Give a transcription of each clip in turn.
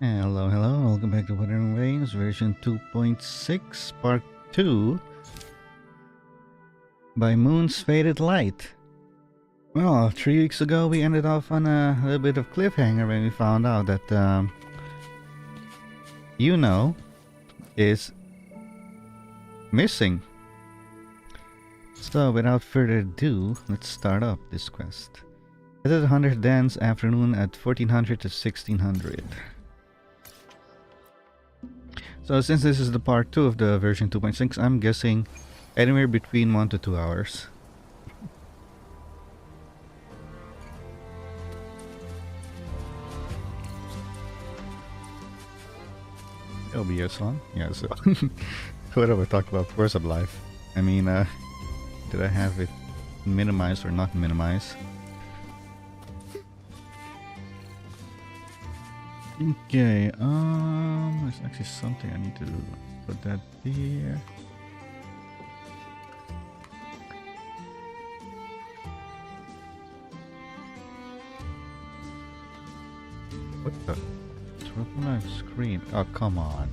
Hello, hello, welcome back to Wuthering Waves version 2.6 part 2 by Moon's Faded Light. Well, 3 weeks ago we ended off on a little bit of cliffhanger when we found out that, is missing. So without further ado, let's start up this quest. Visit the Hunter Dance afternoon at 1400 to 1600. So since this is the part 2 of the version 2.6, I'm guessing anywhere between 1 to 2 hours. It'll be a song? Yeah, so what have I talked about Force of Life? I mean, did I have it minimized or not minimized? Okay, there's actually something I need to put that there. What the? It's right on my screen. Oh, come on.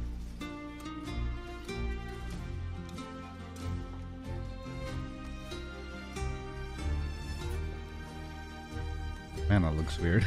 Man, that looks weird.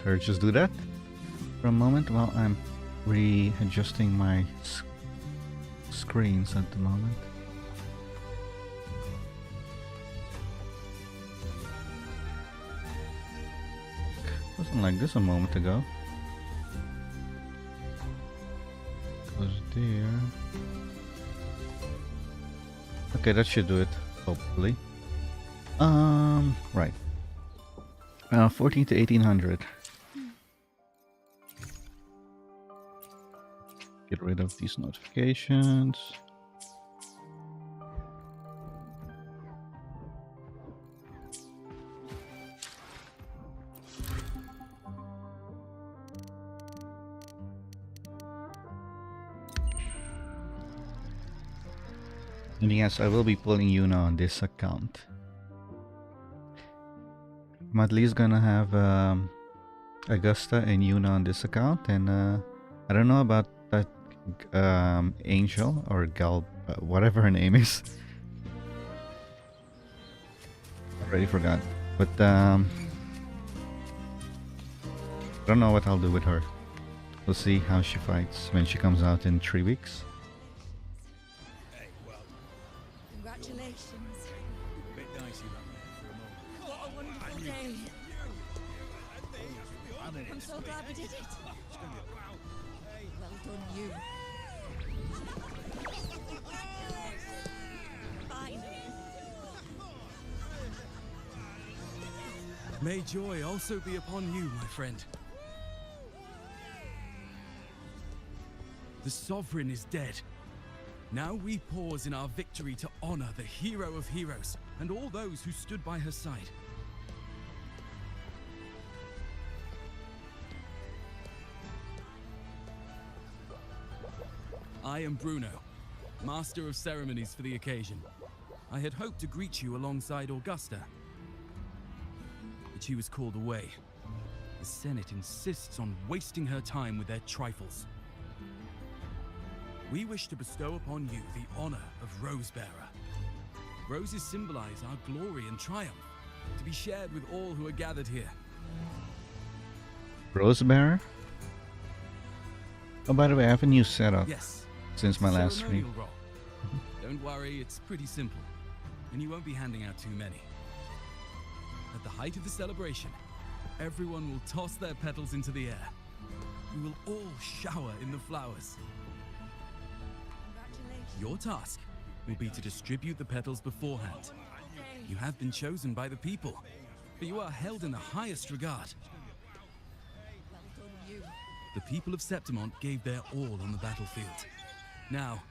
So just do that for a moment while I'm readjusting my screens at the moment. Wasn't like this a moment ago. Goes there. Okay, that should do it, hopefully. Right. 14 to 1800. Get rid of these notifications. And yes, I will be pulling Yuna on this account. I'm at least gonna have Augusta and Yuna on this account, and I don't know about that Angel or Gal, whatever her name is. Already forgot, but I don't know what I'll do with her. We'll see how she fights when she comes out in 3 weeks. Congratulations. Bit dicey that for a moment. What a wonderful day. I'm so glad we did it. Well done, you. Finally. May joy also be upon you, my friend. The Sovereign is dead. Now we pause in our victory to honor the hero of heroes and all those who stood by her side. I am Bruno, Master of Ceremonies for the occasion. I had hoped to greet you alongside Augusta, but she was called away. The Senate insists on wasting her time with their trifles. We wish to bestow upon you the honor of Rosebearer. Roses symbolize our glory and triumph, to be shared with all who are gathered here. Rosebearer? Oh, by the way, I have a new setup. Yes. Since my last stream. Ceremonial role. Don't worry, it's pretty simple, and you won't be handing out too many. At the height of the celebration, everyone will toss their petals into the air. We will all shower in the flowers. Your task will be to distribute the petals beforehand. You have been chosen by the people, but you are held in the highest regard. Well done, you. The people of Septimont gave their all on the battlefield. Now,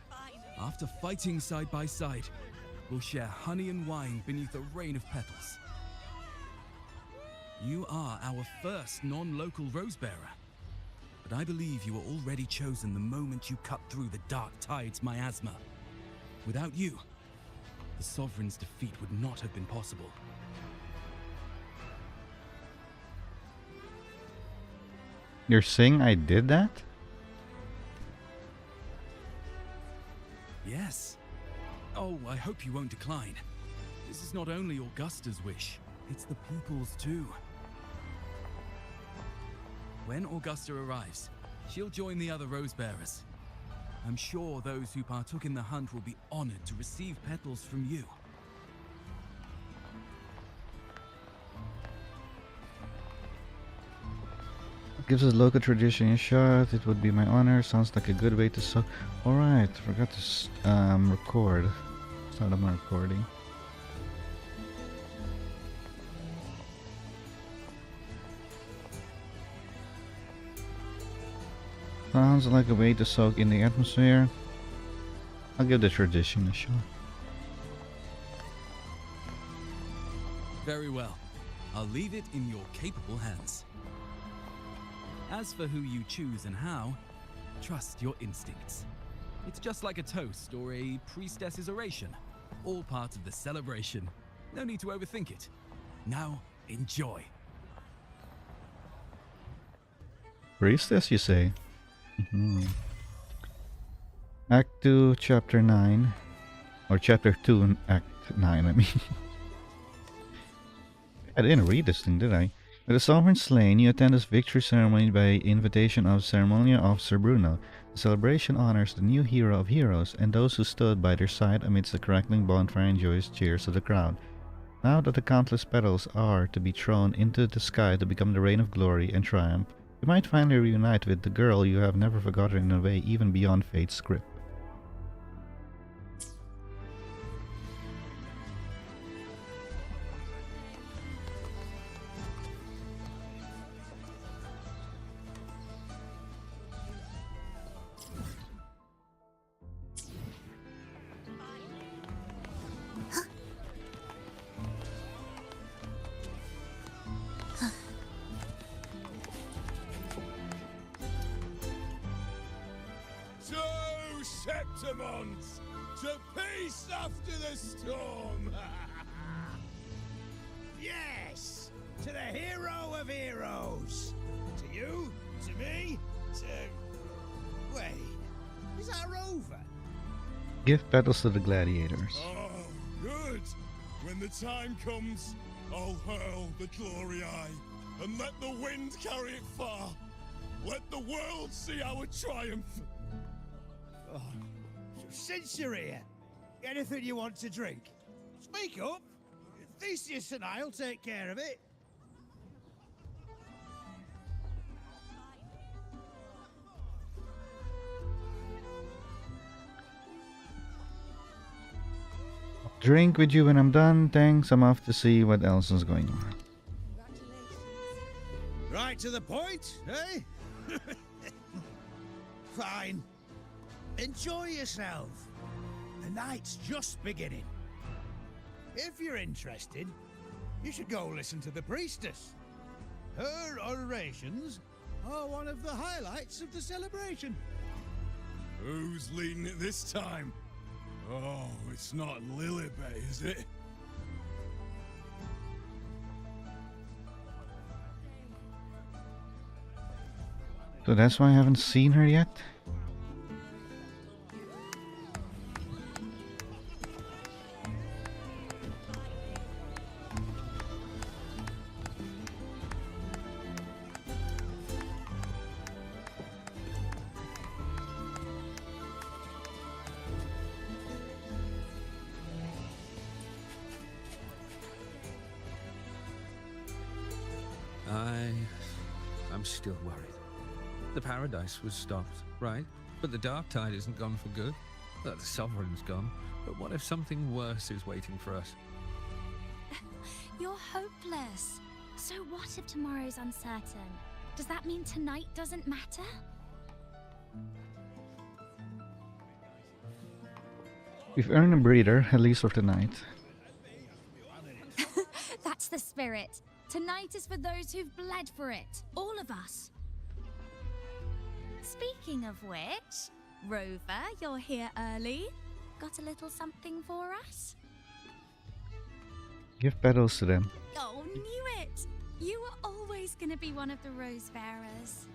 after fighting side by side, we'll share honey and wine beneath a rain of petals. You are our first non-local rose bearer. But I believe you were already chosen the moment you cut through the dark tide's miasma. Without you, the Sovereign's defeat would not have been possible. You're saying I did that? Yes. Oh, I hope you won't decline. This is not only Augusta's wish, it's the people's too. When Augusta arrives, she'll join the other rose bearers. I'm sure those who partook in the hunt will be honored to receive petals from you. Gives us local tradition a shot. It would be my honor. Sounds like a good way to so. Alright, forgot to record. Start my recording. Sounds like a way to soak in the atmosphere. I'll give the tradition a shot. Very well. I'll leave it in your capable hands. As for who you choose and how, trust your instincts. It's just like a toast or a priestess's oration. All part of the celebration. No need to overthink it. Now, enjoy. Priestess, you say? Act 2, Chapter 9. Or Chapter 2 and Act 9, I mean. I didn't read this thing, did I? With the Sovereign slain, you attend this victory ceremony by invitation of Ceremonial Officer Bruno. The celebration honors the new hero of heroes and those who stood by their side amidst the crackling bonfire and joyous cheers of the crowd. Now that the countless petals are to be thrown into the sky to become the rain of glory and triumph, you might finally reunite with the girl you have never forgotten in a way even beyond fate's grip. Septimons, to peace after the storm! Yes, to the hero of heroes! To you, to me, to... Wait, is that over? Give petals to the gladiators. Oh, good! When the time comes, I'll hurl the glory eye, and let the wind carry it far! Let the world see our triumph! Oh, since you're here, anything you want to drink? Speak up! Theseus and I'll take care of it. Drink with you when I'm done. Thanks, I'm off to see what else is going on. Right to the point, eh? Fine. Enjoy yourself. The night's just beginning. If you're interested, you should go listen to the priestess. Her orations are one of the highlights of the celebration. Who's leading it this time? Oh, it's not Lilibet, is it? So that's why I haven't seen her yet? I'm still worried. The paradise was stopped, right? But the dark tide isn't gone for good. The Sovereign's gone. But what if something worse is waiting for us? You're hopeless. So what if tomorrow's uncertain? Does that mean tonight doesn't matter? We've earned a breather, at least for tonight. That's the spirit. Tonight is for those who've bled for it. All of us. Speaking of which, Rover, you're here early. Got a little something for us? Give petals to them. Oh, knew it! You were always gonna be one of the rose bearers.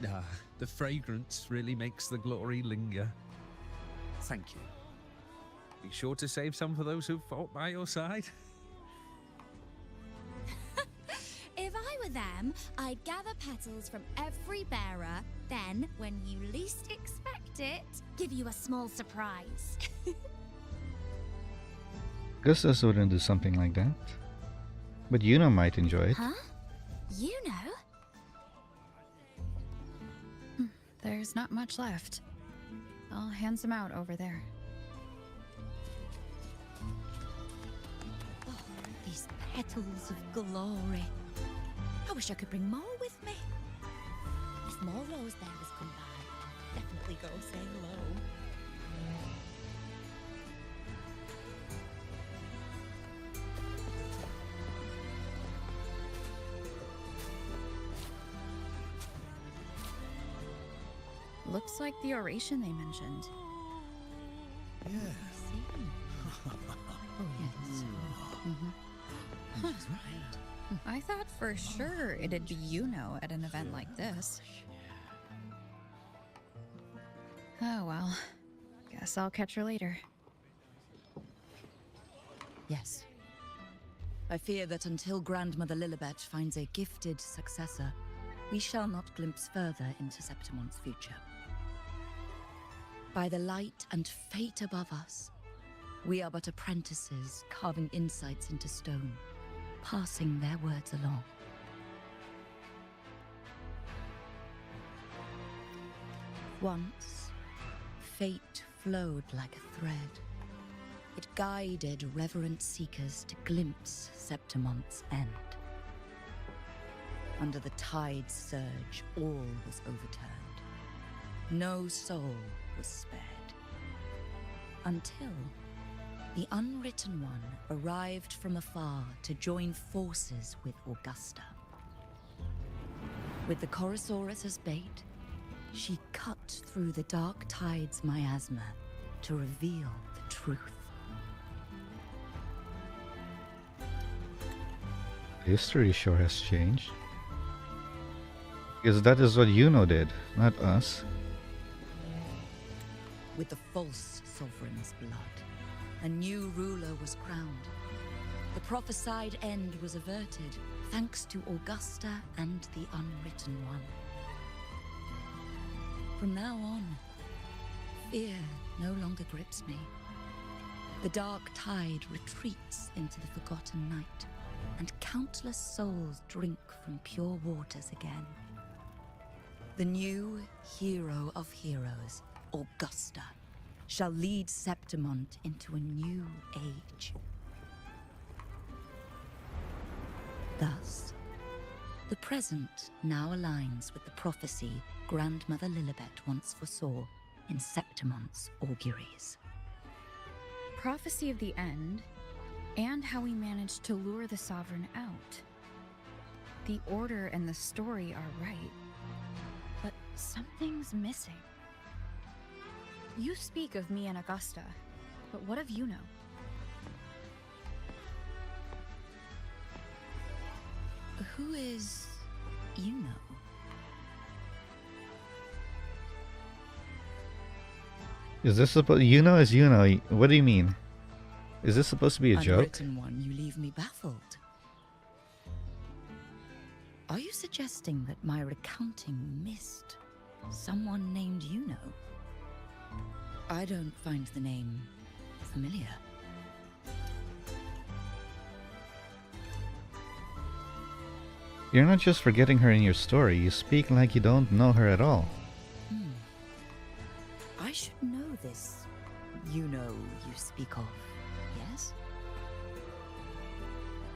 Ah, the fragrance really makes the glory linger. Thank you. Be sure to save some for those who fought by your side. If I were them, I'd gather petals from every bearer, then, when you least expect it, give you a small surprise. Gustus wouldn't do something like that. But Yuno might enjoy it. Huh? You know? There's not much left. I'll hand some out over there. Oh, these petals of glory. I wish I could bring more with me. If more rose bearers come by, definitely go say hello. Looks like the oration they mentioned. I thought for sure it'd be Yuno at an event like this. Oh well. Guess I'll catch her later. Yes. I fear that until Grandmother Lilibet finds a gifted successor, we shall not glimpse further into Septimon's future. By the light and fate above us, we are but apprentices carving insights into stone, passing their words along. Once, fate flowed like a thread. It guided reverent seekers to glimpse Septimon's end. Under the tide's surge, all was overturned. No soul was spared. Until the Unwritten One arrived from afar to join forces with Augusta. With the Chorosaurus as bait, she cut through the dark tide's miasma to reveal the truth. History sure has changed. Because that is what Yuno did, not us. With the false sovereign's blood, a new ruler was crowned. The prophesied end was averted, thanks to Augusta and the Unwritten One. From now on, fear no longer grips me. The dark tide retreats into the forgotten night, and countless souls drink from pure waters again. The new hero of heroes, Augusta, shall lead Septimont into a new age. Thus, the present now aligns with the prophecy Grandmother Lilibet once foresaw in Septimont's auguries. Prophecy of the end, and how we managed to lure the Sovereign out. The order and the story are right, but something's missing. You speak of me and Augusta, but what of Yuno? Who is Yuno? Is this supposed? Yuno is Yuno. What do you mean? Is this supposed to be a joke? Unwritten One, you leave me baffled. Are you suggesting that my recounting missed someone named Yuno? I don't find the name familiar. You're not just forgetting her in your story, you speak like you don't know her at all. I should know this Yuno you speak of, yes?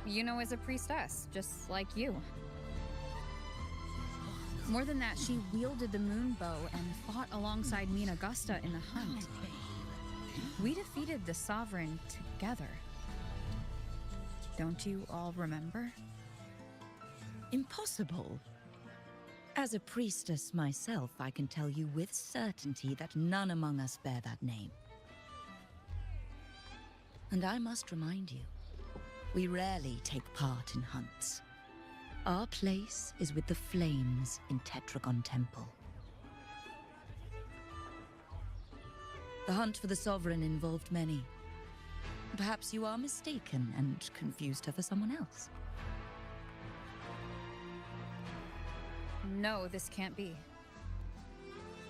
Yuno is a priestess, just like you. More than that, she wielded the moon bow and fought alongside me and Augusta in the hunt. We defeated the Sovereign together. Don't you all remember? Impossible. As a priestess myself, I can tell you with certainty that none among us bear that name. And I must remind you, we rarely take part in hunts. Our place is with the flames in Tetragon Temple. The hunt for the Sovereign involved many. Perhaps you are mistaken and confused her for someone else. No, this can't be.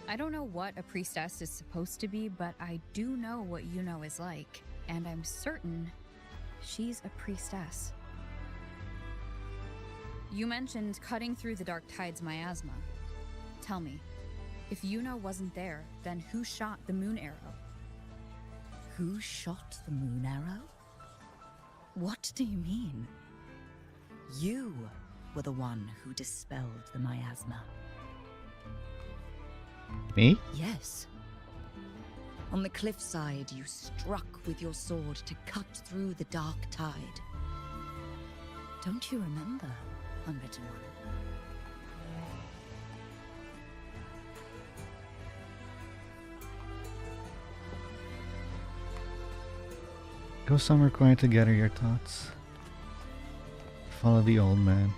I don't know what a priestess is supposed to be, but I do know what Yuno is like, and I'm certain she's a priestess. You mentioned cutting through the Dark Tide's miasma. Tell me, if Yuno wasn't there, then who shot the moon arrow? Who shot the moon arrow? What do you mean? You were the one who dispelled the miasma. Me? Yes. On the cliffside, you struck with your sword to cut through the Dark Tide. Don't you remember, Unwritten One? Go somewhere quiet to gather your thoughts. Follow the old man.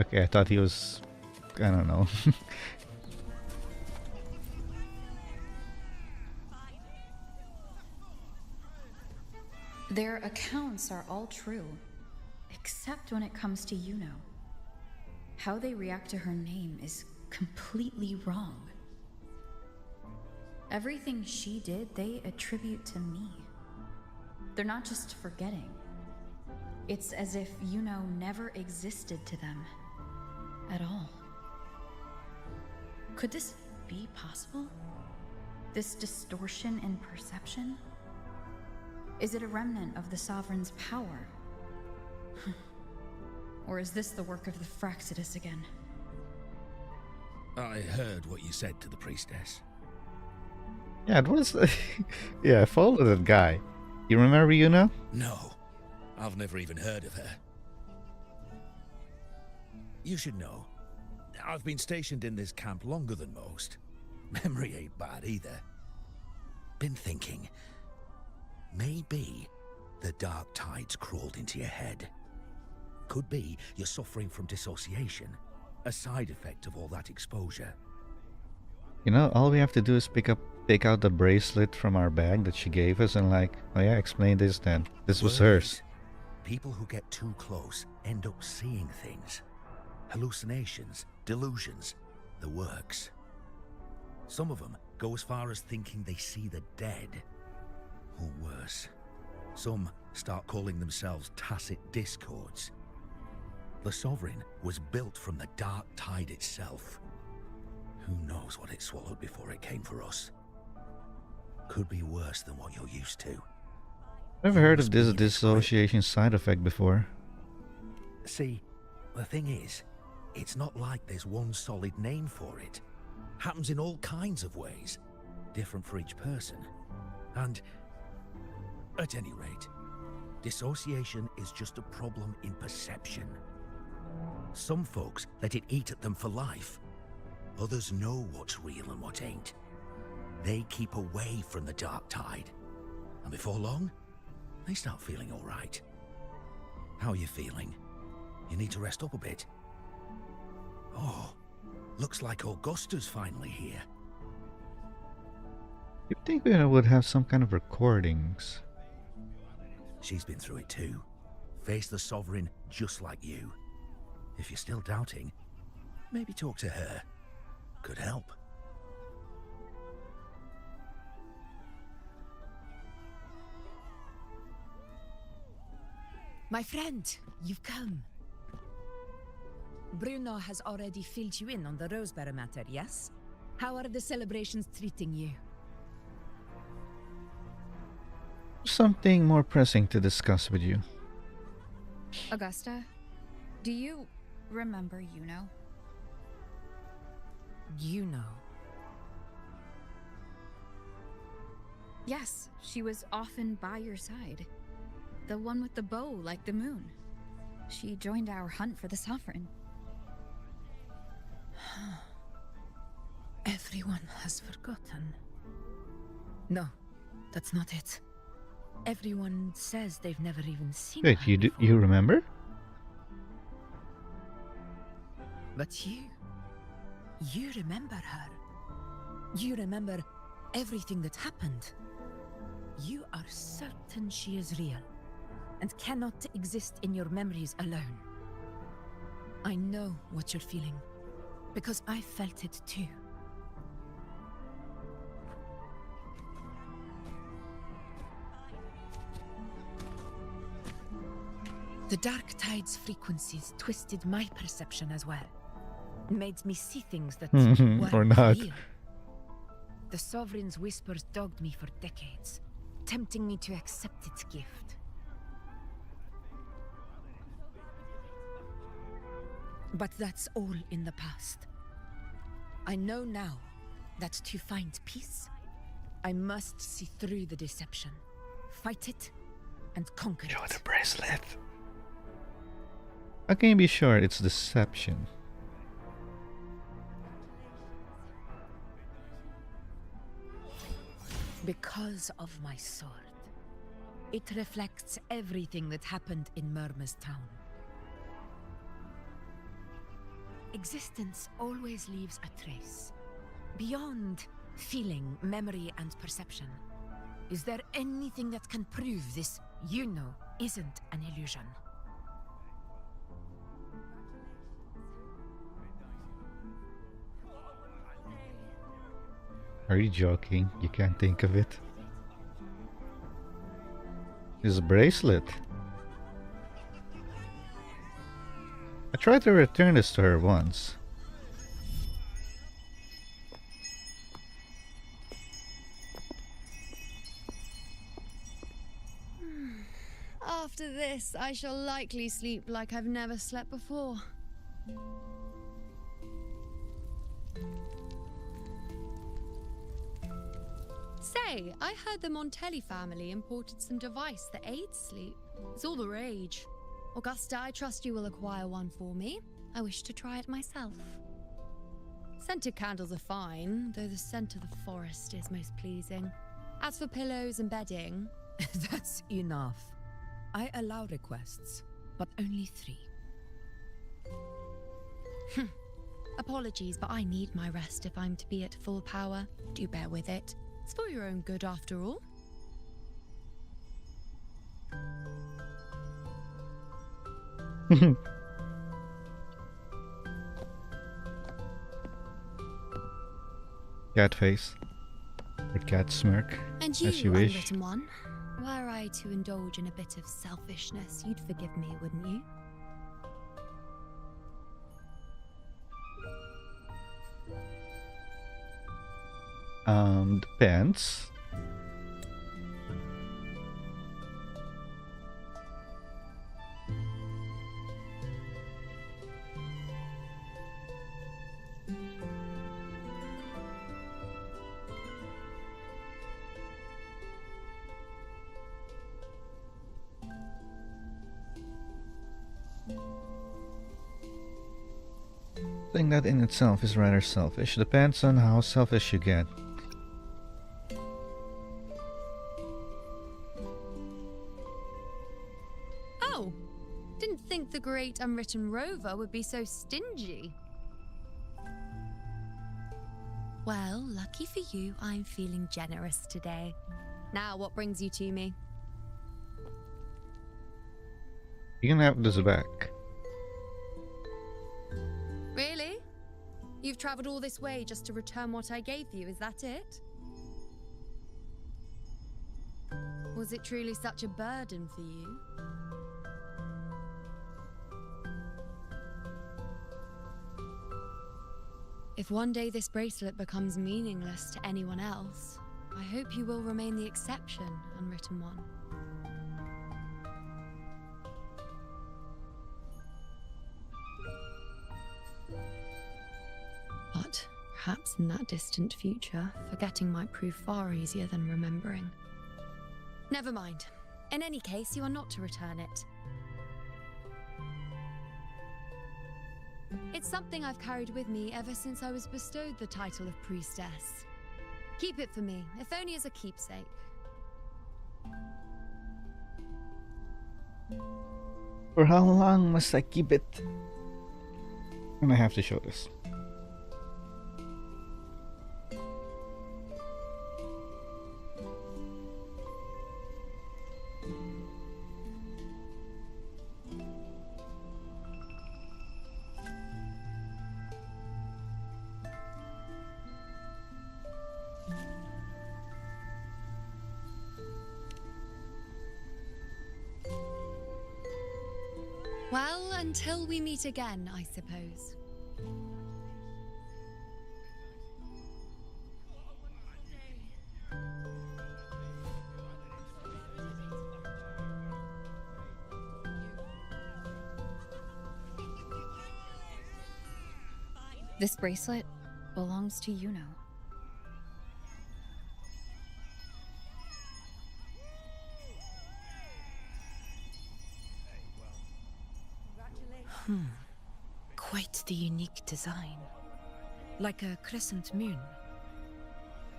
Okay, I thought he was... I don't know. Their accounts are all true, except when it comes to Yuno. How they react to her name is completely wrong. Everything she did, they attribute to me. They're not just forgetting. It's as if Yuno never existed to them at all. Could this be possible? This distortion in perception? Is it a remnant of the Sovereign's power? Or is this the work of the Fraxidus again? I heard what you said to the priestess. Yeah, it was... yeah, I followed that guy. You remember Yuno? No, I've never even heard of her. You should know, I've been stationed in this camp longer than most. Memory ain't bad either. Been thinking, maybe the Dark Tide's crawled into your head. Could be you're suffering from dissociation, a side effect of all that exposure. You know, all we have to do is pick out the bracelet from our bag that she gave us and like, oh yeah, explain this then. This was Word hers. is, people who get too close end up seeing things. Hallucinations, delusions, the works. Some of them go as far as thinking they see the dead. Or worse, some start calling themselves tacit discords. The Sovereign was built from the Dark Tide itself. Who knows what it swallowed before it came for us? Could be worse than what you're used to. Never heard of this dissociation side effect before. See, the thing is, it's not like there's one solid name for it. Happens in all kinds of ways, different for each person. And, at any rate, dissociation is just a problem in perception. Some folks let it eat at them for life. Others know what's real and what ain't. They keep away from the Dark Tide. And before long, they start feeling all right. How are you feeling? You need to rest up a bit. Oh, looks like Augusta's finally here. You'd think we would have some kind of recordings. She's been through it too. Faced the Sovereign just like you. If you're still doubting, maybe talk to her. Could help. My friend, you've come. Bruno has already filled you in on the Rosebearer matter, yes? How are the celebrations treating you? Something more pressing to discuss with you. Augusta, do you remember Yuno? you know. Yes, she was often by your side. The one with the bow like the moon. She joined our hunt for the Sovereign. Everyone has forgotten. No, that's not it. Everyone says they've never even seen Wait, her you before. you remember? But you remember her. You remember everything that happened. You are certain she is real and cannot exist in your memories alone. I know what you're feeling because I felt it too. The Dark Tide's frequencies twisted my perception as well. Made me see things that weren't Or not. real. The Sovereign's whispers dogged me for decades, tempting me to accept its gift. But that's all in the past. I know now that to find peace, I must see through the deception, fight it, and conquer Show it. the bracelet. How can you be sure it's deception? Because of my sword. It reflects everything that happened in Murmur's town. Existence always leaves a trace. Beyond feeling, memory, and perception. Is there anything that can prove this, isn't an illusion? Are you joking? You can't think of it. This bracelet. I tried to return this to her once. After this, I shall likely sleep like I've never slept before. Say, I heard the Montelli family imported some device that aids sleep. It's all the rage. Augusta, I trust you will acquire one for me. I wish to try it myself. Scented candles are fine, though the scent of the forest is most pleasing. As for pillows and bedding... That's enough. I allow requests, but only 3. Apologies, but I need my rest if I'm to be at full power. Do bear with it. It's for your own good, after all. Cat face. Or cat smirk. And As you, you wish. unwritten one, were I to indulge in a bit of selfishness, you'd forgive me, wouldn't you? Depends. I think that in itself is rather selfish. Depends on how selfish you get. Oh, didn't think the great unwritten rover would be so stingy. Well, lucky for you, I'm feeling generous today. Now, what brings you to me? You can have this back. Really? You've traveled all this way just to return what I gave you, is that it? Was it truly such a burden for you? If one day this bracelet becomes meaningless to anyone else, I hope you will remain the exception, unwritten one. But Perhaps in that distant future, forgetting might prove far easier than remembering. Never mind. In any case, you are not to return it. It's something I've carried with me ever since I was bestowed the title of priestess. Keep it for me, if only as a keepsake. For how long must I keep it? And I have to show this. Well, until we meet again, I suppose. This bracelet belongs to Yuno. Quite the unique design. Like a crescent moon.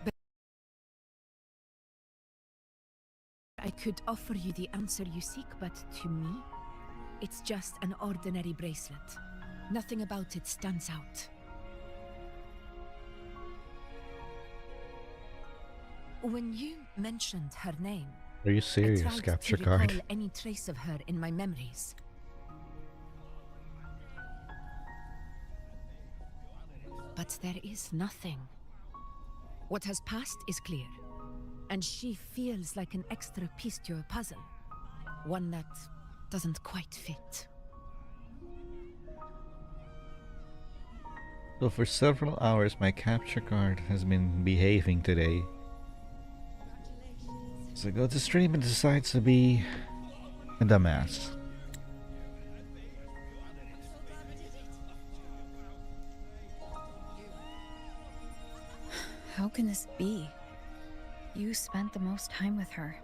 But I could offer you the answer you seek, but to me, it's just an ordinary bracelet. Nothing about it stands out. When you mentioned her name, Are you I serious, tried capture to recall card? any trace of her in my memories. But there is nothing. What has passed is clear, and she feels like an extra piece to your puzzle. One that doesn't quite fit. So for several hours my capture card has been behaving today. So I go to stream and decides to be a dumbass. How can this be? You spent the most time with her.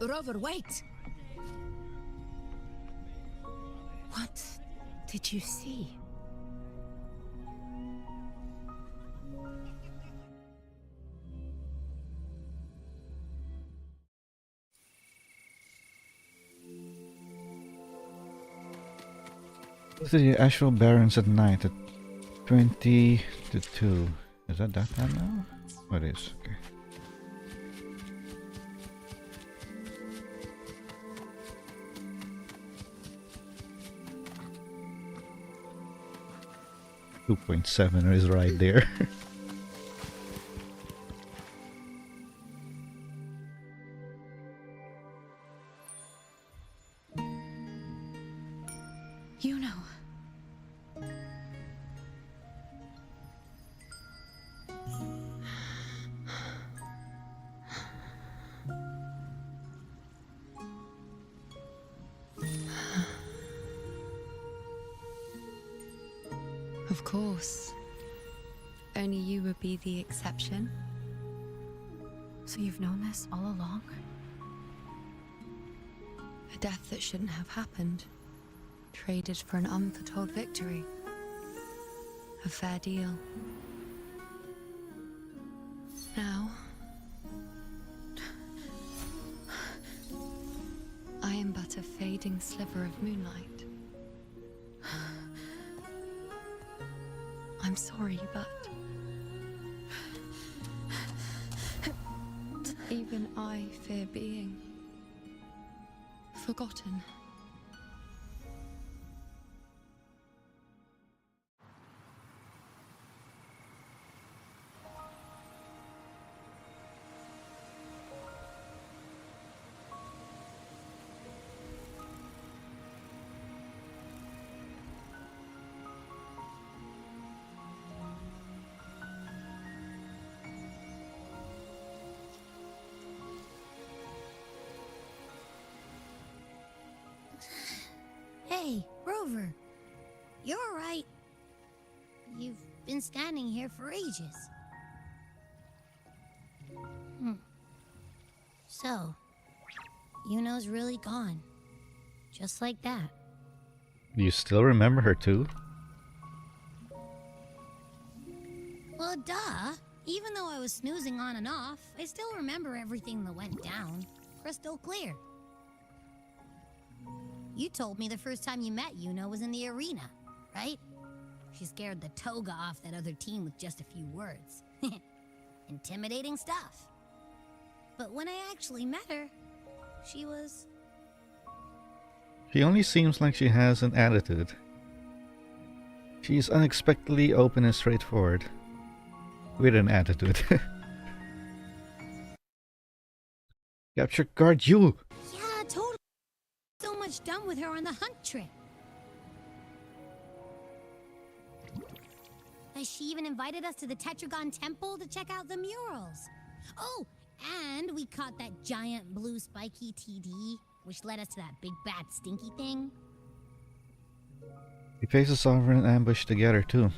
Rover, wait! What did you see? Go to the actual Barons at night at 20 to 2. Is that time now? Oh, it is. Okay. .7 is right there. You know. Of course. Only you would be the exception. So you've known this all along? A death that shouldn't have happened. Traded for an unforetold victory. A fair deal. Now, I am but a fading sliver of moonlight. I'm sorry, but Even I fear being forgotten. Hey, Rover. You're right. You've been standing here for ages. So, Yuno's really gone. Just like that. You still remember her too? Well, duh. Even though I was snoozing on and off, I still remember everything that went down. Crystal clear. You told me the first time you met Yuno was in the arena, right? She scared the toga off that other team with just a few words. Intimidating stuff. But when I actually met her, she was... She only seems like she has an attitude. She's unexpectedly open and straightforward. With an attitude. Capture guard you! Yeah, totally. So much done with her on the hunt trip. She even invited us to the Tetragon Temple to check out the murals. Oh, and we caught that giant blue spiky TD, which led us to that big bad stinky thing. We faced a sovereign ambush together too.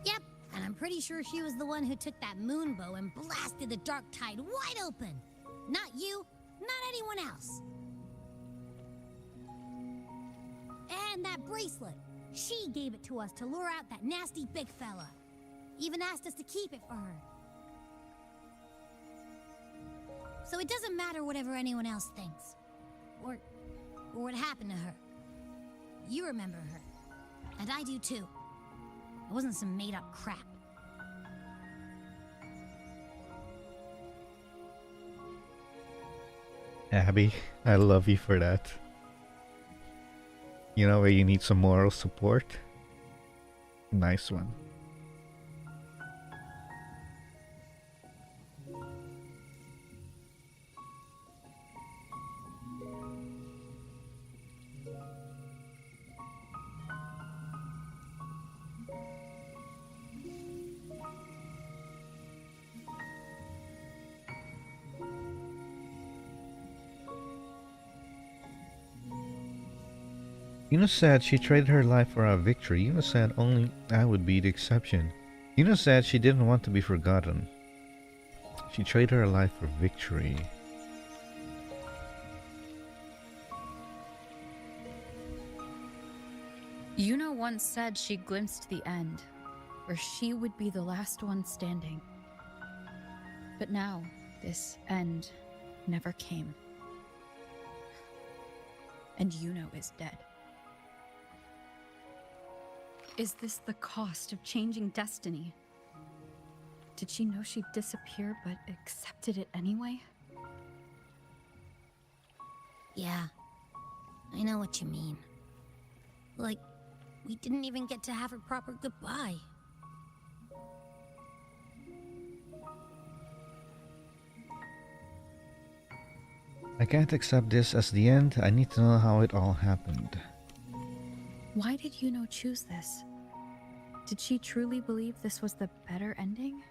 Yep, and I'm pretty sure she was the one who took that moon bow and blasted the dark tide wide open. Not you, not anyone else. And that bracelet. She gave it to us to lure out that nasty big fella. Even asked us to keep it for her. So it doesn't matter whatever anyone else thinks. Or what happened to her. You remember her. And I do too. It wasn't some made-up crap. Abby, I love you for that. You know where you need some moral support? Nice one. Yuno said she traded her life for our victory. Yuno said only I would be the exception. Yuno said she didn't want to be forgotten. She traded her life for victory. Yuno once said she glimpsed the end, where she would be the last one standing. But now, this end never came. And Yuno is dead. Is this the cost of changing destiny? Did she know she'd disappear but accepted it anyway? Yeah, I know what you mean. Like, we didn't even get to have a proper goodbye. I can't accept this as the end. I need to know how it all happened. Why did Yuno choose this? Did she truly believe this was the better ending?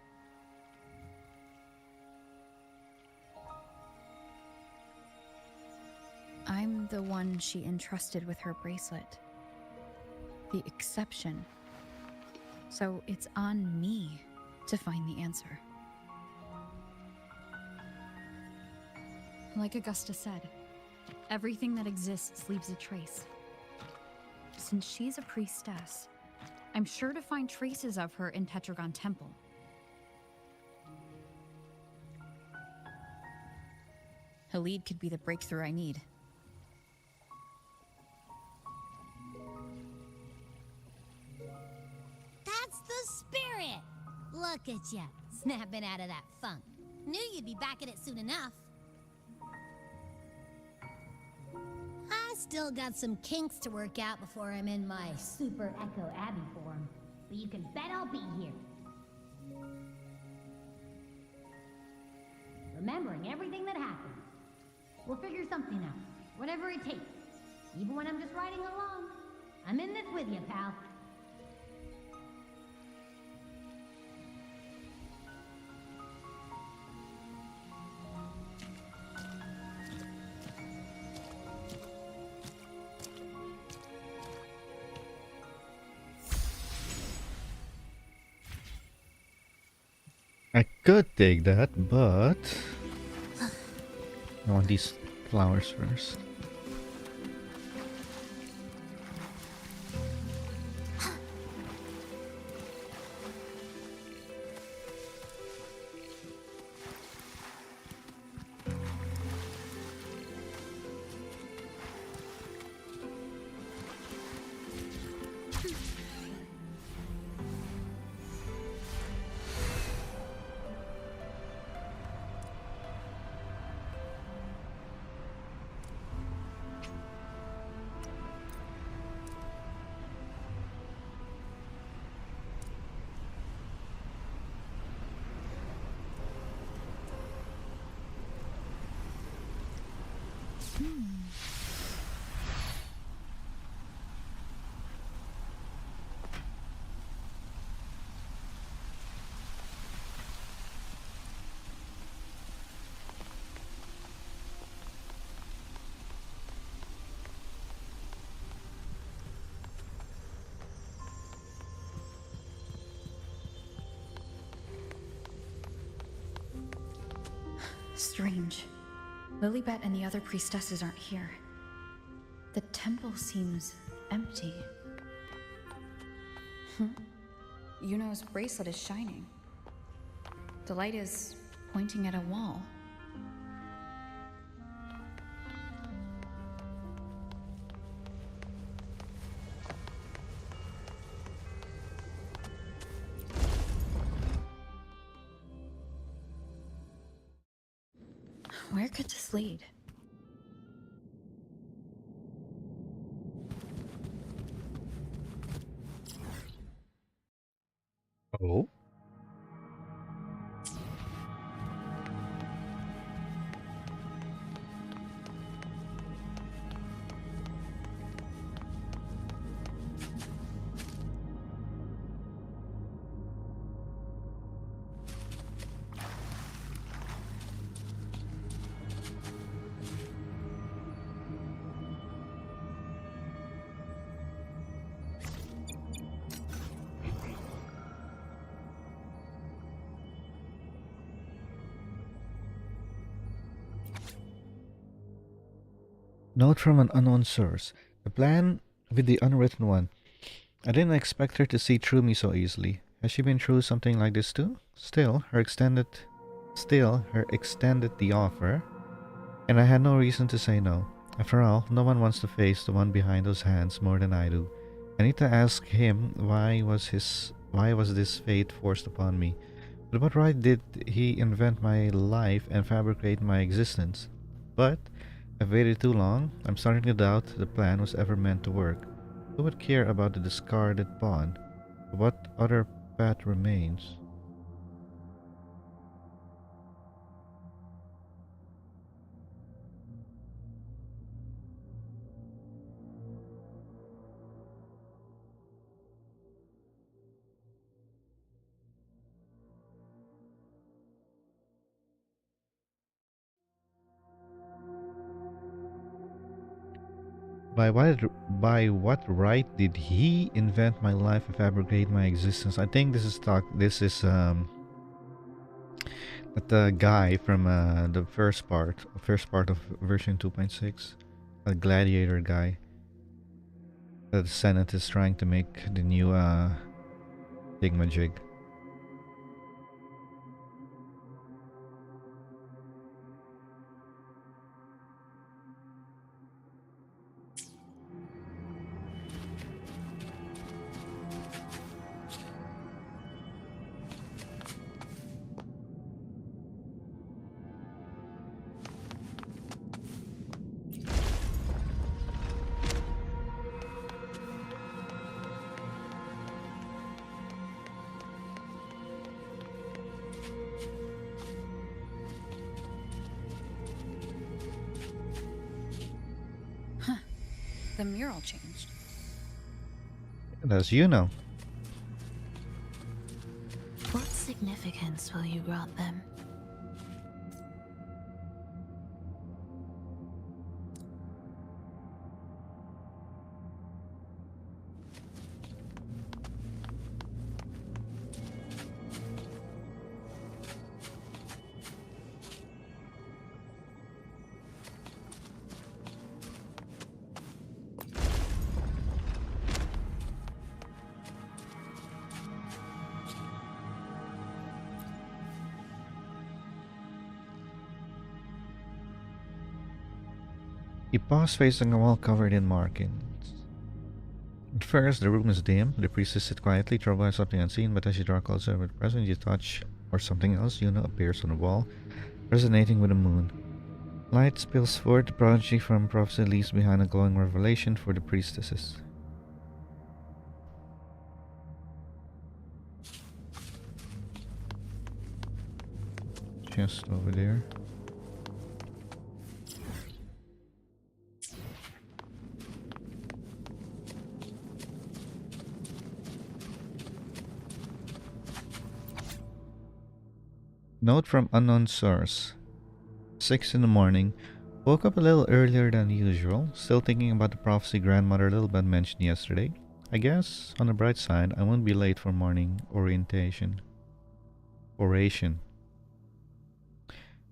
I'm the one she entrusted with her bracelet. The exception. So it's on me to find the answer. Like Augusta said, everything that exists leaves a trace. Since she's a priestess, I'm sure to find traces of her in Tetragon Temple. Halid could be the breakthrough I need. That's the spirit! Look at ya, snapping out of that funk. Knew you'd be back at it soon enough. I still got some kinks to work out before I'm in my Super Echo Abbey form, but you can bet I'll be here. Remembering everything that happened. We'll figure something out, whatever it takes. Even when I'm just riding along. I'm in this with you, pal. I could take that, but I want these flowers first. Strange. Lilibet and the other priestesses aren't here. The temple seems empty. Yuno's bracelet is shining. The light is pointing at a wall. Where could this lead? Oh? Note from an unknown source. The plan with the unwritten one. I didn't expect her to see through me so easily. Has she been through something like this too? Still, her extended the offer, and I had no reason to say no. After all, no one wants to face the one behind those hands more than I do. I need to ask him why was this fate forced upon me? But what right did he invent my life and fabricate my existence? But I've waited too long. I'm starting to doubt the plan was ever meant to work. Who would care about the discarded pawn? What other path remains? By what right did he invent my life and fabricate my existence? I think this is the guy from the first part of version 2.6, a gladiator guy that the Senate is trying to make the new thingamajig. The mural changed. As you know. What significance will you grant them? You pause facing a wall covered in markings. At first, the room is dim. The priestess sits quietly, troubled by something unseen, but as you draw closer with present, you touch, or something else, Yuno appears on the wall, resonating with the moon. Light spills forth, the prodigy from prophecy leaves behind a glowing revelation for the priestesses. Just over there. Note from unknown source. 6 in the morning. Woke up a little earlier than usual, still thinking about the prophecy grandmother Lilbad mentioned yesterday. I guess, on the bright side, I won't be late for morning oration. 8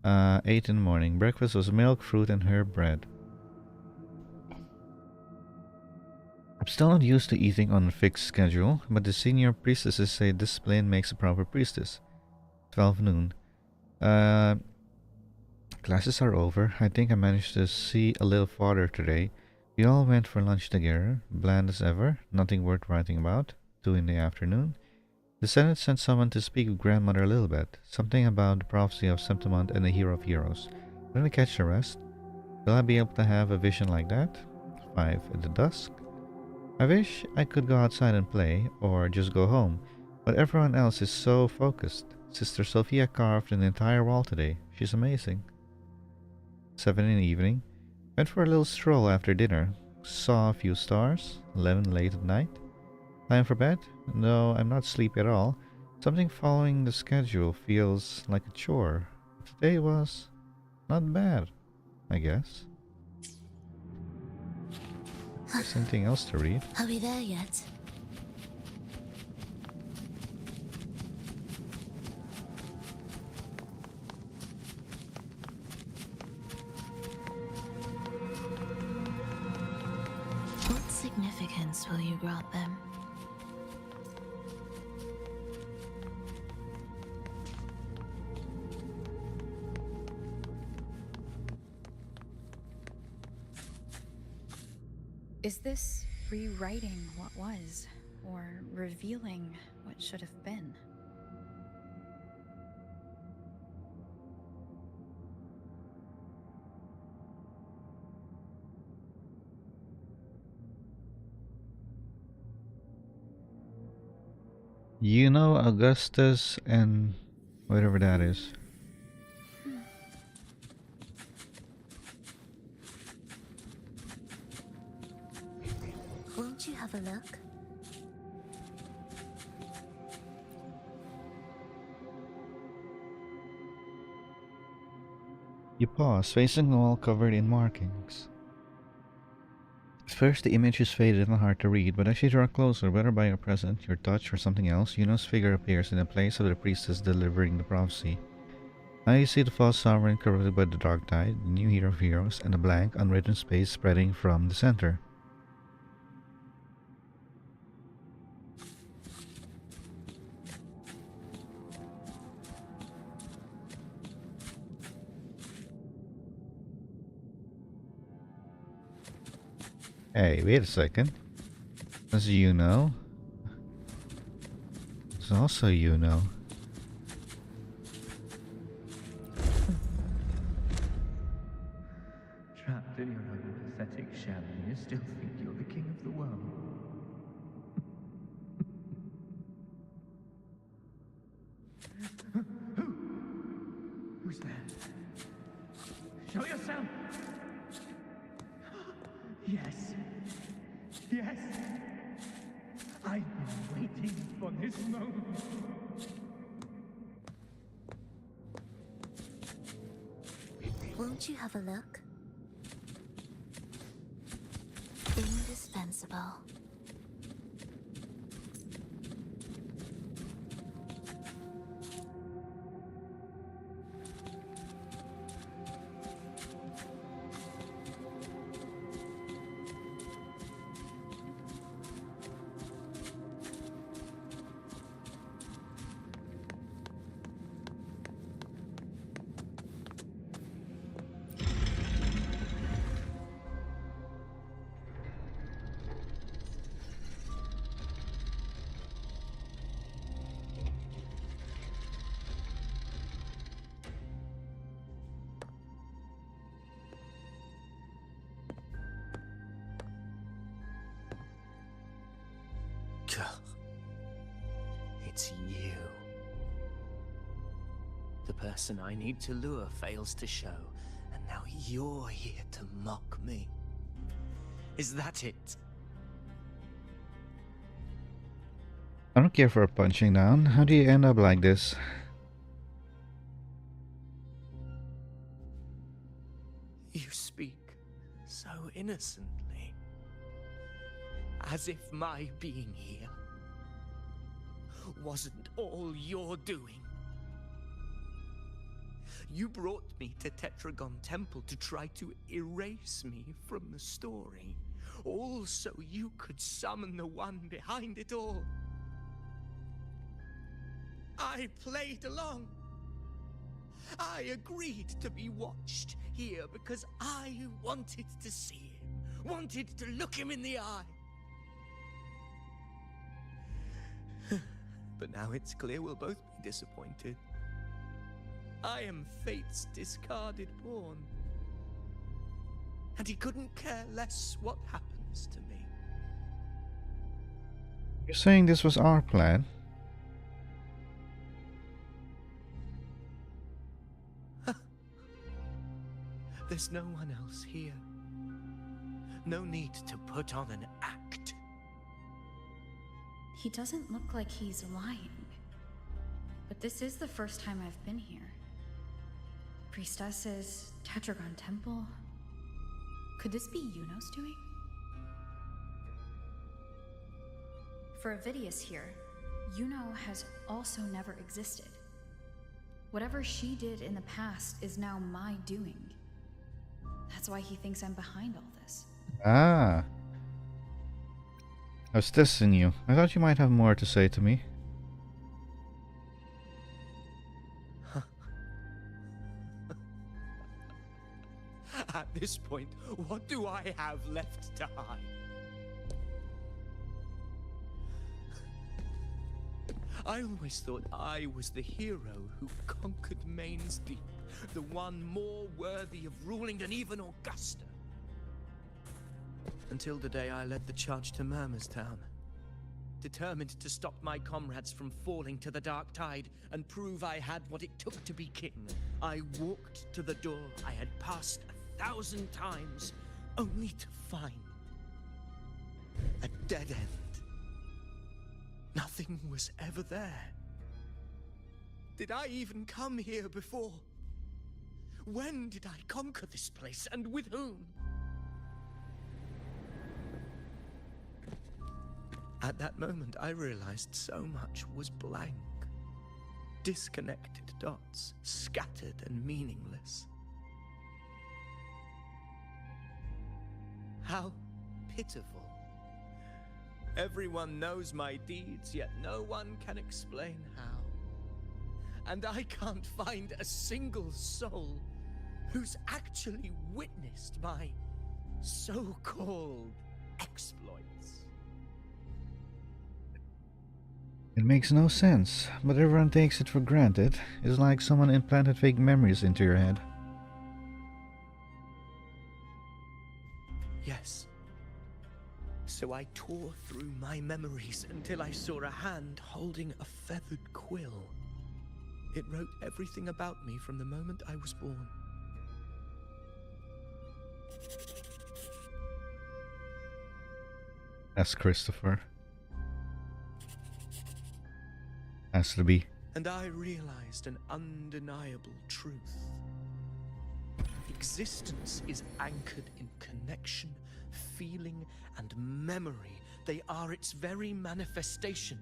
in the morning. Breakfast was milk, fruit, and herb bread. I'm still not used to eating on a fixed schedule, but the senior priestesses say discipline makes a proper priestess. 12 noon. Classes are over. I think I managed to see a little farther today. We all went for lunch together, bland as ever, nothing worth writing about. 2 in the afternoon. The Senate sent someone to speak with Grandmother Lilibet, something about the prophecy of Septimont and the Hero of Heroes. When I catch the rest, will I be able to have a vision like that? 5 at the dusk. I wish I could go outside and play, or just go home, but everyone else is so focused. Sister Sophia carved an entire wall today. She's amazing. 7 in the evening. Went for a little stroll after dinner. Saw a few stars. 11 late at night. Time for bed? No, I'm not sleepy at all. Something following the schedule feels like a chore. Today was not bad, I guess. There's anything else to read? Are we there yet? What significance will you grant them? Is this rewriting what was, or revealing what should have been? You know Augustus and whatever that is. Won't you have a look? You pause, facing the wall covered in markings. At first the image is faded and hard to read, but as you draw closer, whether by your presence, your touch, or something else, Yuno's figure appears in the place of the priestess delivering the prophecy. Now you see the false sovereign corrupted by the dark tide, the new hero of heroes, and a blank, unwritten space spreading from the center. Hey, wait a second. As you know, it's also you know. Trapped in your own pathetic shell, and you still think you're the king of the world. Who's there? Show yourself! Yes, Yes! I've been waiting for this moment. Won't you have a look? Indispensable. It's you. The person I need to lure fails to show, and now you're here to mock me. Is that it? I don't care for a punching down. How do you end up like this? You speak so innocently, as if my being here wasn't all you're doing. You brought me to Tetragon Temple to try to erase me from the story, all so you could summon the one behind it all. I played along. I agreed to be watched here because I wanted to see him, wanted to look him in the eye. But now it's clear we'll both be disappointed. I am fate's discarded pawn. And he couldn't care less what happens to me. You're saying this was our plan? There's no one else here. No need to put on an act. He doesn't look like he's lying. But this is the first time I've been here. Priestesses, Tetragon Temple. Could this be Yuno's doing? For Avidius here, Yuno has also never existed. Whatever she did in the past is now my doing. That's why he thinks I'm behind all this. Ah. I was testing you. I thought you might have more to say to me. At this point, what do I have left to hide? I always thought I was the hero who conquered Main's Deep, the one more worthy of ruling than even Augusta. Until the day I led the charge to Murmurstown, determined to stop my comrades from falling to the dark tide and prove I had what it took to be king. I walked to the door I had passed 1,000 times, only to find a dead end. Nothing was ever there. Did I even come here before? When did I conquer this place, and with whom? At that moment, I realized so much was blank. Disconnected dots, scattered and meaningless. How pitiful. Everyone knows my deeds, yet no one can explain how. And I can't find a single soul who's actually witnessed my so-called exploits. It makes no sense, but everyone takes it for granted. It's like someone implanted fake memories into your head. Yes. So I tore through my memories until I saw a hand holding a feathered quill. It wrote everything about me from the moment I was born. As Christopher. Has to be. And I realized an undeniable truth. Existence is anchored in connection, feeling, and memory. They are its very manifestation.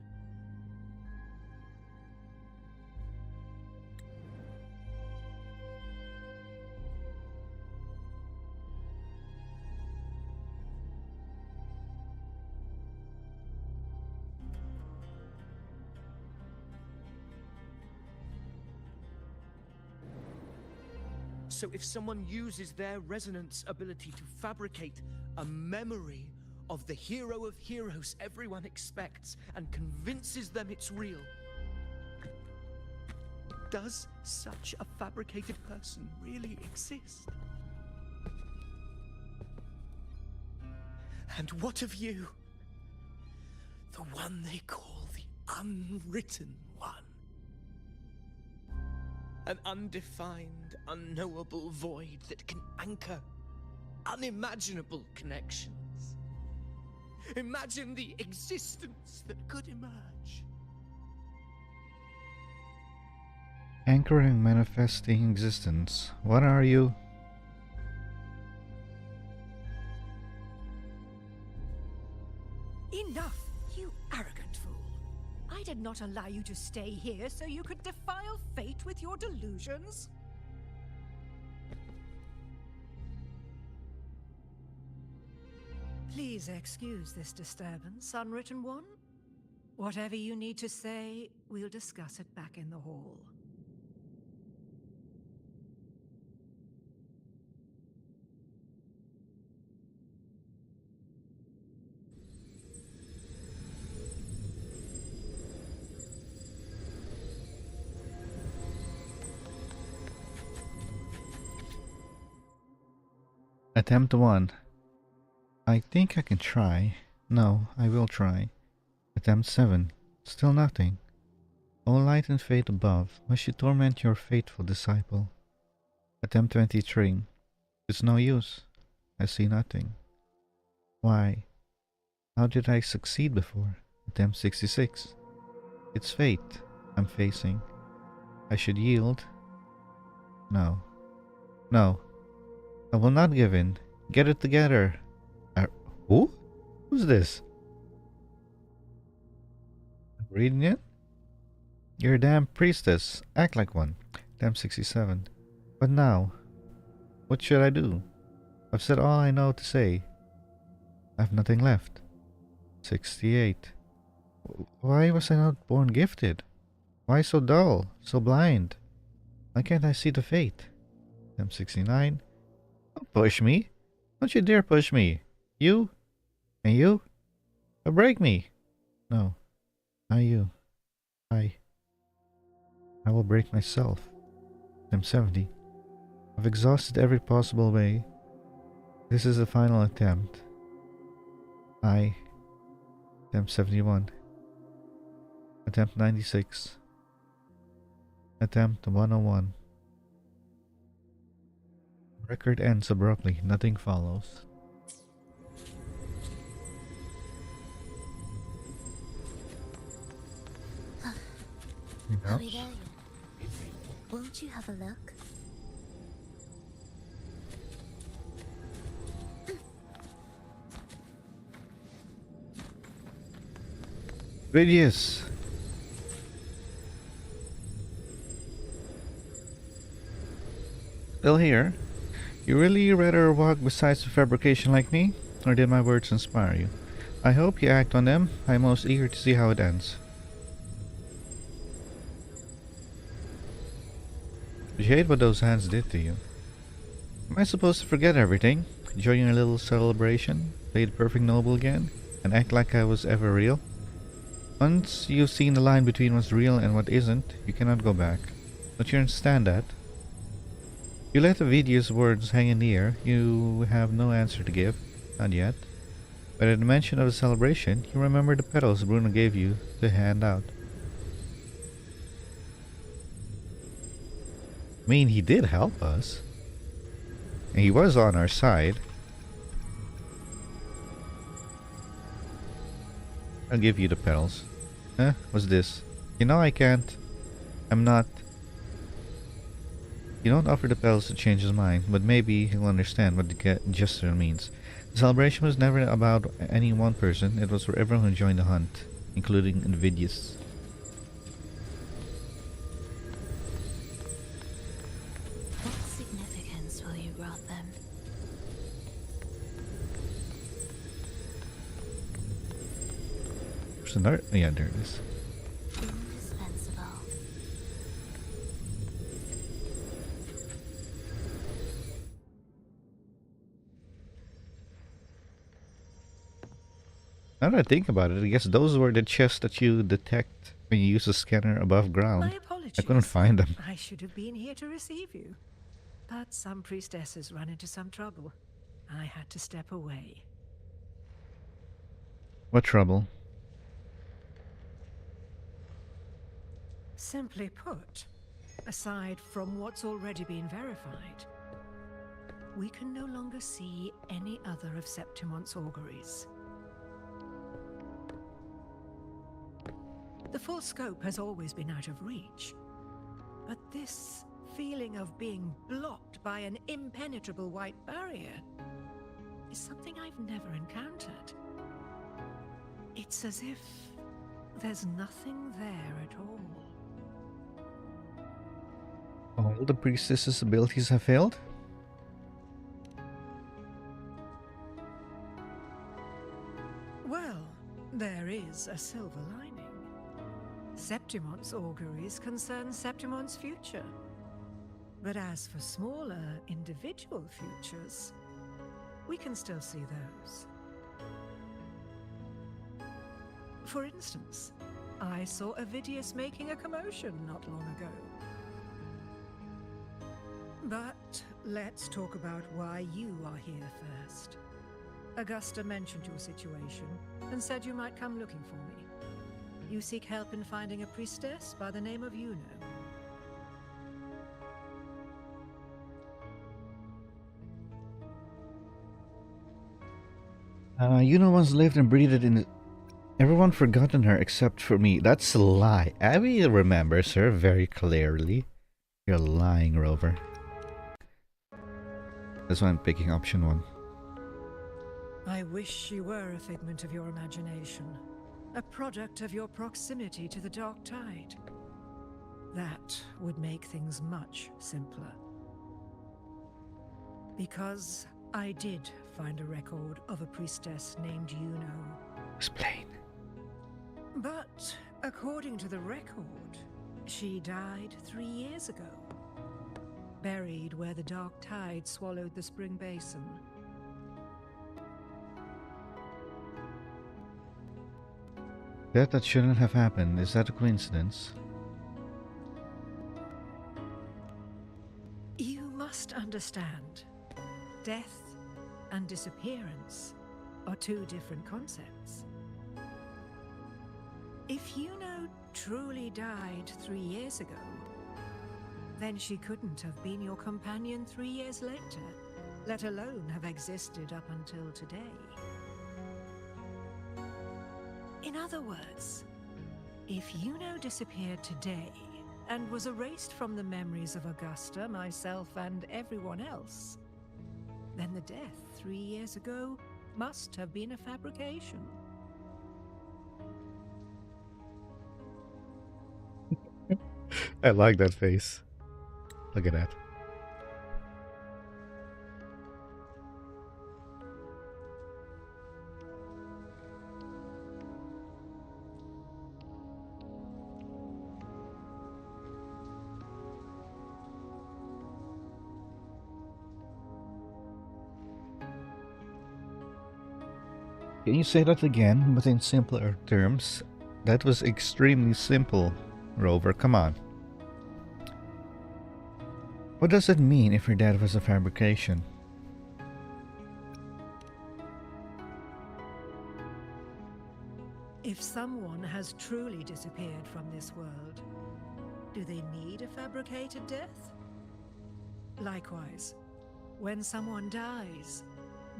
So if someone uses their resonance ability to fabricate a memory of the hero of heroes everyone expects and convinces them it's real, does such a fabricated person really exist? And what of you? The one they call the unwritten one. An undefined, unknowable void that can anchor unimaginable connections. Imagine the existence that could emerge. Anchoring manifesting existence. What are you? Enough, you arrogant fool. I did not allow you to stay here so you could defile fate with your delusions. Please excuse this disturbance, Unwritten One. Whatever you need to say, we'll discuss it back in the hall. Attempt 1. I think I can try. No, I will try. Attempt 7. Still nothing. O light and fate above, must you torment your faithful disciple? Attempt 23. It's no use. I see nothing. Why? How did I succeed before? Attempt 66. It's fate I'm facing. I should yield. No. No. I will not give in. Get it together. Who? Who's this? Reading it? You're a damn priestess. Act like one. Damn 67. But now, what should I do? I've said all I know to say. I have nothing left. 68. Why was I not born gifted? Why so dull? So blind? Why can't I see the fate? Damn 69. Don't push me. Don't you dare push me. You? And you? Break me. No. Not you. I will break myself. I'm 70. I've exhausted every possible way. This is the final attempt. Attempt 71. Attempt 96. Attempt 101. Record ends abruptly. Nothing follows. Are we there yet? Won't you have a look? Radius. Still here? You really rather walk beside the fabrication like me? Or did my words inspire you? I hope you act on them. I'm most eager to see how it ends. Did you hate what those hands did to you? Am I supposed to forget everything? Join a little celebration? Play the perfect noble again? And act like I was ever real? Once you've seen the line between what's real and what isn't, you cannot go back. Don't you understand that? You let the Vidia's words hang in the air. You have no answer to give. Not yet. But at the mention of the celebration, you remember the petals Bruno gave you to hand out. I mean, he did help us. And he was on our side. I'll give you the petals. Huh? What's this? You know I can't. I'm not. You don't offer the petals to change his mind, but maybe he'll understand what the gesture means. The celebration was never about any one person, it was for everyone who joined the hunt, including Invidious. What significance will you grant them? There's another. Yeah, there it is. Indispensable. Now that I think about it, I guess those were the chests that you detect when you use a scanner above ground. My apologies. I couldn't find them. I should have been here to receive you. But some priestesses ran into some trouble. I had to step away. What trouble? Simply put, aside from what's already been verified, we can no longer see any other of Septimon's auguries. The full scope has always been out of reach, but this feeling of being blocked by an impenetrable white barrier is something I've never encountered. It's as if there's nothing there at all. All the priestess's abilities have failed? Well, there is a silver lining. Septimon's auguries concern Septimon's future. But as for smaller, individual futures, we can still see those. For instance, I saw Avidius making a commotion not long ago. But let's talk about why you are here first. Augusta mentioned your situation and said you might come looking for me. You seek help in finding a priestess by the name of Yuno. Yuno once lived and breathed in. Everyone forgotten her except for me. That's a lie. Abby remembers her very clearly. You're lying, Rover. That's why I'm picking option 1. I wish she were a figment of your imagination, a product of your proximity to the dark tide. That would make things much simpler. Because I did find a record of a priestess named Yuno. Explain. But according to the record, she died 3 years ago. Buried where the dark tide swallowed the spring basin. That shouldn't have happened. Is that a coincidence? You must understand, death and disappearance are two different concepts. If Yuno truly died 3 years ago, then she couldn't have been your companion 3 years later, let alone have existed up until today. In other words, if Yuno disappeared today and was erased from the memories of Augusta, myself, and everyone else, then the death 3 years ago must have been a fabrication. I like that face. Look at that. Can you say that again, but in simpler terms? That was extremely simple, Rover. Come on. What does it mean if her death was a fabrication? If someone has truly disappeared from this world, do they need a fabricated death? Likewise, when someone dies,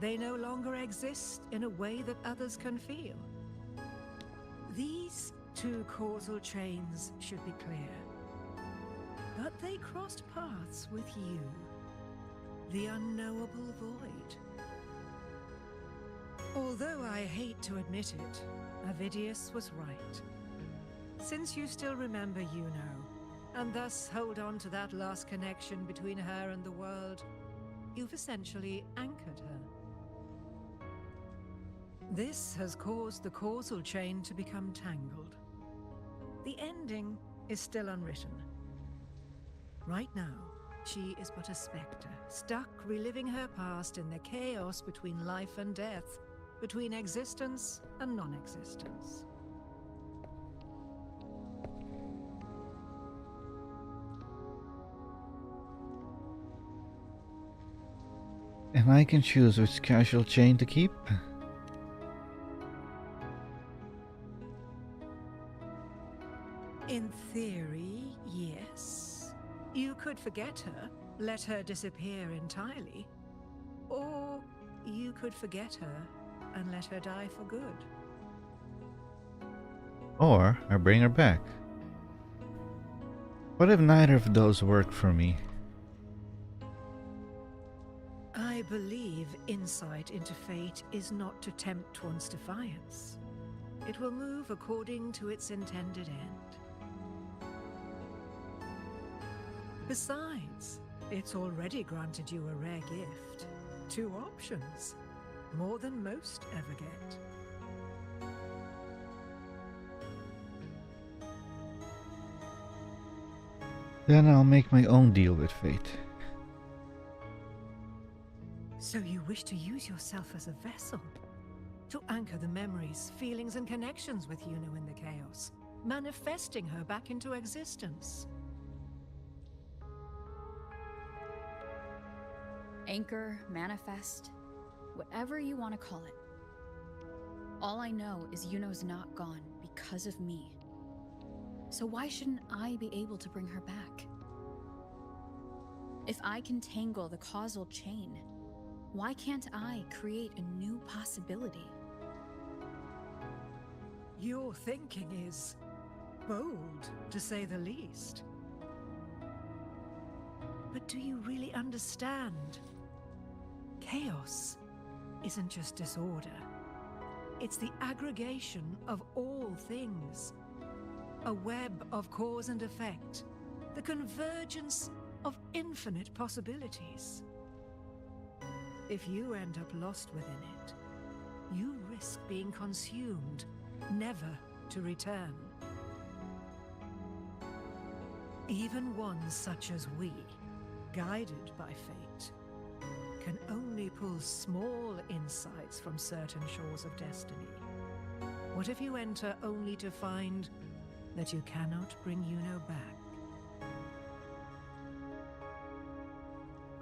they no longer exist in a way that others can feel. These two causal chains should be clear. But they crossed paths with you, the unknowable void. Although I hate to admit it, Avidius was right. Since you still remember Juno, and thus hold on to that last connection between her and the world, you've essentially anchored her. This has caused the causal chain to become tangled. The ending is still unwritten. Right now, she is but a spectre, stuck reliving her past in the chaos between life and death, between existence and non-existence. And I can choose which casual chain to keep? In theory, yes. You could forget her, let her disappear entirely. Or you could forget her and let her die for good. Or I bring her back. What if neither of those work for me? I believe insight into fate is not to tempt one's defiance. It will move according to its intended end. Besides, it's already granted you a rare gift. 2 options. More than most ever get. Then I'll make my own deal with fate. So you wish to use yourself as a vessel? To anchor the memories, feelings and connections with Juno in the chaos, manifesting her back into existence. Anchor, manifest, whatever you want to call it. All I know is Yuno's not gone because of me. So why shouldn't I be able to bring her back? If I can tangle the causal chain, why can't I create a new possibility? Your thinking is bold, to say the least. But do you really understand? Chaos isn't just disorder. It's the aggregation of all things. A web of cause and effect. The convergence of infinite possibilities. If you end up lost within it, you risk being consumed, never to return. Even ones such as we, guided by fate, can only pull small insights from certain shores of destiny. What if you enter only to find that you cannot bring Juno back?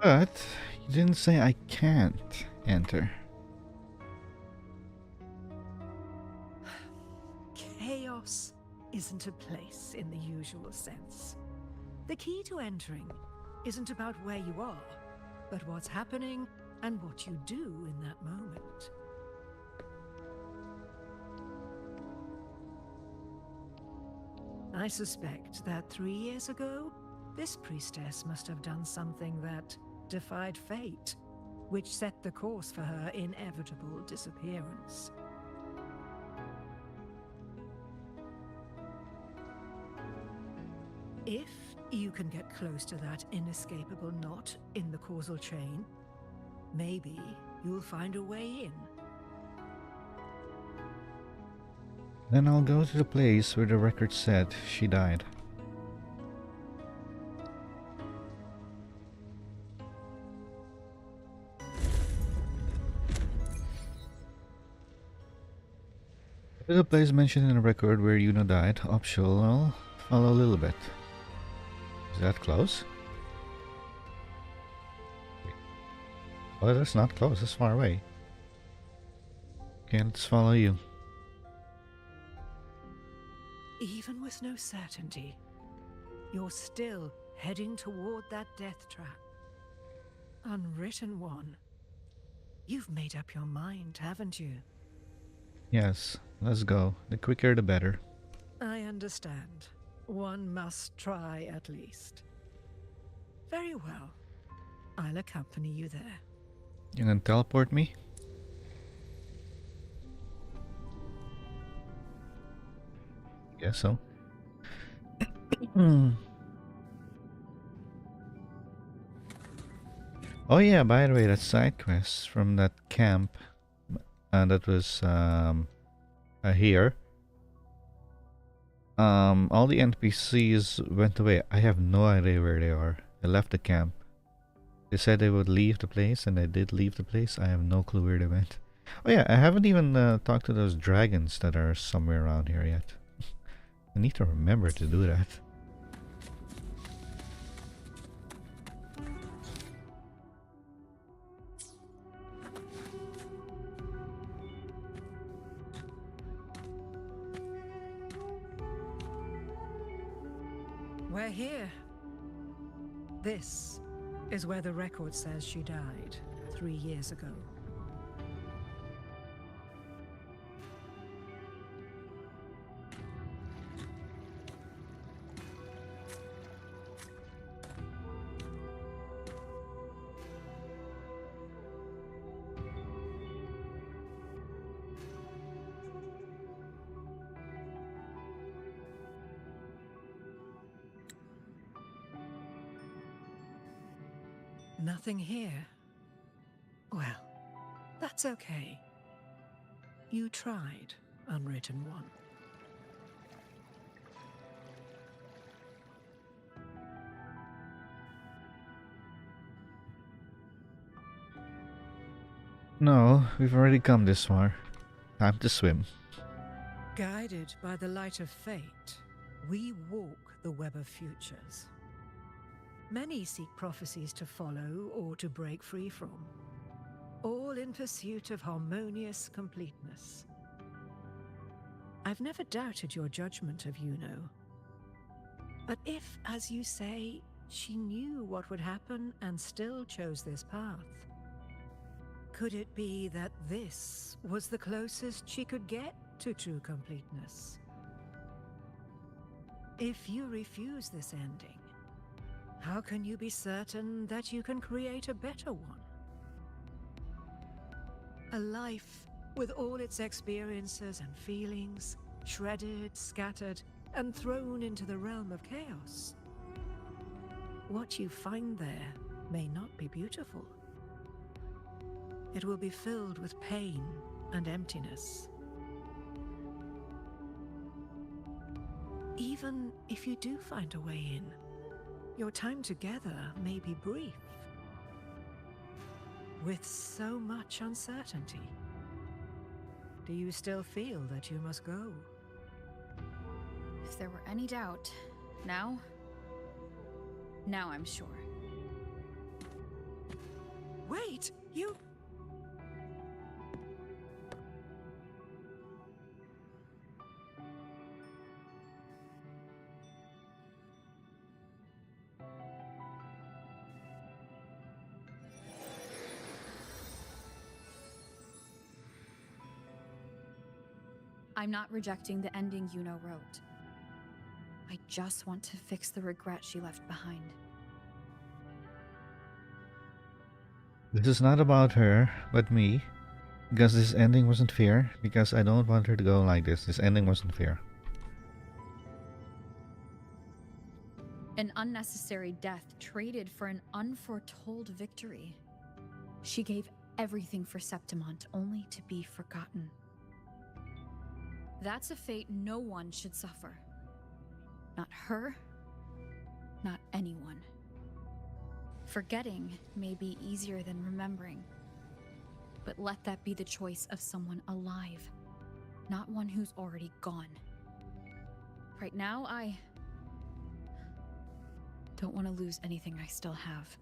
But you didn't say I can't enter. Chaos isn't a place in the usual sense. The key to entering isn't about where you are, but what's happening and what you do in that moment. I suspect that 3 years ago, this priestess must have done something that defied fate, which set the course for her inevitable disappearance. If you can get close to that inescapable knot in the causal chain, maybe you'll find a way in. Then I'll go to the place where the record said she died. The place mentioned in the record where Juno died, optional, I'll follow a little bit. Is that close? Oh, that's not close, that's far away. Okay, let's follow you. Even with no certainty, you're still heading toward that death trap. Unwritten one. You've made up your mind, haven't you? Yes. Let's go. The quicker the better. I understand. One must try at least. Very well. I'll accompany you there. You gonna teleport me? Guess so. Oh yeah, by the way, that side quest from that camp that was here. All the NPCs went away. I have no idea where they are. They left the camp. They said they would leave the place, and they did leave the place. I have no clue where they went. Oh yeah, I haven't even talked to those dragons that are somewhere around here yet. I need to remember to do that. We're here. This is where the record says she died 3 years ago. Nothing here. Well, that's okay. You tried, Unwritten One. No, we've already come this far. Time to swim. Guided by the light of fate, we walk the web of futures. Many seek prophecies to follow or to break free from, all in pursuit of harmonious completeness. I've never doubted your judgment of Yuno. But if, as you say, she knew what would happen and still chose this path, could it be that this was the closest she could get to true completeness? If you refuse this ending, how can you be certain that you can create a better one? A life with all its experiences and feelings, shredded, scattered, and thrown into the realm of chaos. What you find there may not be beautiful. It will be filled with pain and emptiness. Even if you do find a way in, your time together may be brief, with so much uncertainty. Do you still feel that you must go? If there were any doubt, now I'm sure. Wait, you... I'm not rejecting the ending Yuno wrote. I just want to fix the regret she left behind. This is not about her, but me. Because this ending wasn't fair. Because I don't want her to go like this. This ending wasn't fair. An unnecessary death traded for an unforetold victory. She gave everything for Septimont, only to be forgotten. That's a fate no one should suffer. Not her, not anyone. Forgetting may be easier than remembering, but let that be the choice of someone alive, not one who's already gone. Right now, I don't want to lose anything I still have.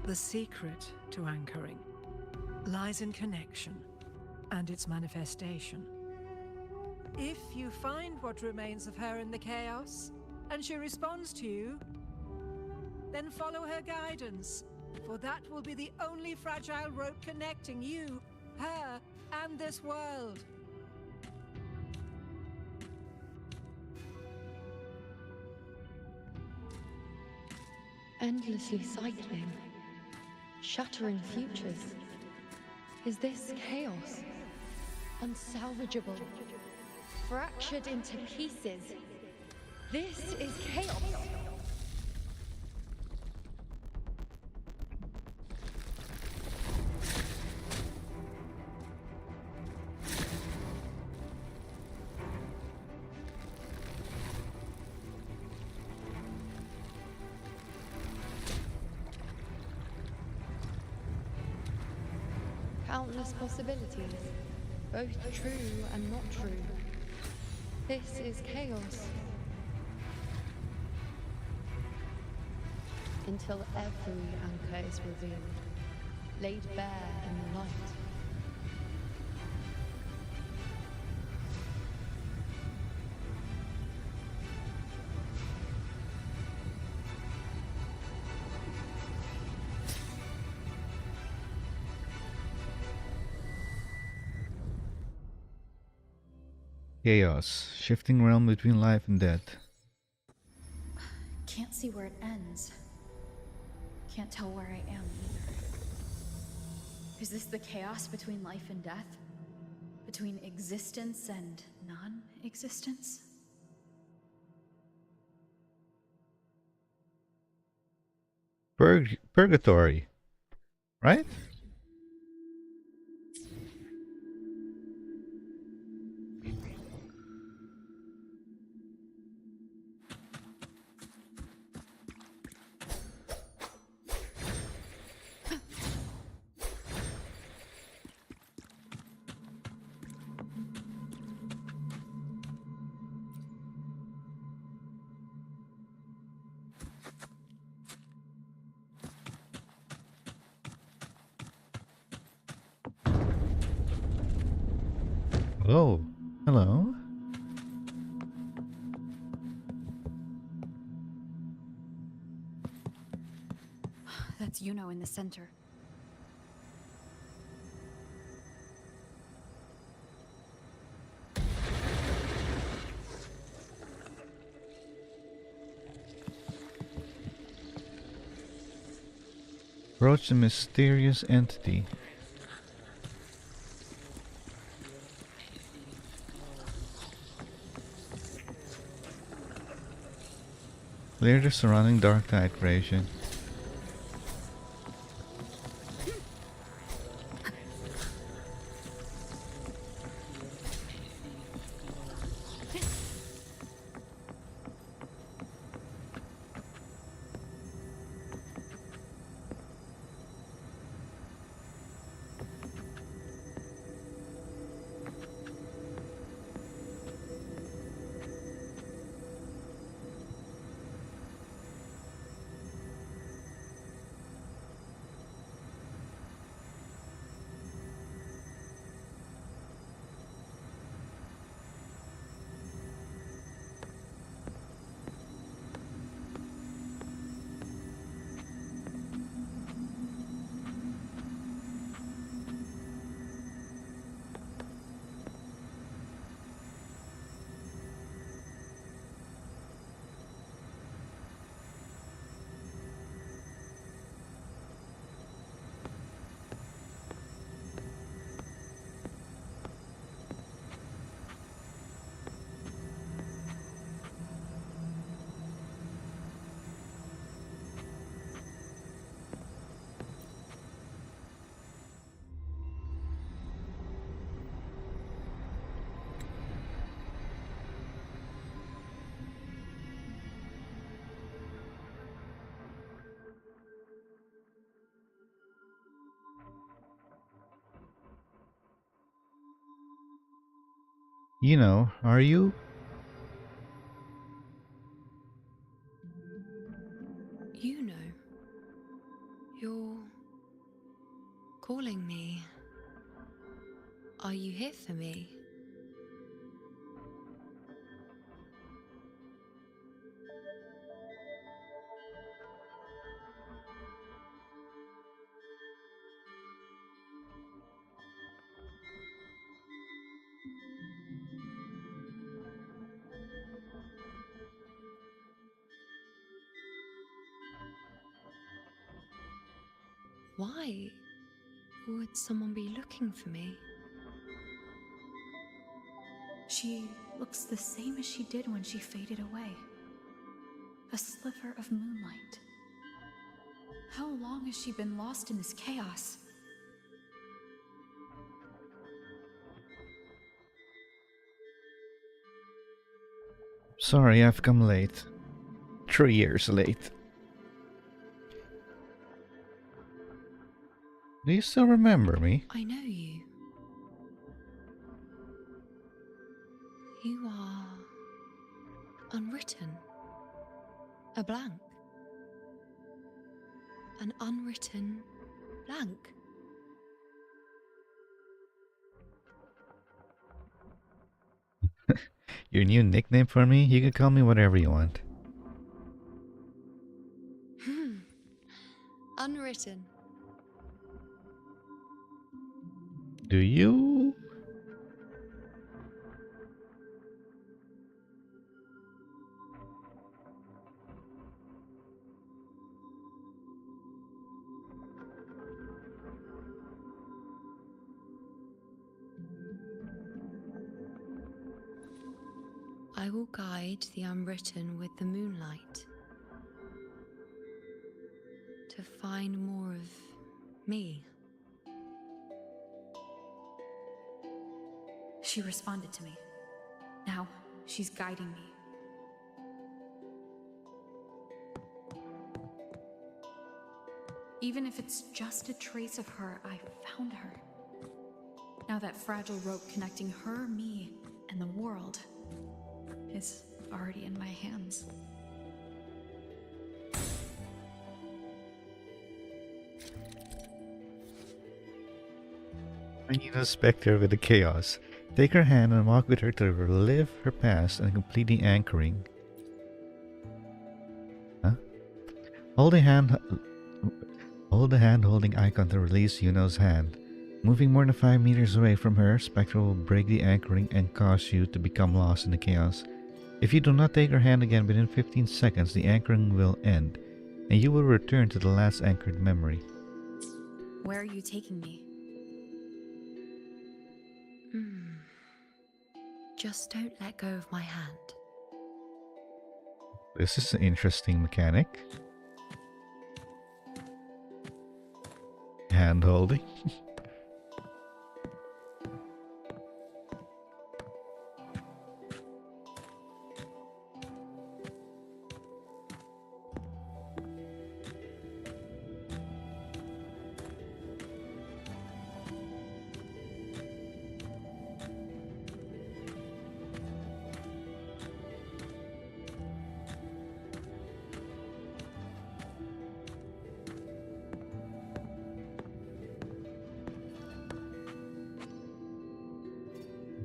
The secret to anchoring lies in connection and its manifestation. If you find what remains of her in the chaos, and she responds to you, Then follow her guidance, for that will be the only fragile rope connecting you, her, and this world. Endlessly cycling, shattering futures. Is this chaos? Unsalvageable, fractured into pieces. This is chaos. Countless possibilities, both true and not true. This is chaos. Until every anchor is revealed, laid bare in the light. Chaos, shifting realm between life and death. Can't see where it ends. Can't tell where I am either. Is this the chaos between life and death? Between existence and non-existence? Purgatory, right? Oh, hello. That's in the center. Approach the mysterious entity. Clear the surrounding dark tide creation. Are you? You're calling me. Are you here for me? Why would someone be looking for me? She looks the same as she did when she faded away. A sliver of moonlight. How long has she been lost in this chaos? Sorry, I've come late. 3 years late. Do you still remember me? I know you. You are unwritten. A blank. An unwritten blank. Your new nickname for me? You can call me whatever you want. Unwritten. Do you? I will guide the unwritten with the moonlight to find more of me. She responded to me. Now, she's guiding me. Even if it's just a trace of her, I found her. Now that fragile rope connecting her, me, and the world is already in my hands. I need a spectre with the chaos. Take her hand and walk with her to relive her past and complete the anchoring. Huh? Hold the hand holding icon to release Yuno's hand. Moving more than 5 meters away from her, Spectre will break the anchoring and cause you to become lost in the chaos. If you do not take her hand again within 15 seconds, the anchoring will end, and you will return to the last anchored memory. Where are you taking me? Just don't let go of my hand. This is an interesting mechanic. Hand holding.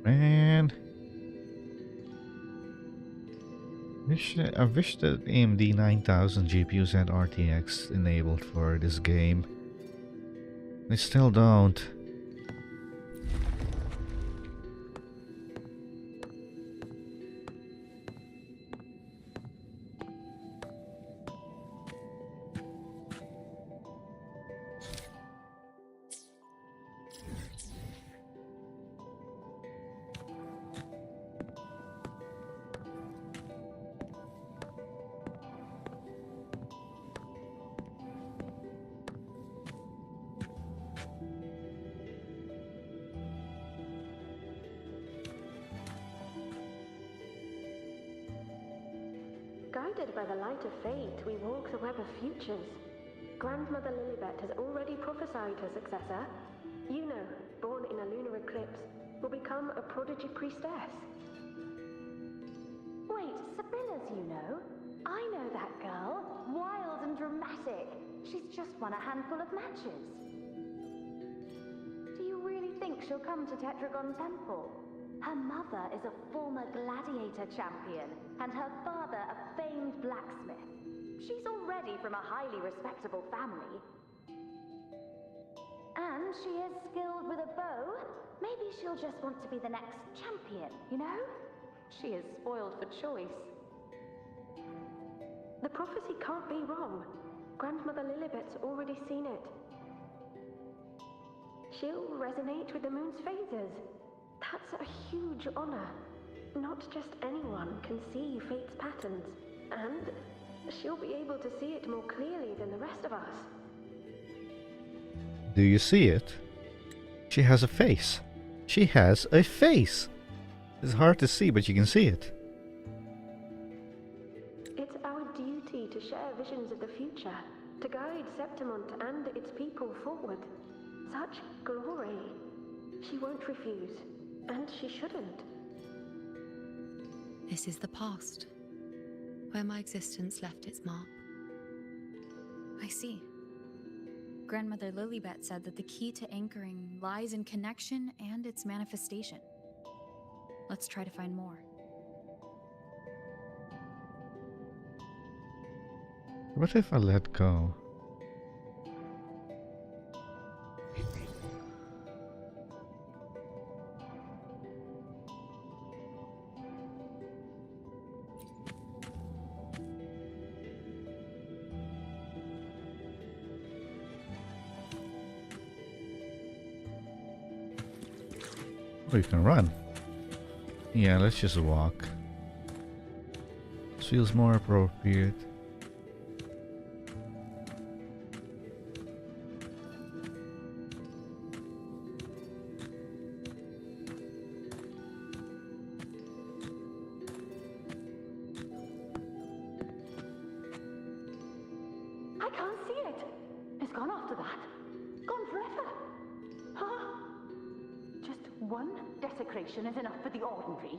Man, I wish that AMD 9000 GPUs had RTX enabled for this game. They still don't. Guided by the light of fate, we walk the web of futures. Grandmother Lilibet has already prophesied her successor. Yuno, born in a lunar eclipse, will become a prodigy priestess. Wait, Sibylla's Yuno? I know that girl. Wild and dramatic. She's just won a handful of matches. Do you really think she'll come to Tetragon Temple? Her mother is a former gladiator champion, and her father a famed blacksmith. She's already from a highly respectable family. And she is skilled with a bow. Maybe she'll just want to be the next champion, you know? She is spoiled for choice. The prophecy can't be wrong. Grandmother Lilibet's already seen it. She'll resonate with the moon's phases. That's a huge honor. Not just anyone can see fate's patterns, and she'll be able to see it more clearly than the rest of us. Do you see it? She has a face. She has a face! It's hard to see, but you can see it. It's our duty to share visions of the future, to guide Septimont and its people forward. Such glory. She won't refuse, and she shouldn't. This is the past, where my existence left its mark. I see. Grandmother Lilibet said that the key to anchoring lies in connection and its manifestation. Let's try to find more. What if I let go? Oh, you can run. Yeah, let's just walk. This feels more appropriate. I can't see it. It's gone after that. Gone forever. Huh? Just one desecration is enough for the ordinary.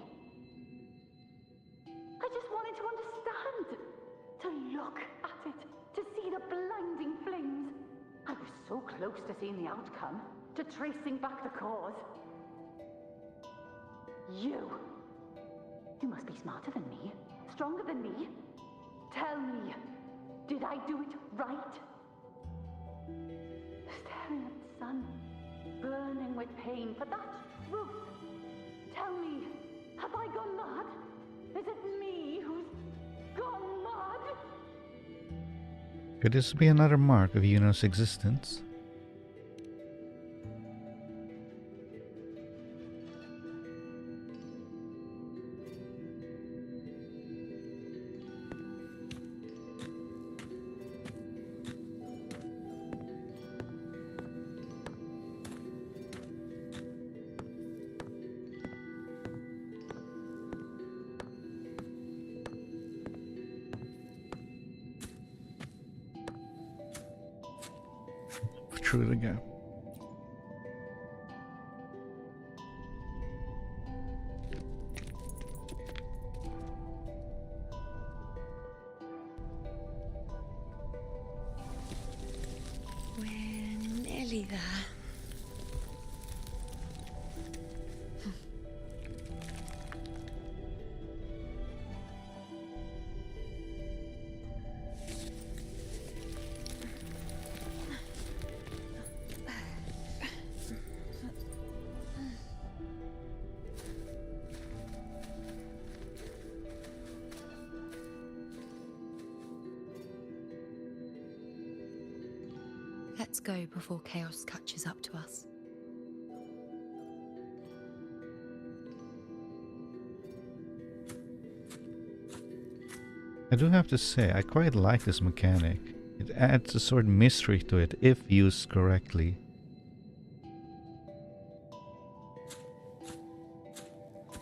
I just wanted to understand. To look at it. To see the blinding flames. I was so close to seeing the outcome. To tracing back the cause. You must be smarter than me. Stronger than me. Tell me. Did I do it right? Staring at the sun, burning with pain for that truth. Tell me, have I gone mad? Is it me who's gone mad? Could this be another mark of Yuno's existence? Through the gap. We're nearly there. Let's go before chaos catches up to us. I do have to say, I quite like this mechanic. It adds a sort of mystery to it if used correctly.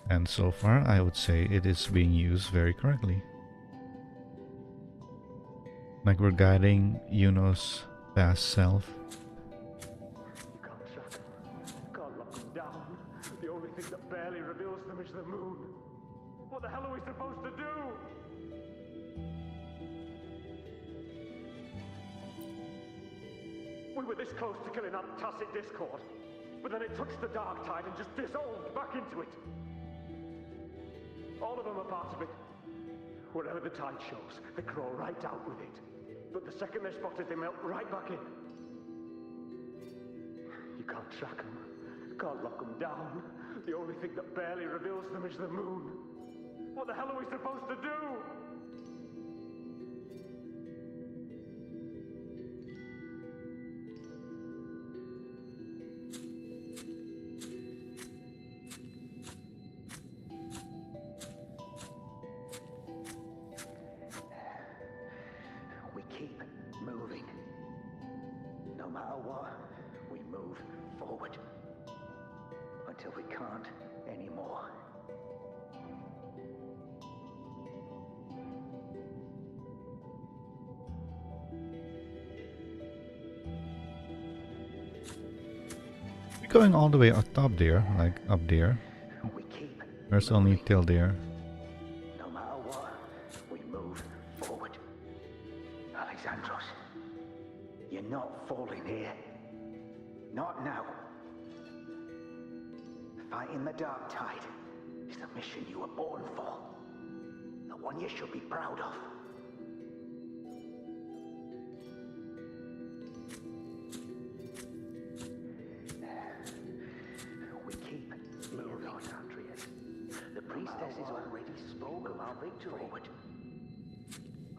And so far, I would say it is being used very correctly. Like we're guiding Yuno's past self. You can't track them. Can't lock them down. The only thing that barely reveals them is the moon. What the hell are we supposed to do? We were this close to killing that tacit discord, but then it touched the dark tide and just dissolved back into it. All of them are part of it. Wherever the tide shows, they crawl right out with it. But the second they're spotted, they melt right back in. You can't track them, can't lock them down. The only thing that barely reveals them is the moon. What the hell are we supposed to do? matter what, we move forward. Until we can't anymore. We're going all the way up top there, like up there. There's only till there. No matter what, we move forward. Alexandros, you're not falling here. Not now. Fighting the Dark Tide is the mission you were born for. The one you should be proud of. We keep moving, Andreas. The priestess is already spoken of our victory. Forward.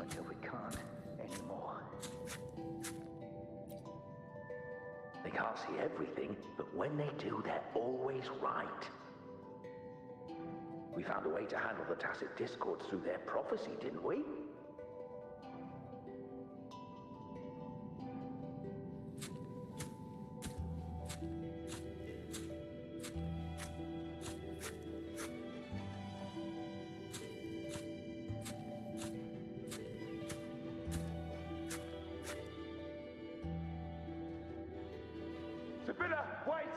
Until we can't anymore. They can't see everything, but when they do, they're always right. We found a way to handle the tacit discords through their prophecy, didn't we? Sibylla, wait!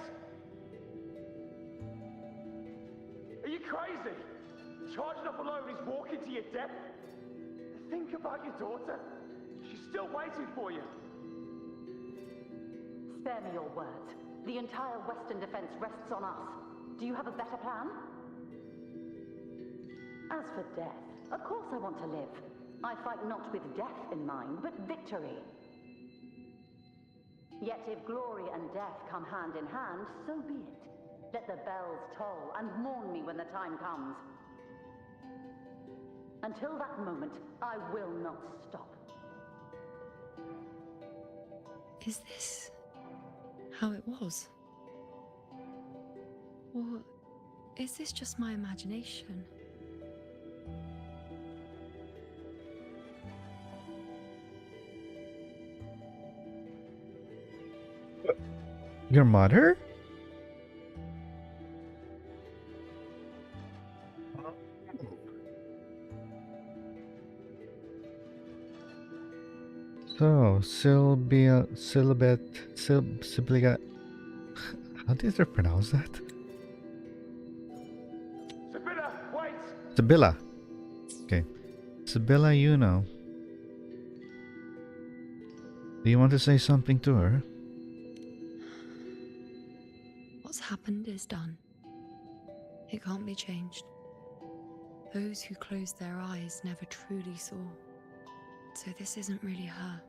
Are you crazy? Charging up alone is walking to your death? Think about your daughter. She's still waiting for you. Spare me your words. The entire Western defense rests on us. Do you have a better plan? As for death, of course I want to live. I fight not with death in mind, but victory. Yet if glory and death come hand in hand, so be it. Let the bells toll and mourn me when the time comes. Until that moment, I will not stop. Is this how it was? Or is this just my imagination? Your mother? So, Sylvia, how did they pronounce that? Sibylla, wait! Sibylla. Okay. Sibylla, you know. Do you want to say something to her? What's happened is done. It can't be changed. Those who closed their eyes never truly saw. So this isn't really her.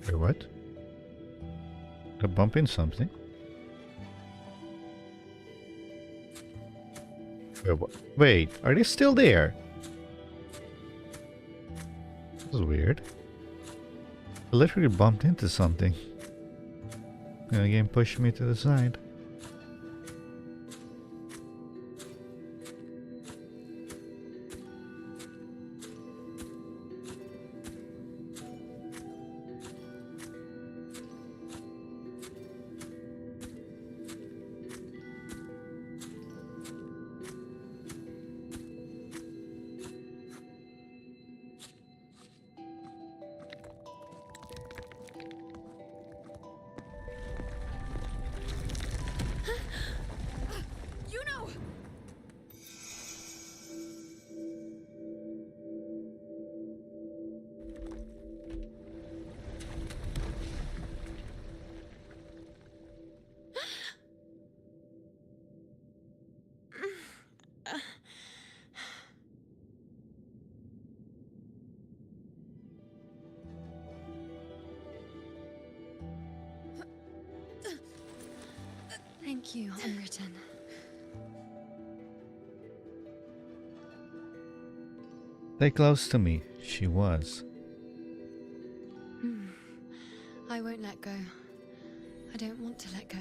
Wait, what? They're bumping something? Wait, are they still there? This is weird. I literally bumped into something. And the game pushed me to the side. Thank you, Unwritten. Stay close to me. She was. I won't let go. I don't want to let go.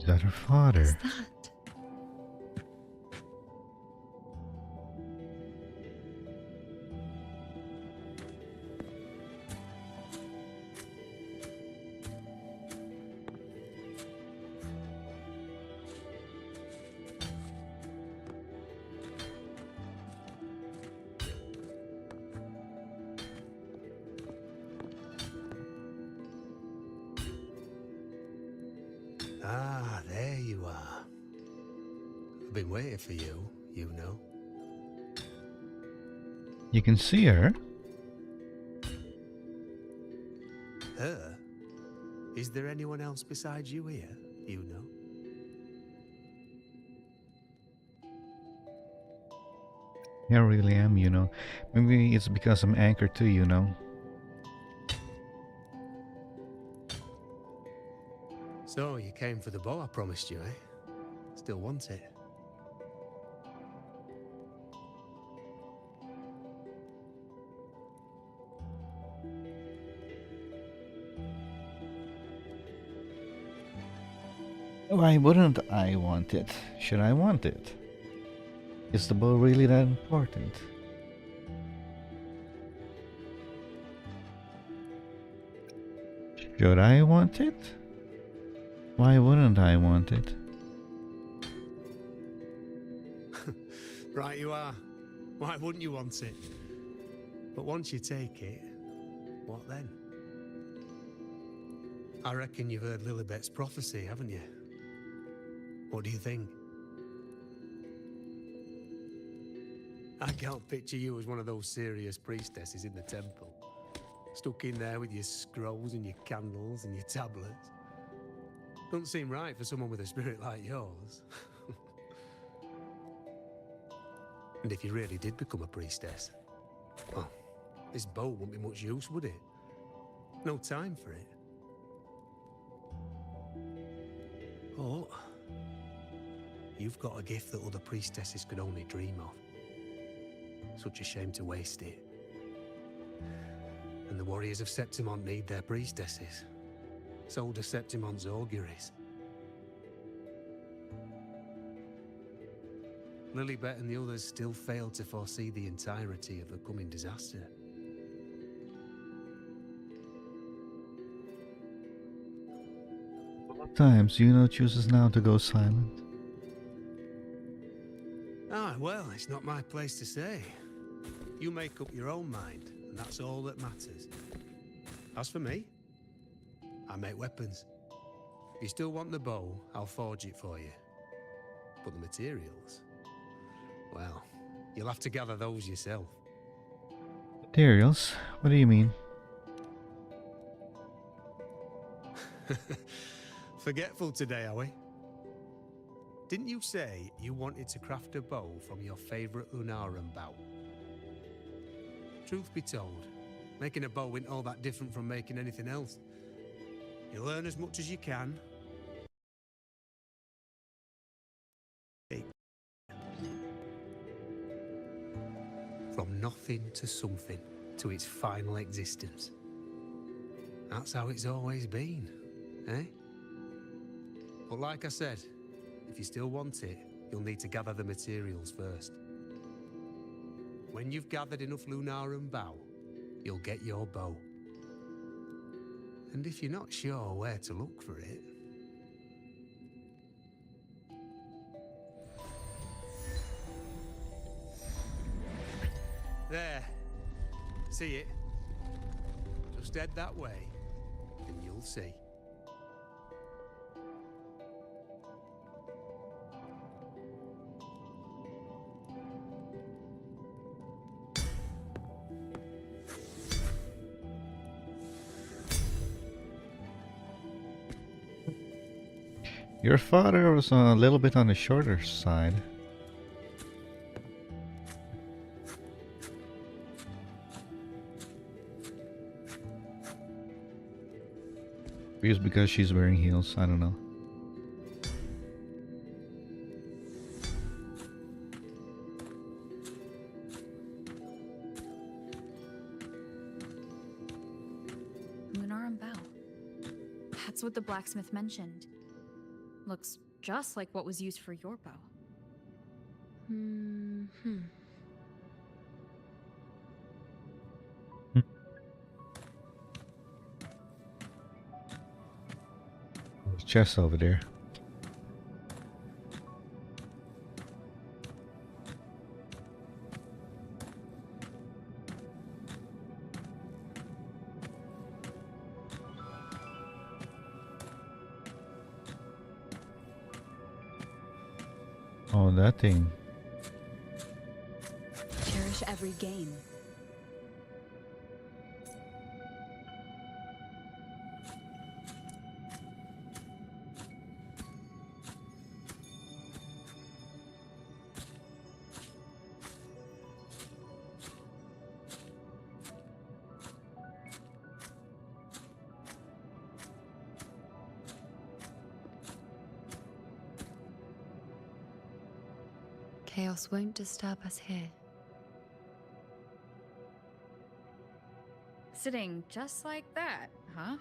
Is that her father? What's that? Ah, there you are. I've been waiting for you, you know. You can see her. Her? Is there anyone else besides you here, you know? Yeah, I really am, you know. Maybe it's because I'm anchored to, you know. So, you came for the bow I promised you, eh? Still want it? Why wouldn't I want it? Should I want it? Is the bow really that important? Should I want it? Why wouldn't I want it? Right you are. Why wouldn't you want it? But once you take it, what then? I reckon you've heard Lilibet's prophecy, haven't you? What do you think? I can't picture you as one of those serious priestesses in the temple. Stuck in there with your scrolls and your candles and your tablets. Don't seem right for someone with a spirit like yours. And if you really did become a priestess, well, this bow wouldn't be much use, would it? No time for it. Oh, you've got a gift that other priestesses could only dream of. Such a shame to waste it. And the warriors of Septimont need their priestesses. So do Septimont's auguries. Lilibet and the others still failed to foresee the entirety of the coming disaster. Times Juno chooses now to go silent. Ah, well, it's not my place to say. You make up your own mind, and that's all that matters. As for me, I make weapons. If you still want the bow, I'll forge it for you. But the materials, well, you'll have to gather those yourself. Materials? What do you mean? Forgetful today, are we? Didn't you say you wanted to craft a bow from your favorite Lunarum bow? Truth be told, making a bow isn't all that different from making anything else. You learn as much as you can. From nothing to something, to its final existence. That's how it's always been, eh? But like I said, if you still want it, you'll need to gather the materials first. When you've gathered enough Lunarum bow, you'll get your bow. And if you're not sure where to look for it... There. See it? Just head that way, and you'll see. Your father was a little bit on the shorter side. Maybe it's because she's wearing heels, I don't know. Lunarum bow. That's what the blacksmith mentioned. Looks just like what was used for your bow. There's a chest over there. Oh, that thing. Cherish every game. Chaos won't disturb us here. Sitting just like that, huh?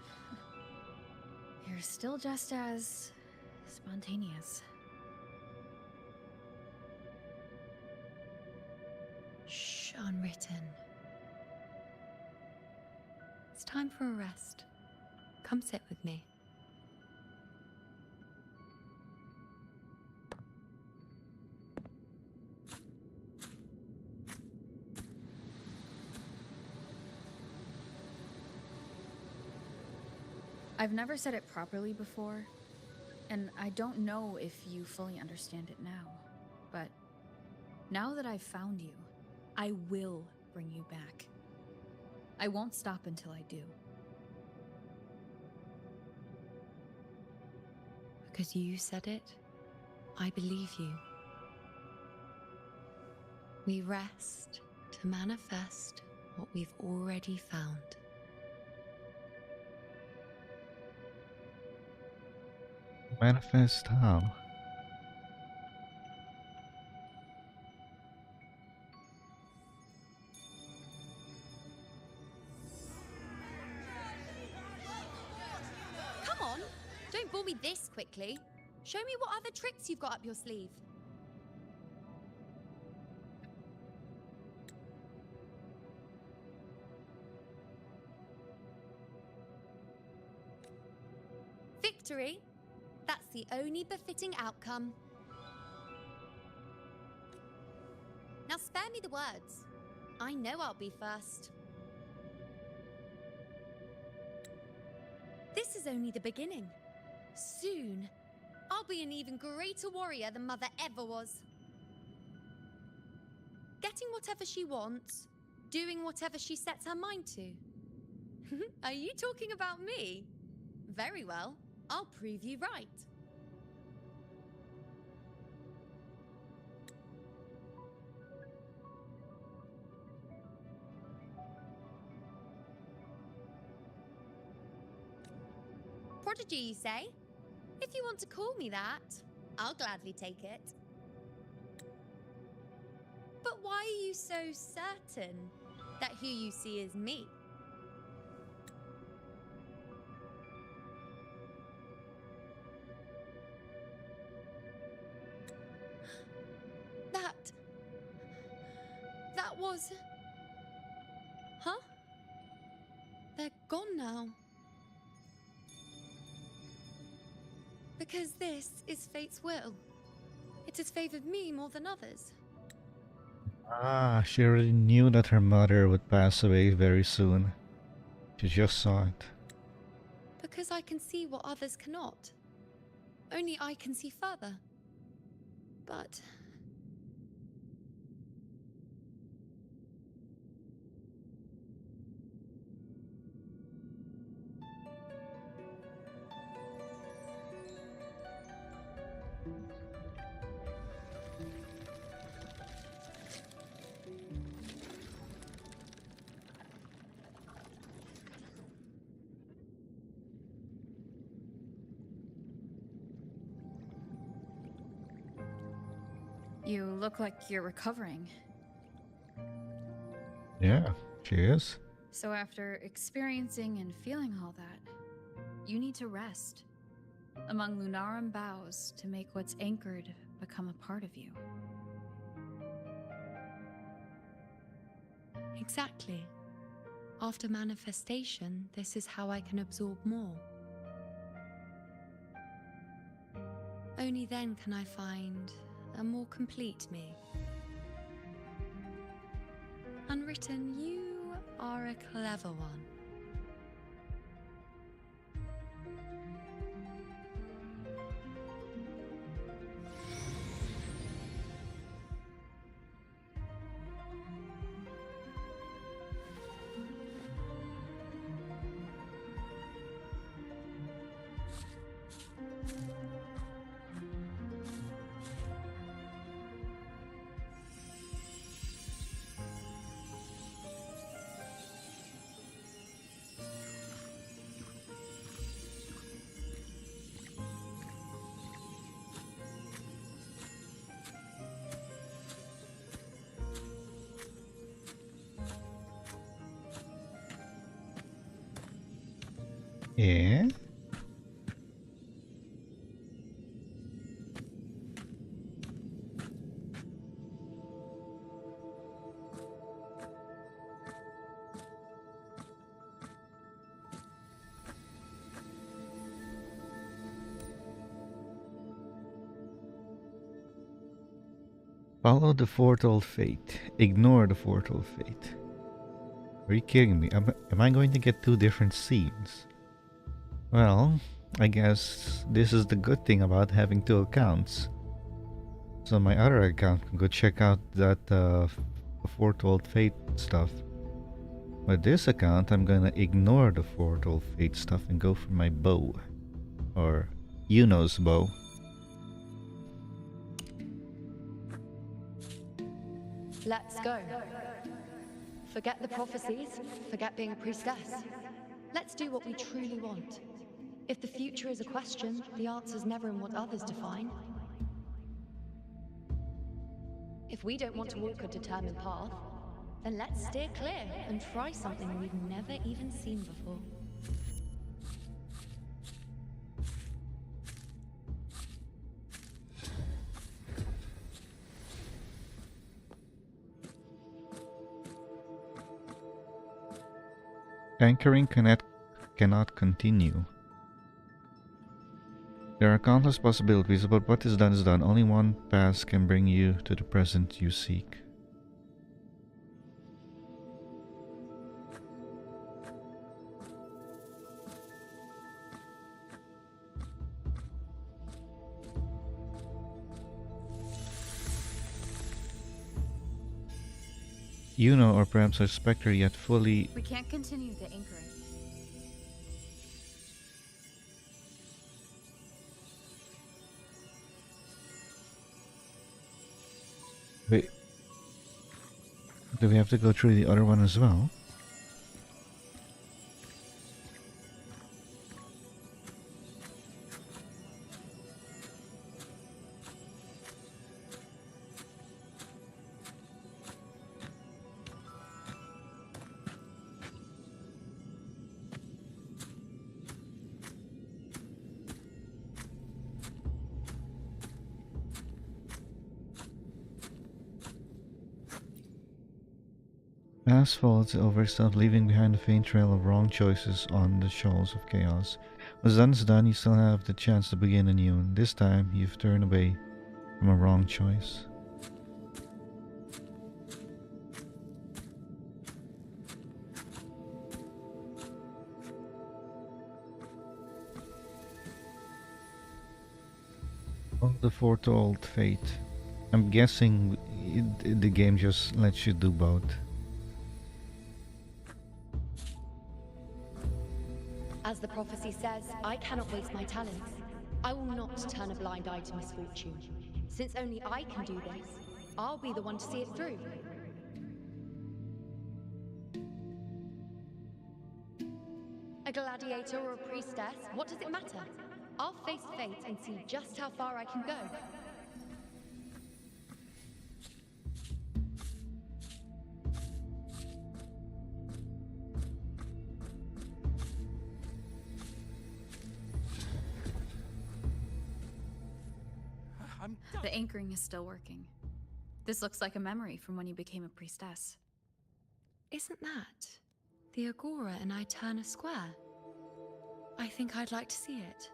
You're still just as spontaneous. Shh, unwritten. It's time for a rest. Come sit with me. I've never said it properly before, and I don't know if you fully understand it now, but now that I've found you, I will bring you back. I won't stop until I do. Because you said it, I believe you. We rest to manifest what we've already found. Manifest how? Come on, don't bore me this quickly. Show me what other tricks you've got up your sleeve. Victory? That's the only befitting outcome. Now spare me the words. I know I'll be first. This is only the beginning. Soon, I'll be an even greater warrior than Mother ever was. Getting whatever she wants, doing whatever she sets her mind to. Are you talking about me? Very well, I'll prove you right. Prodigy, you say? If you want to call me that, I'll gladly take it. But why are you so certain that who you see is me? That was... Huh? They're gone now. Because this is fate's will. It has favored me more than others. Ah, she already knew that her mother would pass away very soon. She just saw it. Because I can see what others cannot. Only I can see further. But... You look like you're recovering. Yeah, she is. So after experiencing and feeling all that, you need to rest. among Lunarum boughs to make what's anchored become a part of you. Exactly. After manifestation, this is how I can absorb more. Only then can I find a more complete me. Unwritten, you are a clever one. Yeah? Follow the foretold fate. Ignore the foretold fate. Are you kidding me? Am I going to get two different scenes? Well, I guess this is the good thing about having two accounts. So my other account can go check out that foretold fate stuff. With this account, I'm gonna ignore the foretold fate stuff and go for my bow. Or Yuno's bow. Let's go. Forget the prophecies, forget being a priestess. Let's do what we truly want. If the future is a question, the answer's never in what others define. If we don't want to walk a determined path, then let's steer clear and try something we've never even seen before. Anchoring cannot continue. There are countless possibilities, but what is done is done. Only one path can bring you to the present you seek. You know, or perhaps a spectre yet fully... We can't continue the anchoring. Wait. Do we have to go through the other one as well? Fast forward over stuff, leaving behind a faint trail of wrong choices on the shoals of chaos. What's done is done, you still have the chance to begin anew, and this time you've turned away from a wrong choice. Oh, the foretold fate. I'm guessing the game just lets you do both. As the prophecy says, I cannot waste my talents. I will not turn a blind eye to misfortune. Since only I can do this, I'll be the one to see it through. A gladiator or a priestess, what does it matter? I'll face fate and see just how far I can go. The anchoring is still working. This looks like a memory from when you became a priestess. Isn't that the Agora in Eterna Square? I think I'd like to see it.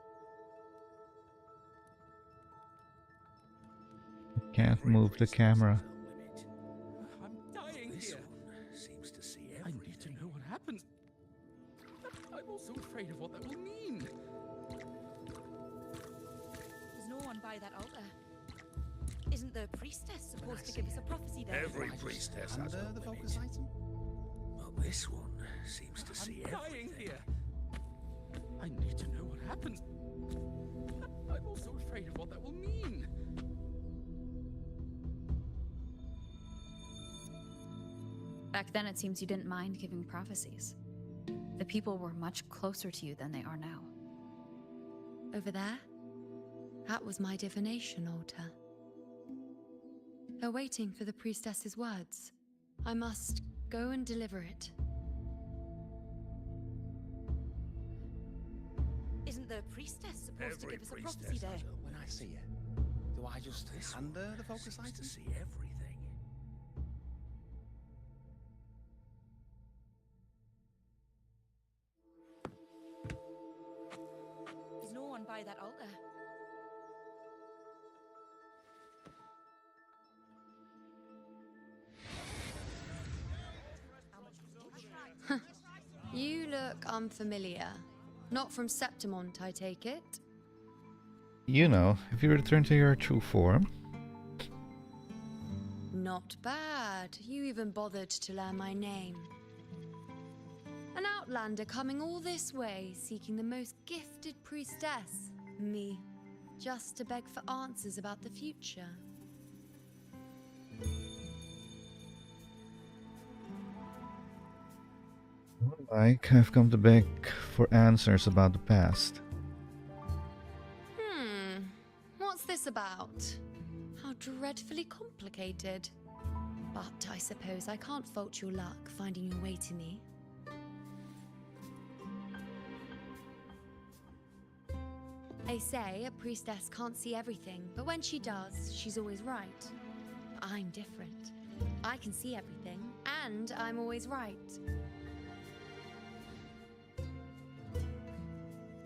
Can't move the camera. I'm dying This here. one seems to see I need to know what happened. I'm also afraid of what that will mean. There's no one by that altar. Isn't the priestess supposed to give us a prophecy there? Every priestess has Under a the limit. focus item? Well, this one seems to see I'm dying everything. here. I need to know what happened. I'm also afraid of what that will mean. Back then, it seems you didn't mind giving prophecies. The people were much closer to you than they are now. Over there? That was my divination altar. They're waiting for the priestess's words. I must go and deliver it. Isn't the priestess supposed to Every give us a priestess prophecy there? has a When I see it, do I just This hand her one the focus seems item? to see everything. There's no one by that altar. You look unfamiliar. Not from Septimont, I take it. You know, if you return to your true form. Not bad. You even bothered to learn my name. An outlander coming all this way, seeking the most gifted priestess. Me. Just to beg for answers about the future. Like, I've come to beg for answers about the past. What's this about? How dreadfully complicated. But I suppose I can't fault your luck finding your way to me. They say a priestess can't see everything, but when she does, she's always right. But I'm different. I can see everything, and I'm always right.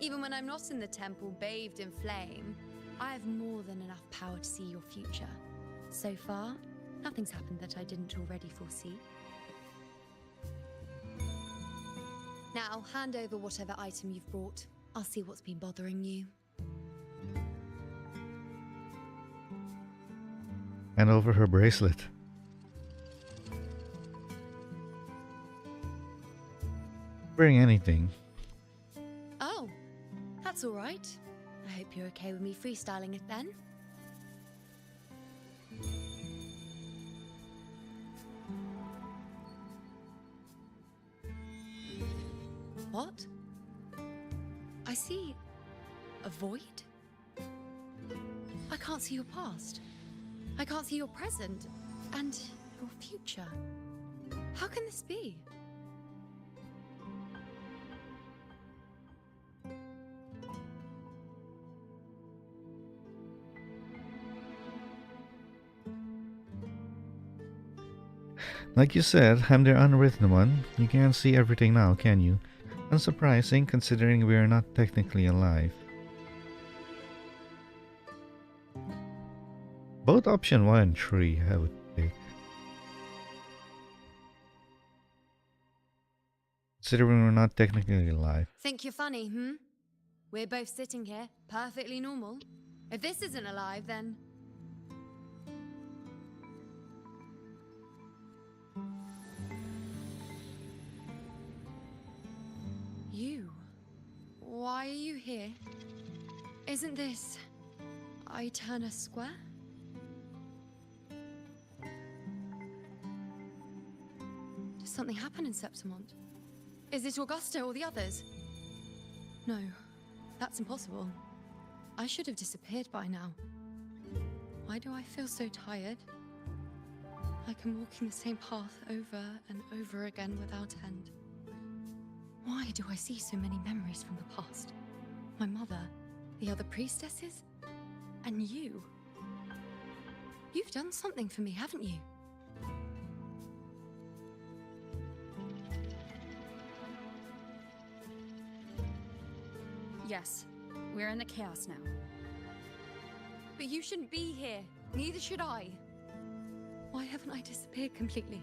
Even when I'm not in the temple bathed in flame, I have more than enough power to see your future. So far, nothing's happened that I didn't already foresee. Now, hand over whatever item you've brought. I'll see what's been bothering you. And over her bracelet. Bring anything. Oh, that's all right. I hope you're okay with me freestyling it then. What? I see a void? I can't see your past. I can't see your present and your future. How can this be? Like you said, I'm the unwritten one. You can't see everything now, can you? Unsurprising, considering we are not technically alive. Both option 1 and 3, I would pick. Considering we're not technically alive. Think you're funny, We're both sitting here, perfectly normal. If this isn't alive, then... You? Why are you here? Isn't this... Eterna Square? Does something happen in Septimont? Is it Augusta or the others? No, that's impossible. I should have disappeared by now. Why do I feel so tired? Like I'm walking the same path over and over again without end. Why do I see so many memories from the past? My mother, the other priestesses, and you. You've done something for me, haven't you? Yes, we're in the chaos now. But you shouldn't be here. Neither should I. Why haven't I disappeared completely?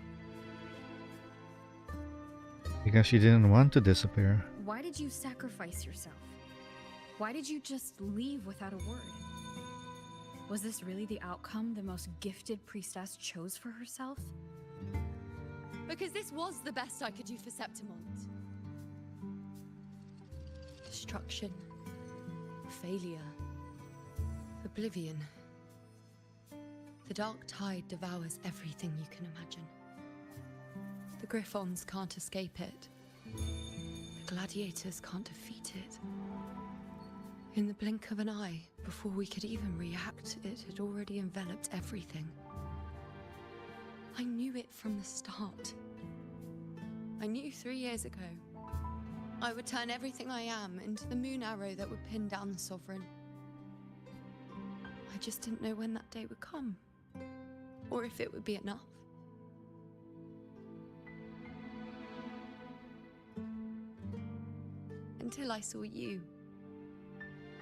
Because she didn't want to disappear. Why did you sacrifice yourself? Why did you just leave without a word? Was this really the outcome the most gifted priestess chose for herself? Because this was the best I could do for Septimont. Destruction. Failure. Oblivion. The dark tide devours everything you can imagine. The Griffons can't escape it. The gladiators can't defeat it. In the blink of an eye, before we could even react, it had already enveloped everything. I knew it from the start. I knew 3 years ago. I would turn everything I am into the moon arrow that would pin down the Sovereign. I just didn't know when that day would come, or if it would be enough. Until I saw you.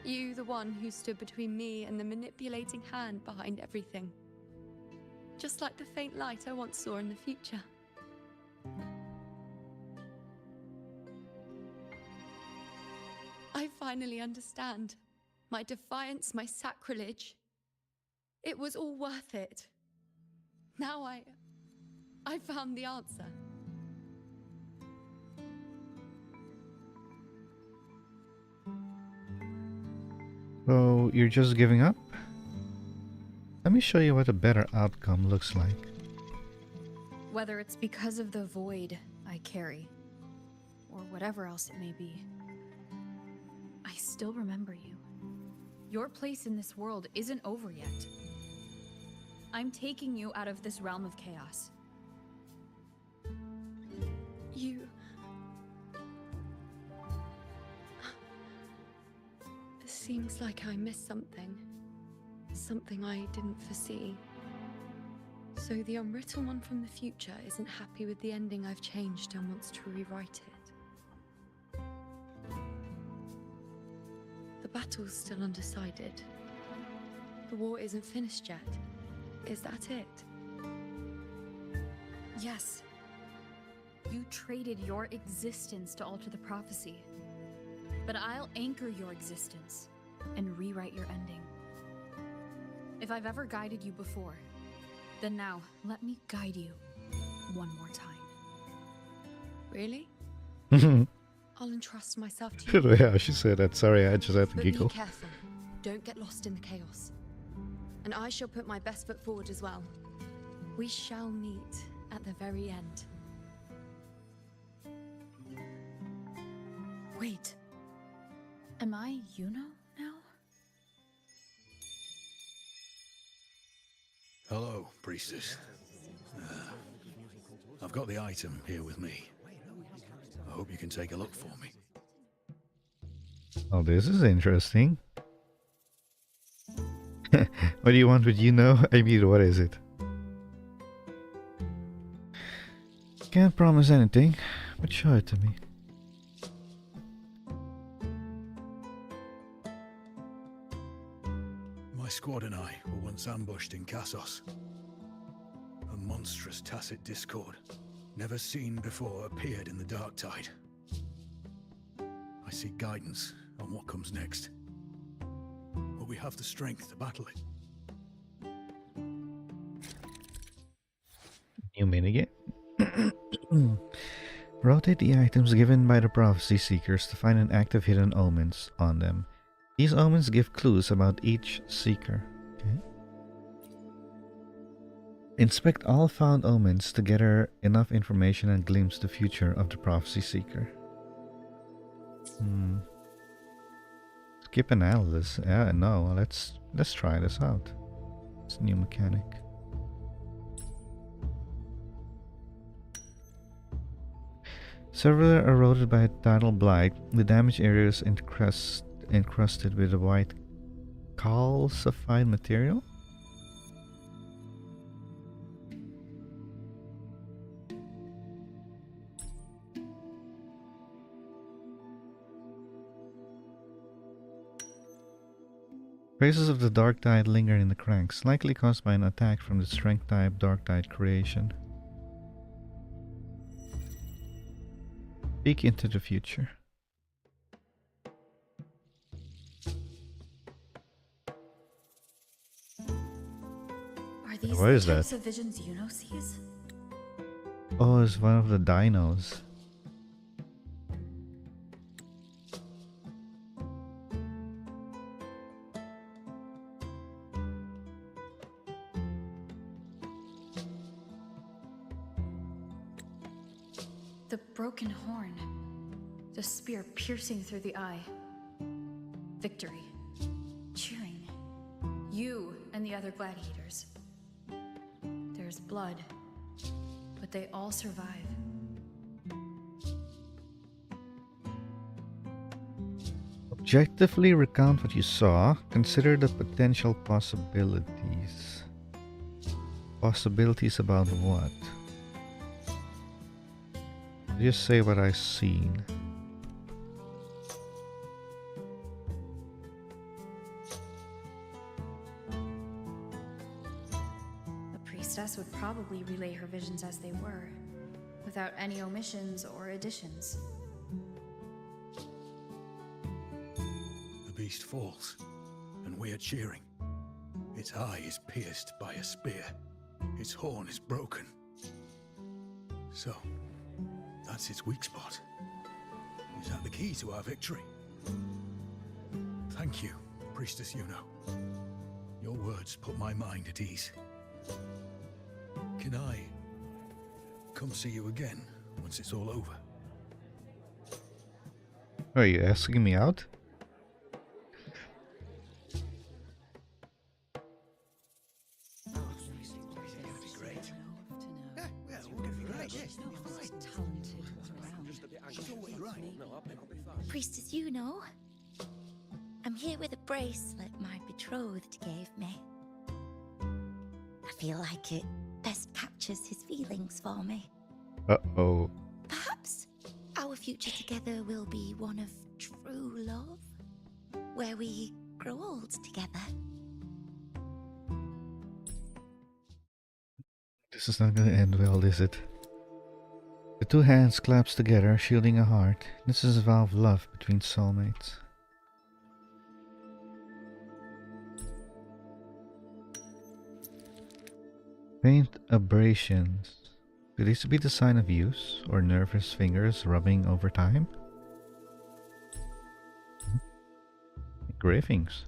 You, the one who stood between me and the manipulating hand behind everything. Just like the faint light I once saw in the future. I finally understand. My defiance, my sacrilege. It was all worth it. Now I found the answer. So you're just giving up? Let me show you what a better outcome looks like. Whether it's because of the void I carry, or whatever else it may be, I still remember you. Your place in this world isn't over yet. I'm taking you out of this realm of chaos. You... It seems like I missed something. Something I didn't foresee. So the unwritten one from the future isn't happy with the ending I've changed and wants to rewrite it. The battle's still undecided. The war isn't finished yet. Is that it? Yes. You traded your existence to alter the prophecy. But I'll anchor your existence and rewrite your ending. If I've ever guided you before, then now let me guide you one more time. Really? I'll entrust myself to you. Yeah, she said that. Sorry, I just had to But giggle. be careful. Don't get lost in the chaos. And I shall put my best foot forward as well. We shall meet at the very end. Wait. Am I Yuno now? Hello, priestess. I've got the item here with me. I hope you can take a look for me. Oh, this is interesting. What do you want with Yuno? I mean, what is it? Can't promise anything, but show it to me. My squad and I were once ambushed in Kassos. A monstrous tacit discord, never seen before, appeared in the dark tide. I seek guidance on what comes next. But we have the strength to battle it. New minigame. Rotate the items given by the prophecy seekers to find an active hidden omens on them. These omens give clues about each seeker. Okay. Inspect all found omens to gather enough information and glimpse the future of the prophecy seeker. Skip analysis. Yeah, no. Let's try this out. It's a new mechanic. Several are eroded by tidal blight. The damaged areas encrusted with a white calcified material. Traces of the dark tide linger in the cracks, likely caused by an attack from the strength type dark tide creation. Peek into the future. Are these What the is types that? of visions Yuno sees? Oh, it's one of the dinos. The broken horn. The spear piercing through the eye. Victory. Cheering. You and the other gladiators. There's blood, but they all survive. Objectively recount what you saw. Consider the potential possibilities. Possibilities about what? Just say what I've seen. The priestess would probably relay her visions as they were, without any omissions or additions. The beast falls, and we are cheering. Its eye is pierced by a spear. Its horn is broken. So, that's its weak spot. Is that the key to our victory? Thank you, Priestess Yuno. Your words put my mind at ease. Can I come see you again once it's all over? Are you asking me out? Priestess Yuno, I'm here with a bracelet my betrothed gave me. I feel like it best captures his feelings for me. Uh-oh. Perhaps our future together will be one of true love, where we grow old together. This is not gonna end well, is it? The two hands clasp together, shielding a heart. This is a vow of love between soulmates. Faint abrasions. Could these be the sign of use or nervous fingers rubbing over time? Engravings.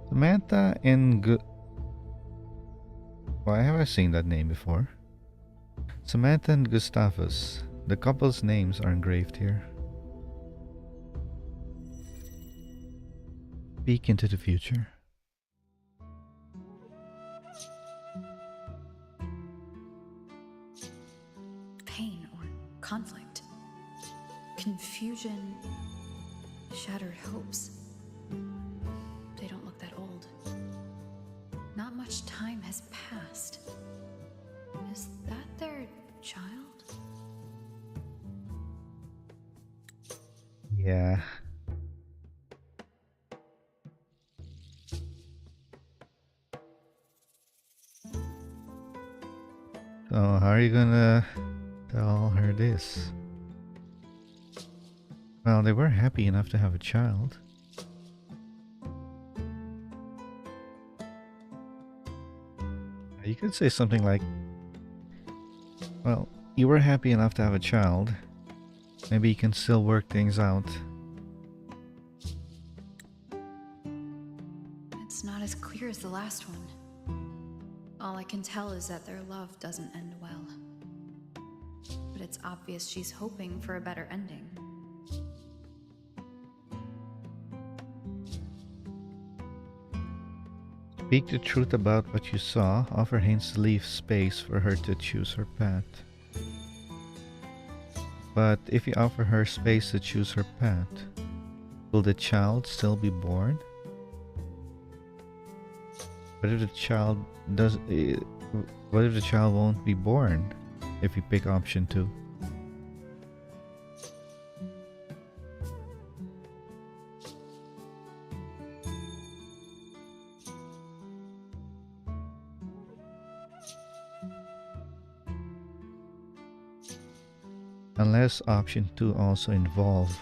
Samantha and Why have I seen that name before? Samantha and Gustavus. The couple's names are engraved here. Peek into the future. Pain or conflict. Confusion. Shattered hopes. They don't look that old. Not much time has passed. Is that their child? Yeah. So how are you gonna tell her this? Well, they were happy enough to have a child. You could say something like, well, you were happy enough to have a child. Maybe you can still work things out. It's not as clear as the last one. All I can tell is that their love doesn't end well. But it's obvious she's hoping for a better ending. Speak the truth about what you saw. Offer hints to leave space for her to choose her path. But if you offer her space to choose her path, will the child still be born? What if the child what if the child won't be born if you pick option 2? Unless option 2 also involve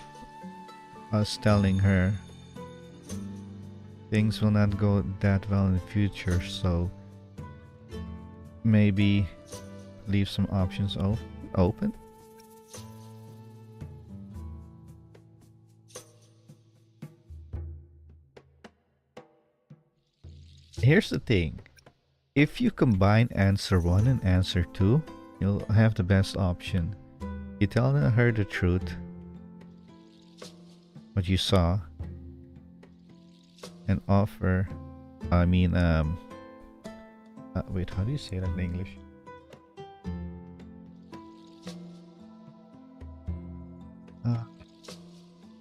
us telling her things will not go that well in the future, so maybe leave some options open. Here's the thing. If you combine answer 1 and answer 2, you'll have the best option. You tell her the truth, what you saw, and offer, wait, how do you say that in English? How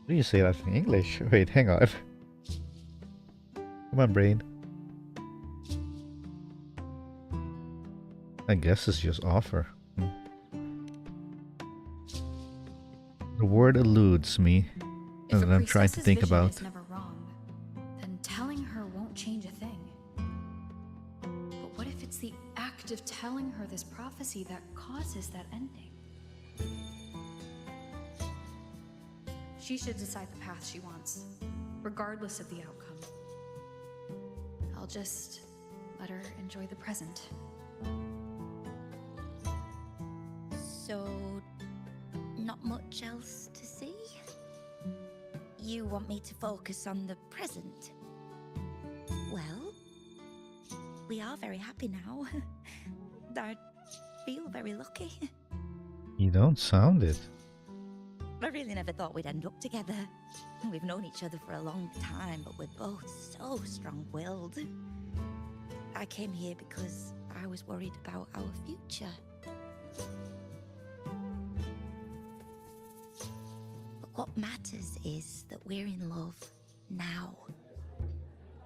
do you say that in English? Wait, hang on. Come on, brain. I guess it's just offer. The word eludes me, If and a I'm trying to priestess's think vision about. is never wrong, then telling her won't change a thing. But what if it's the act of telling her this prophecy that causes that ending? She should decide the path she wants, regardless of the outcome. I'll just let her enjoy the present. So, not much else to see? You want me to focus on the present? Well, we are very happy now. I feel very lucky. You don't sound it. I really never thought we'd end up together. We've known each other for a long time, but we're both so strong-willed. I came here because I was worried about our future. But what matters is that we're in love now.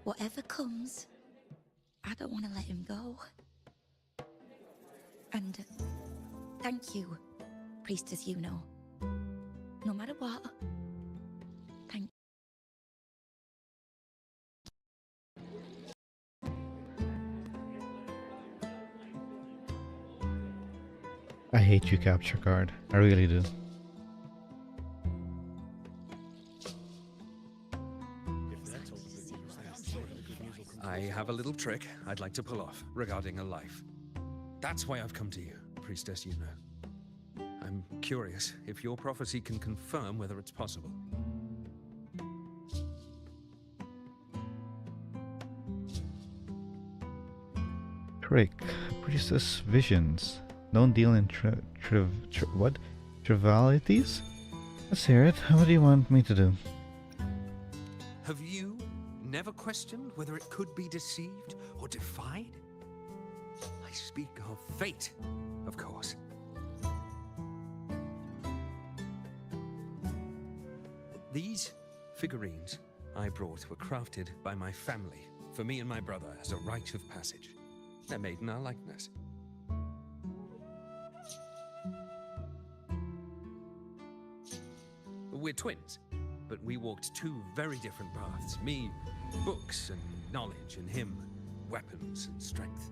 Whatever comes, I don't want to let him go. And thank you, Priestess Yuno. No matter what, thank I hate you, capture card. I really do. I have a little trick I'd like to pull off regarding a life. That's why I've come to you, Priestess Yuno. I'm curious if your prophecy can confirm whether it's possible. Trick. Priestess visions. Don't deal in trivialities? Let's hear it. What do you want me to do? Have you never questioned whether it could be deceived or defied? I speak of fate, of course. These figurines I brought were crafted by my family for me and my brother as a rite of passage. They're made in our likeness. We're twins, but we walked two very different paths. Me, books and knowledge, and him, weapons and strength.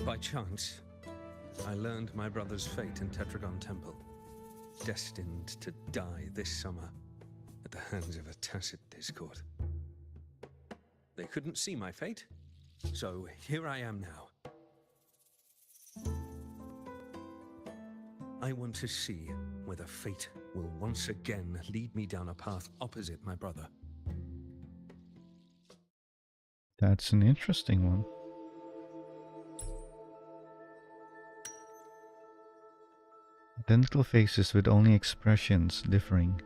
By chance, I learned my brother's fate in Tetragon Temple, destined to die this summer at the hands of a tacit discord. They couldn't see my fate, so here I am now. I want to see whether fate will once again lead me down a path opposite my brother. That's an interesting one. Identical faces with only expressions differing.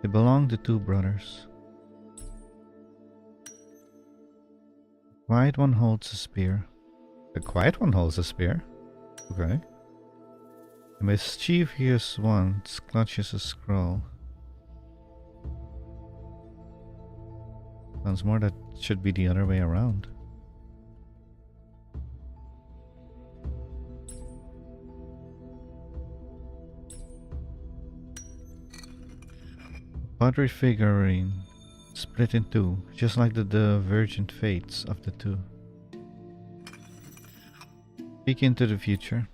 They belong to two brothers. The quiet one holds a spear. The quiet one holds a spear? Okay. The mischievous one clutches a scroll. Sounds more that should be the other way around. Pottery figurine split in two, just like the divergent fates of the two. Peek into the future.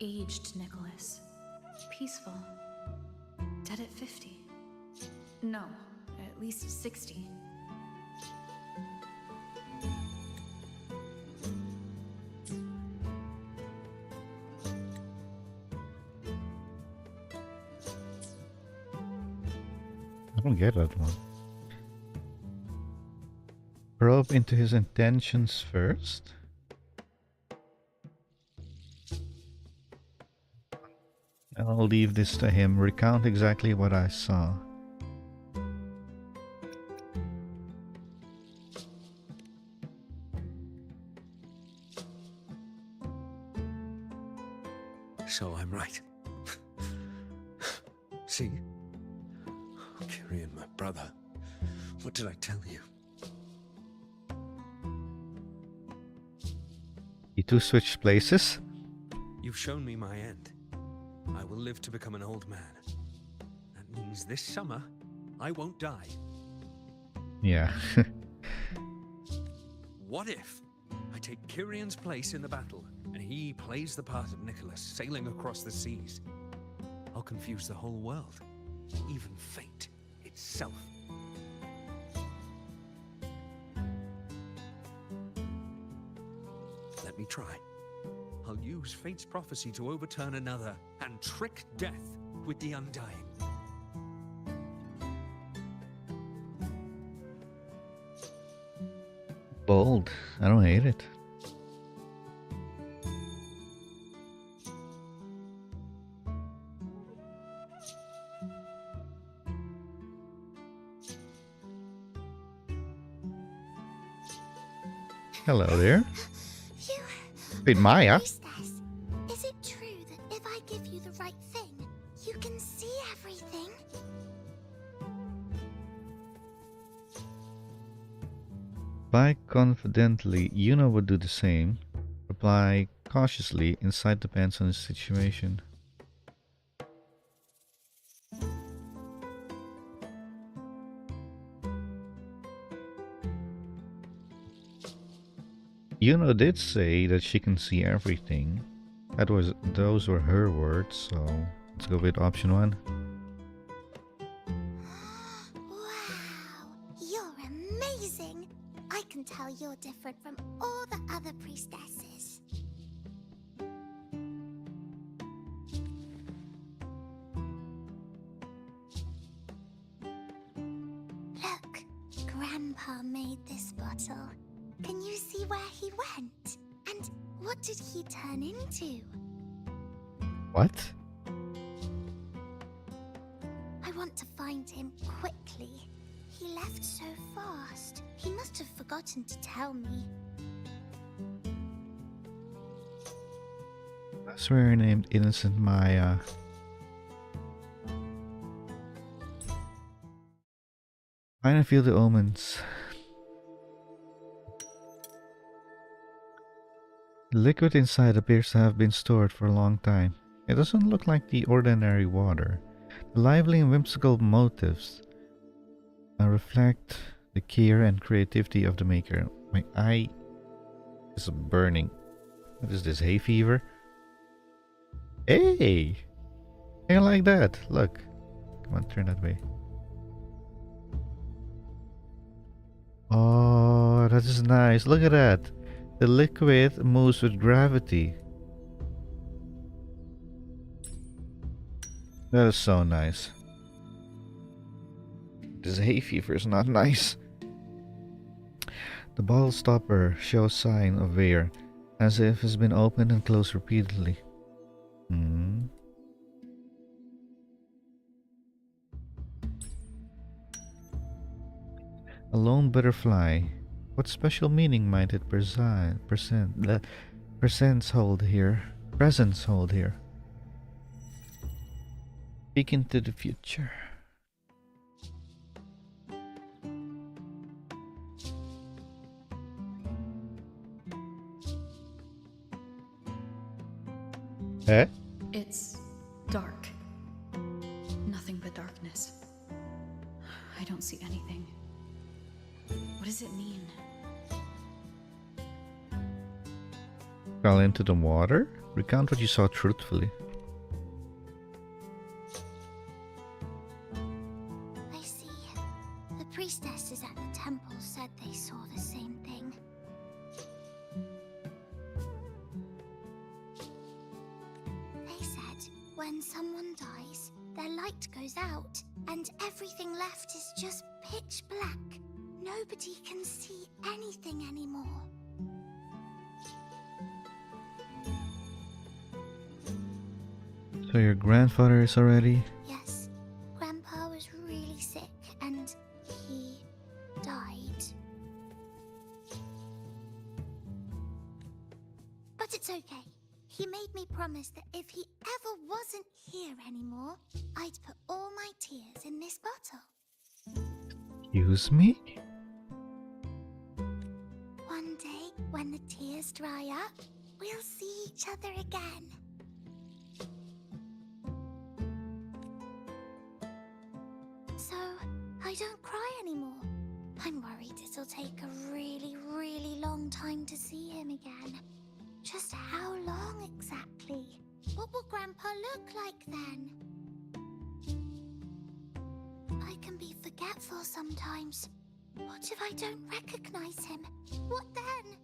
aged Nicholas. Peaceful. Dead at 50. No, at least 60. I don't get that one. Probe into his intentions first. I'll leave this to him. Recount exactly what I saw. So I'm right. See? Kyrian, my brother. What did I tell you? You two switched places? You've shown me my end. I will live to become an old man. That means this summer, I won't die. Yeah. What if I take Kyrian's place in the battle, and he plays the part of Nicholas, sailing across the seas? I'll confuse the whole world, even fate itself. Let me try. I'll use fate's prophecy to overturn another and trick death with the undying. Bold. I don't hate it. Hello there. Wait, Maya? Priestess, is it true that if I give you the right thing, you can see everything? Reply confidently. Yuno would do the same. Reply cautiously. Insight depends on the situation. Yuno did say that she can see everything. Those were her words, so let's go with option 1. Wow, you're amazing. I can tell you're different from all the other priestesses. Look, Grandpa made this bottle. Can you see where he went? And what did he turn into? What? I want to find him quickly. He left so fast. He must have forgotten to tell me. I swear her named Innocent Maya. Find and feel the omens. The liquid inside appears to have been stored for a long time. It doesn't look like the ordinary water. The lively and whimsical motifs reflect the care and creativity of the maker. My eye is burning. What is this, hay fever? Hey! I like that. Look. Come on, turn that way. Oh, that is nice. Look at that. The liquid moves with gravity. That is so nice. This hay fever is not nice. The bottle stopper shows sign of wear, as if it's been opened and closed repeatedly. A lone butterfly. What special meaning might it presence hold here? Peek into the future. Eh? It's dark. Nothing but darkness. I don't see anything. What does it mean? Fell into the water? Recount what you saw truthfully. I see. The priestesses at the temple said they saw the same thing. They said when someone dies, their light goes out, and everything left is just pitch black. Nobody can see anything anymore. So your grandfather is already... Yes, Grandpa was really sick and he died. But it's okay. He made me promise that if he ever wasn't here anymore, I'd put all my tears in this bottle. Excuse me? One day, when the tears dry up, we'll see each other again. So, I don't cry anymore. I'm worried it'll take a really, really long time to see him again. Just how long exactly? What will Grandpa look like then? I can be forgetful sometimes. What if I don't recognize him? What then?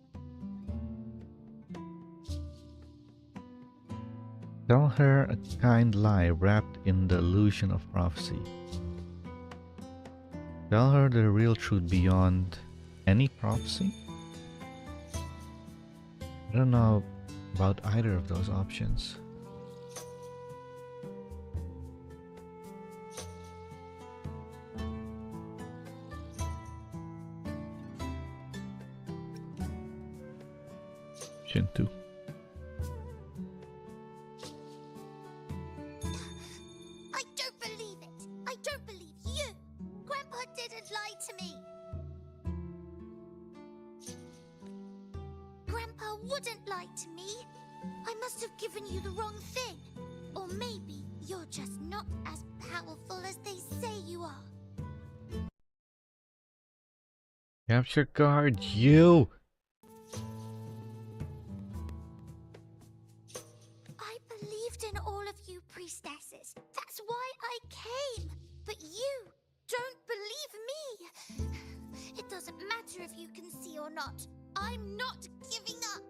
Tell her a kind lie wrapped in the illusion of prophecy. Tell her the real truth beyond any prophecy? I don't know about either of those options. Option 2. I don't believe it. I don't believe you. Grandpa didn't lie to me. Grandpa wouldn't lie to me. I must have given you the wrong thing. Or maybe you're just not as powerful as they say you are. Capture card, you! I believed in all of you priestesses. That's why I came. But you don't believe me. It doesn't matter if you can see or not. I'm not giving up.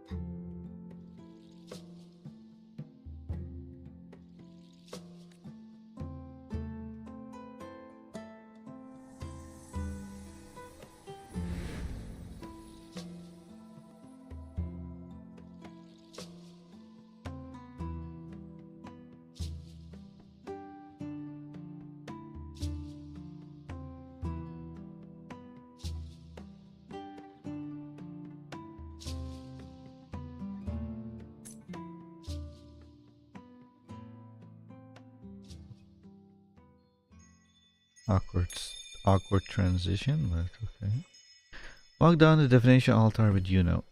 Awkward transition, but okay. Walk down the divination altar with Juno.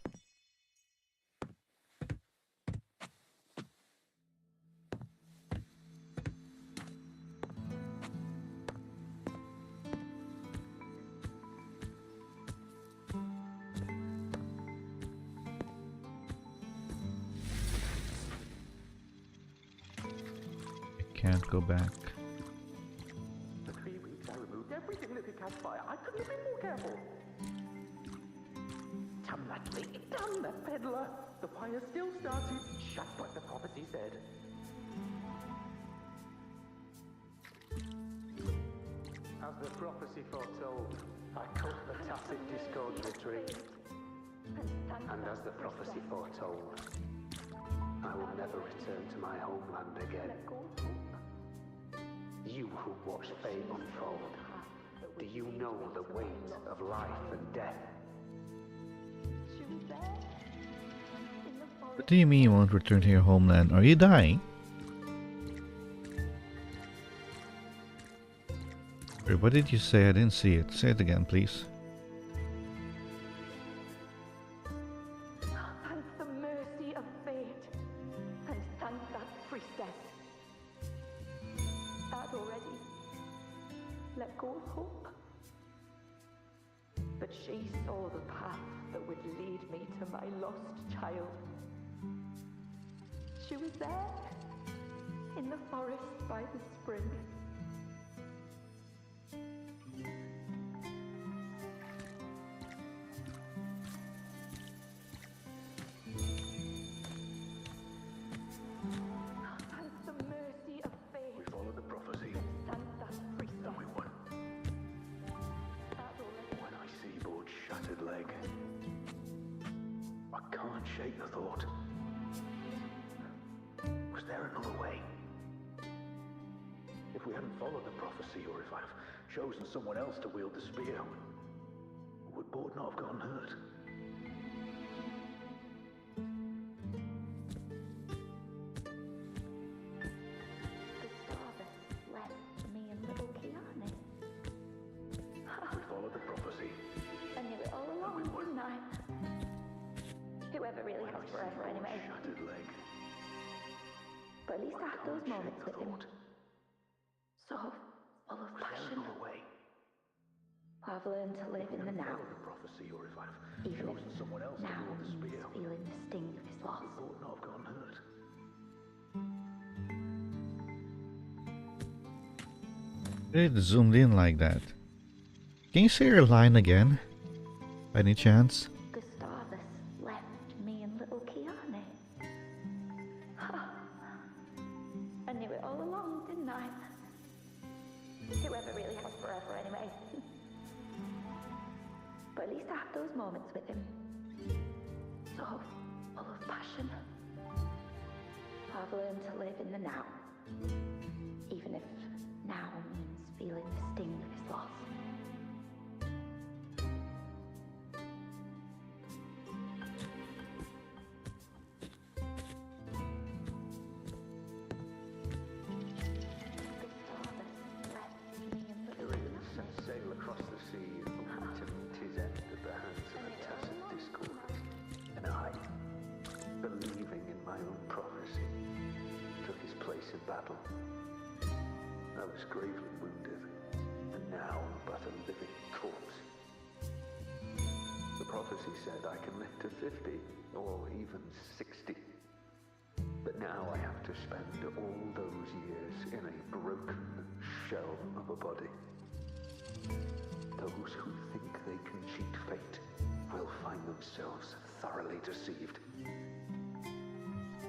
I can't go back. For 3 weeks, I removed everything that could catch fire. I couldn't have been more careful. Damn that lady, damn that peddler. The fire still started, just like the prophecy said. As the prophecy foretold, I cut the tacit discord's retreat. And as the prophecy foretold, I will never return to my homeland again. You who watched fate unfold, do you know the weight of life and death? What do you mean you won't return to your homeland? Are you dying? Wait, what did you say? I didn't see it. Say it again, please. Thank the mercy of fate, and thank that priestess. I'd already let go of hope. But she saw the path that would lead me to my lost child. She was there, in the forest by the spring. And the mercy of fate. We followed the prophecy. Santa's priestess. And we won. When I see Board's shattered leg, I can't shake the thought. Was there another way? If we hadn't followed the prophecy, or if I've chosen someone else to wield the spear, would Board not have gone hurt? Gustavus left me and little Kiane. We followed the prophecy. I knew it all along, didn't I? Whoever really has forever anyway. Shattered leg. But at least I have those moments with him. So full of passion. Way? I've learned to live in the now. The prophecy, or if I've Even chosen someone else now to wield the spear, he's feeling the sting of his loss. would not have gone hurt. It zoomed in like that. Can you say your line again? By any chance? Gustavus left me and little Kiane. I knew it all along, didn't I? Whoever really has forever anyway. But at least I have those moments with him. So full of passion. I've learned to live in the now. Even if now means feeling the sting of his loss. Sail across the sea, only to meet his end at the hands of a tacit discord. And I, believing in my own prophecy, took his place in battle. I was gravely wounded, and now I'm but a living corpse. The prophecy said I can live to 50, or even 60. But now I have to spend all those years in a broken shell of a body. Those who think they can cheat fate will find themselves thoroughly deceived.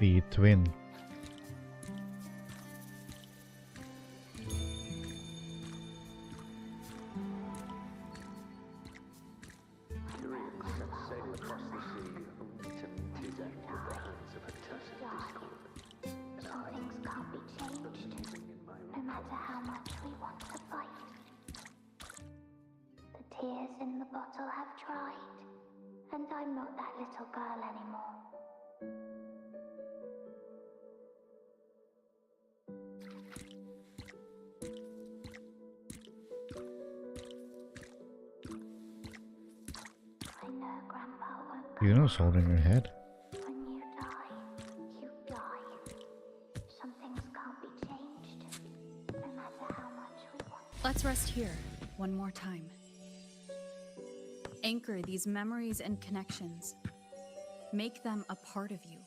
The twin. Tyrion set sail across the sea only to meet his end at the hands of a tacit discord. And Some things can't be changed, no matter how much we want to fight. The tears in the bottle have dried, and I'm not that little girl anymore. I know Grandpa won't come. Juno's holding her head. When you die, you die. Some things can't be changed, no matter how much we want. Let's rest here one more time. Anchor these memories and connections. Make them a part of you.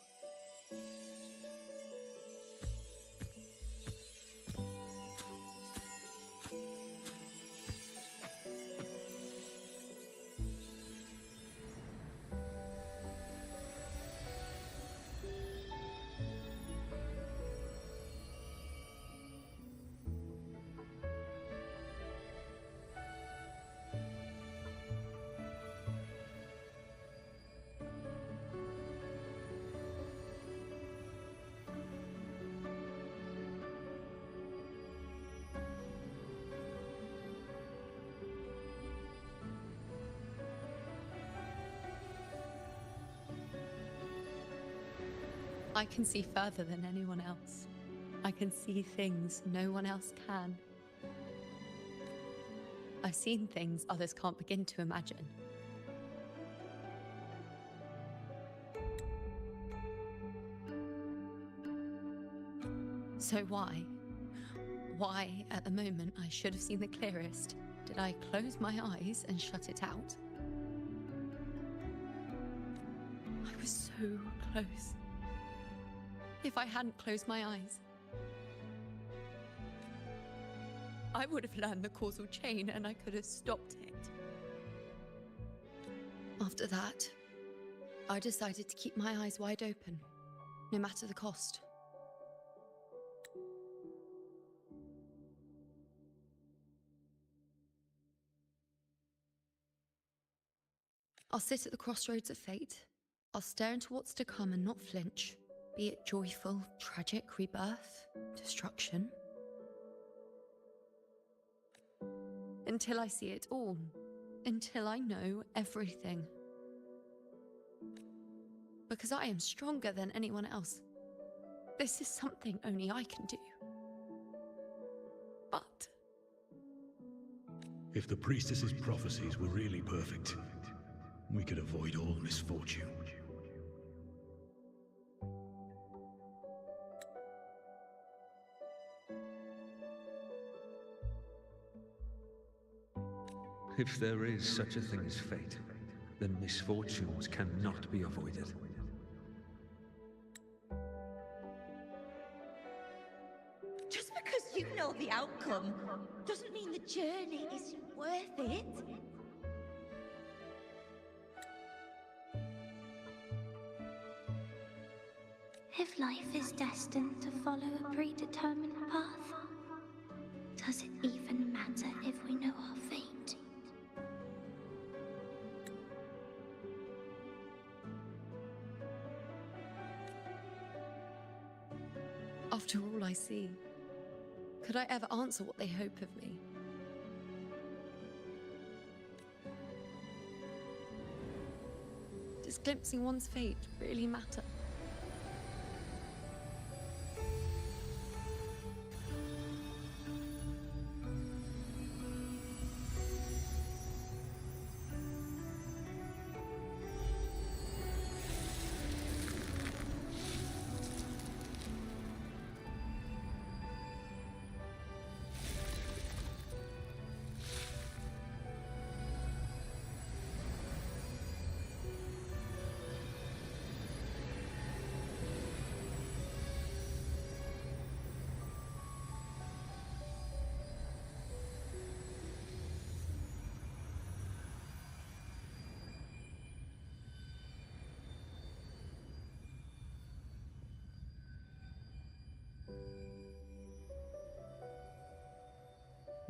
I can see further than anyone else. I can see things no one else can. I've seen things others can't begin to imagine. So why, at the moment I should have seen the clearest, did I close my eyes and shut it out? I was so close. If I hadn't closed my eyes, I would have learned the causal chain and I could have stopped it. After that, I decided to keep my eyes wide open, no matter the cost. I'll sit at the crossroads of fate. I'll stare into what's to come and not flinch, be it joyful, tragic, rebirth, destruction. Until I see it all. Until I know everything. Because I am stronger than anyone else. This is something only I can do. But if the priestess's prophecies were really perfect, we could avoid all misfortune. If there is such a thing as fate, then misfortunes cannot be avoided. Just because you know the outcome doesn't mean the journey is worth it. If life is destined to follow a predetermined path, does it even matter if we know our fate? after all I see, could I ever answer what they hope of me? Does glimpsing one's fate really matter?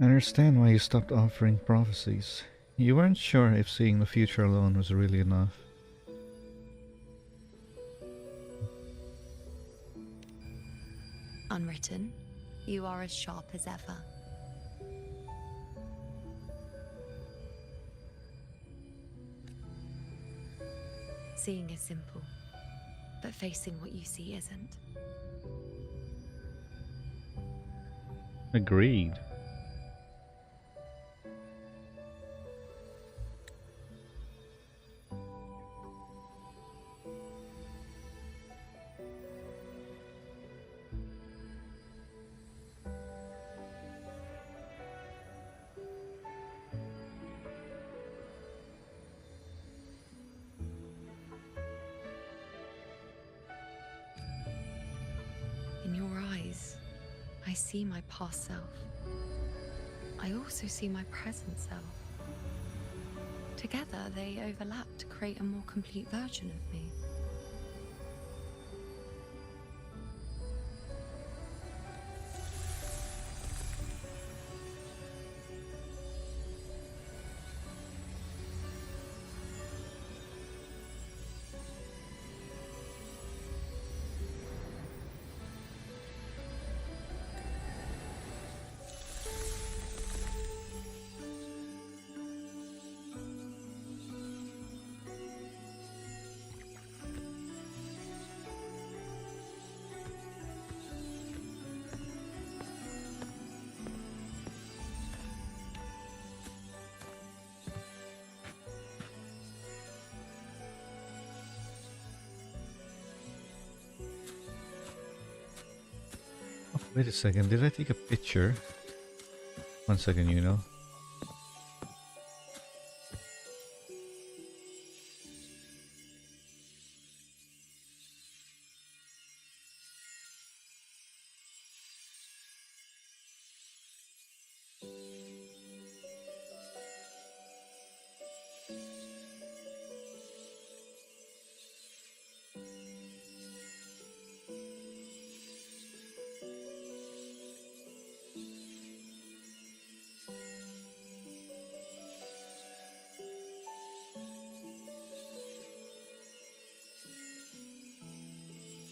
I understand why you stopped offering prophecies. You weren't sure if seeing the future alone was really enough. Unwritten, you are as sharp as ever. Seeing is simple, but facing what you see isn't. Agreed. In your eyes, I see my past self. I also see my present self. Together, they overlap to create a more complete version of me. Wait a second, did I take a picture? 1 second, you know.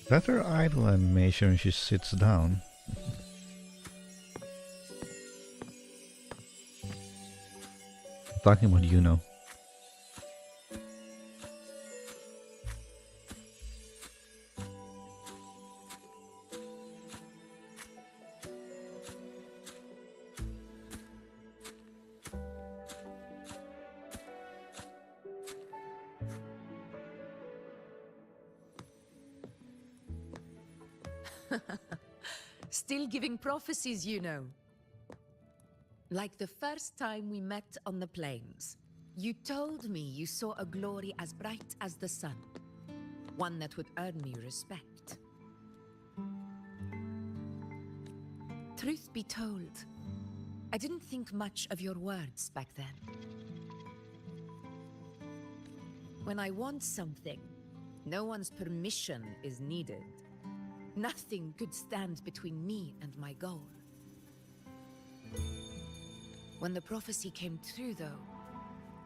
That her idle animation when she sits down. Talking about Yuno. Still giving prophecies, you know. Like the first time we met on the plains. You told me you saw a glory as bright as the sun. One that would earn me respect. Truth be told, I didn't think much of your words back then. When I want something, no one's permission is needed. Nothing could stand between me and my goal. When the prophecy came true, though,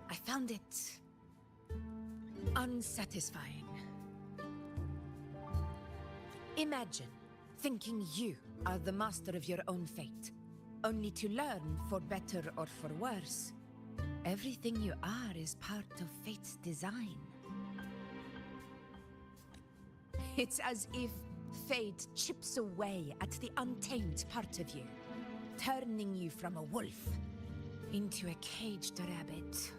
I found it unsatisfying. Imagine thinking you are the master of your own fate, only to learn, for better or for worse, everything you are is part of fate's design. It's as if fate chips away at the untamed part of you, turning you from a wolf into a caged rabbit.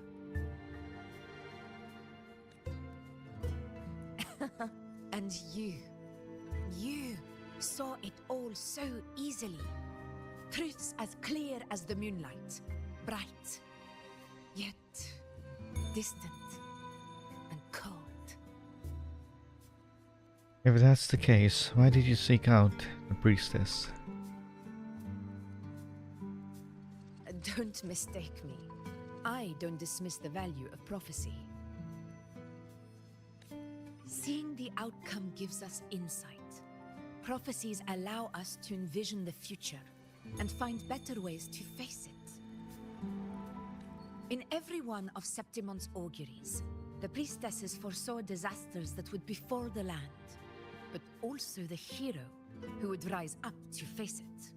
And you saw it all so easily. Truths as clear as the moonlight, bright, yet distant and cold. If that's the case, why did you seek out the priestess? Don't mistake me. I don't dismiss the value of prophecy. Seeing the outcome gives us insight. Prophecies allow us to envision the future and find better ways to face it. In every one of Septimon's auguries, the priestesses foresaw disasters that would befall the land, but also the hero who would rise up to face it.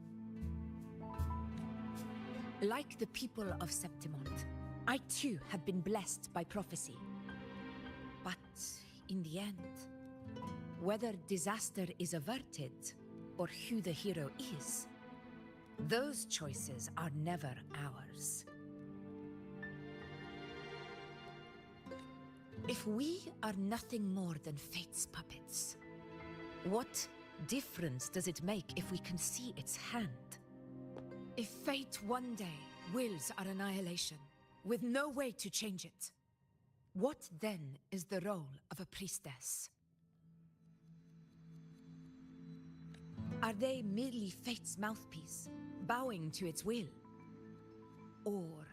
Like the people of Septimont, I too have been blessed by prophecy. But in the end, whether disaster is averted or who the hero is, those choices are never ours. If we are nothing more than fate's puppets, what difference does it make if we can see its hand? If fate one day wills our annihilation, with no way to change it, what then is the role of a priestess? Are they merely fate's mouthpiece, bowing to its will? Or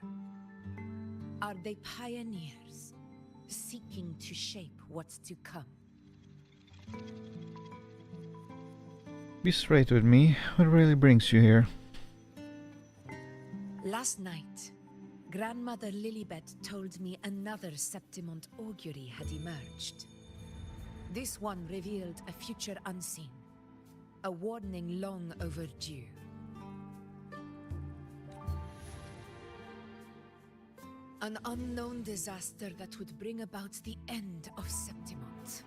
are they pioneers, seeking to shape what's to come? Be straight with me. What really brings you here? Last night, Grandmother Lilibet told me another Septimont augury had emerged. This one revealed a future unseen, a warning long overdue. An unknown disaster that would bring about the end of Septimont.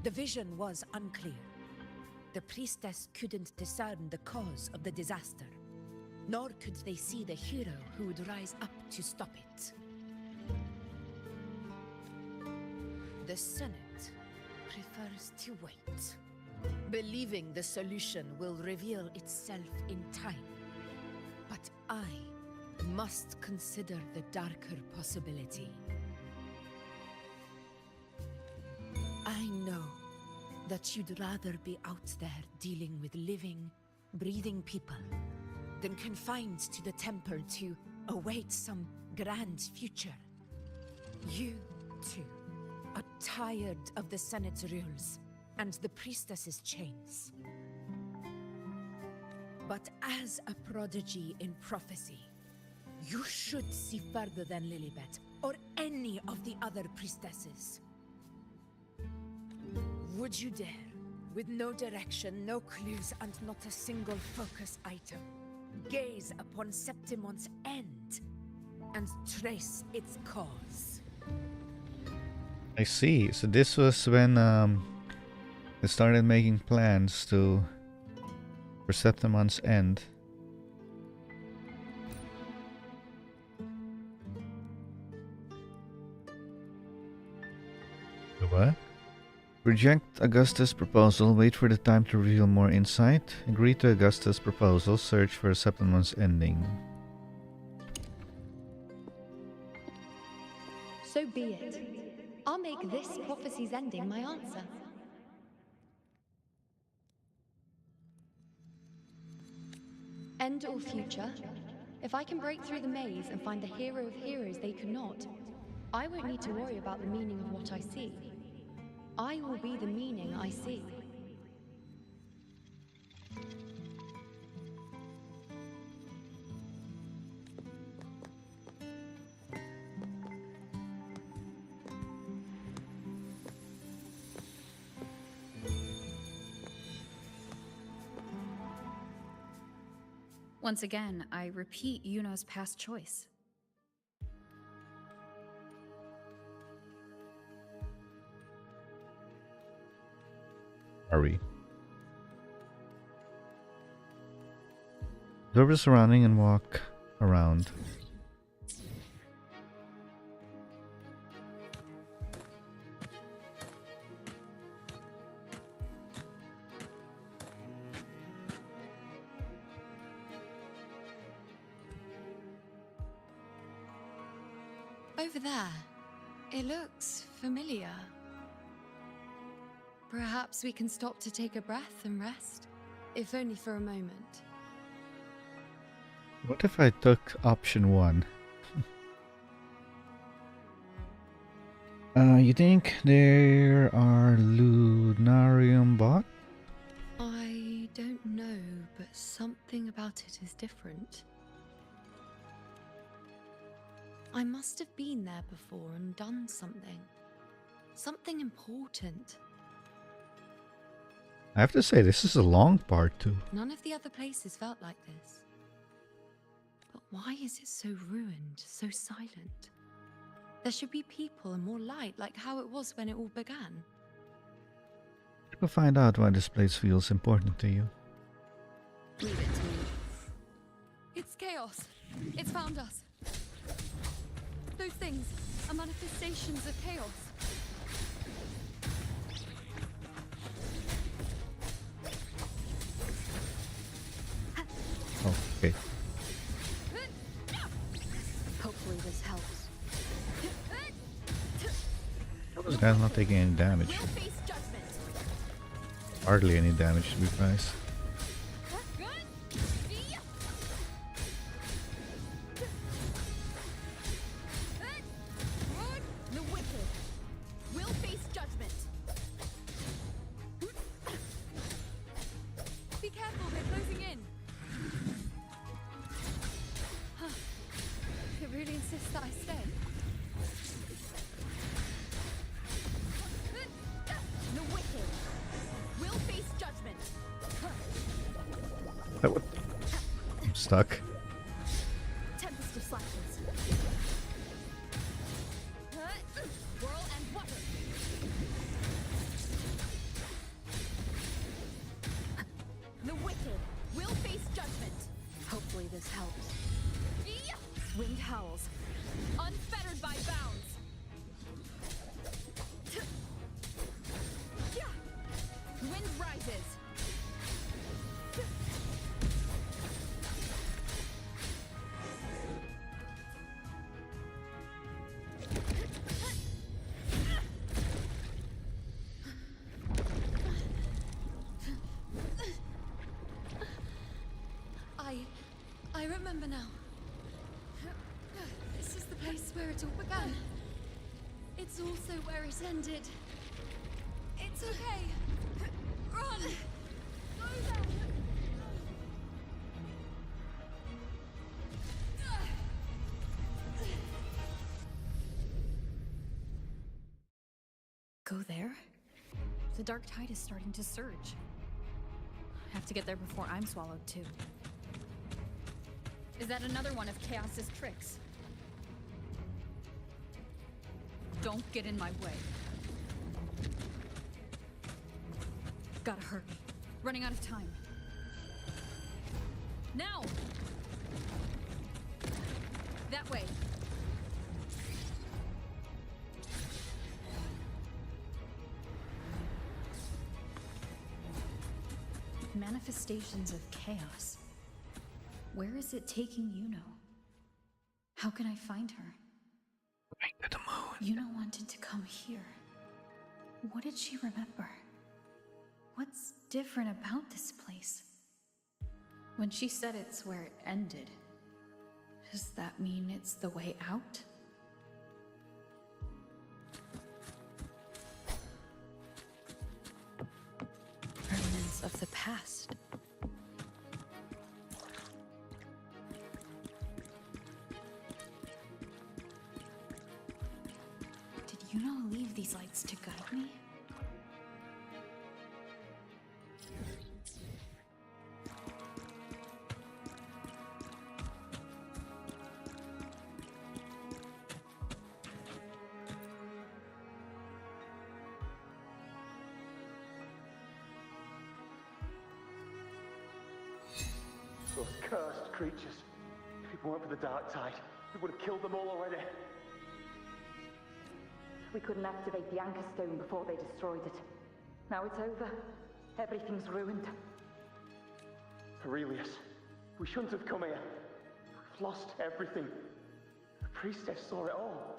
The vision was unclear. The priestess couldn't discern the cause of the disaster, nor could they see the hero who would rise up to stop it. The Senate prefers to wait, believing the solution will reveal itself in time. But I must consider the darker possibility. I know that you'd rather be out there dealing with living, breathing people than confined to the temple to await some grand future. You, too, are tired of the Senate's rules and the priestess's chains. But as a prodigy in prophecy, you should see further than Lilibet or any of the other priestesses. Would you dare, with no direction, no clues, and not a single focus item, gaze upon Septimon's end and trace its cause? I see. So this was when they started making plans for Septimon's end. What? Reject Augustus' proposal, wait for the time to reveal more insight. Agree to Augustus' proposal, search for Septimon's ending. So be it. I'll make this prophecy's ending my answer. End or future, if I can break through the maze and find the hero of heroes they could not, I won't need to worry about the meaning of what I see. I will be the meaning I see. Once again, I repeat Yuno's past choice. Are we? Observe the surrounding and walk around. Over there. It looks familiar. Perhaps we can stop to take a breath and rest, if only for a moment. What if I took option 1? You think there are Lunarium bot? I don't know, but something about it is different. I must have been there before and done something. Something important. I have to say, this is a long part too. None of the other places felt like this. But why is it so ruined, so silent? There should be people and more light, like how it was when it all began. We'll find out why this place feels important to you. Leave it to me. It's chaos. It's found us. Those things are manifestations of chaos. Oh, okay. Hopefully this helps. This guy's not taking any damage. Hardly any damage, to be precise. I'm stuck. Tempest of Slackness. Whirl and water. The wicked will face judgment. Hopefully this helps. Wind howls, unfettered by bounds. Wind rises. I remember now. This is the place where it all began. It's also where it ended. It's okay. Run! Go there! Go there? The dark tide is starting to surge. I have to get there before I'm swallowed too. Is that another one of Chaos's tricks? Don't get in my way. Gotta hurry. Running out of time. Now! That way. Manifestations of chaos. Where is it taking Yuno? How can I find her? Right to the moon. Yuno wanted to come here. What did she remember? What's different about this place? When she said it's where it ended, does that mean it's the way out? Remnants of the past. Did Yuno leave these lights to guide me? Those cursed creatures. If it weren't for the dark tide, we would have killed them all already. We couldn't activate the anchor stone before they destroyed it. Now it's over. Everything's ruined. Aurelius, we shouldn't have come here. We've lost everything. The priestess saw it all.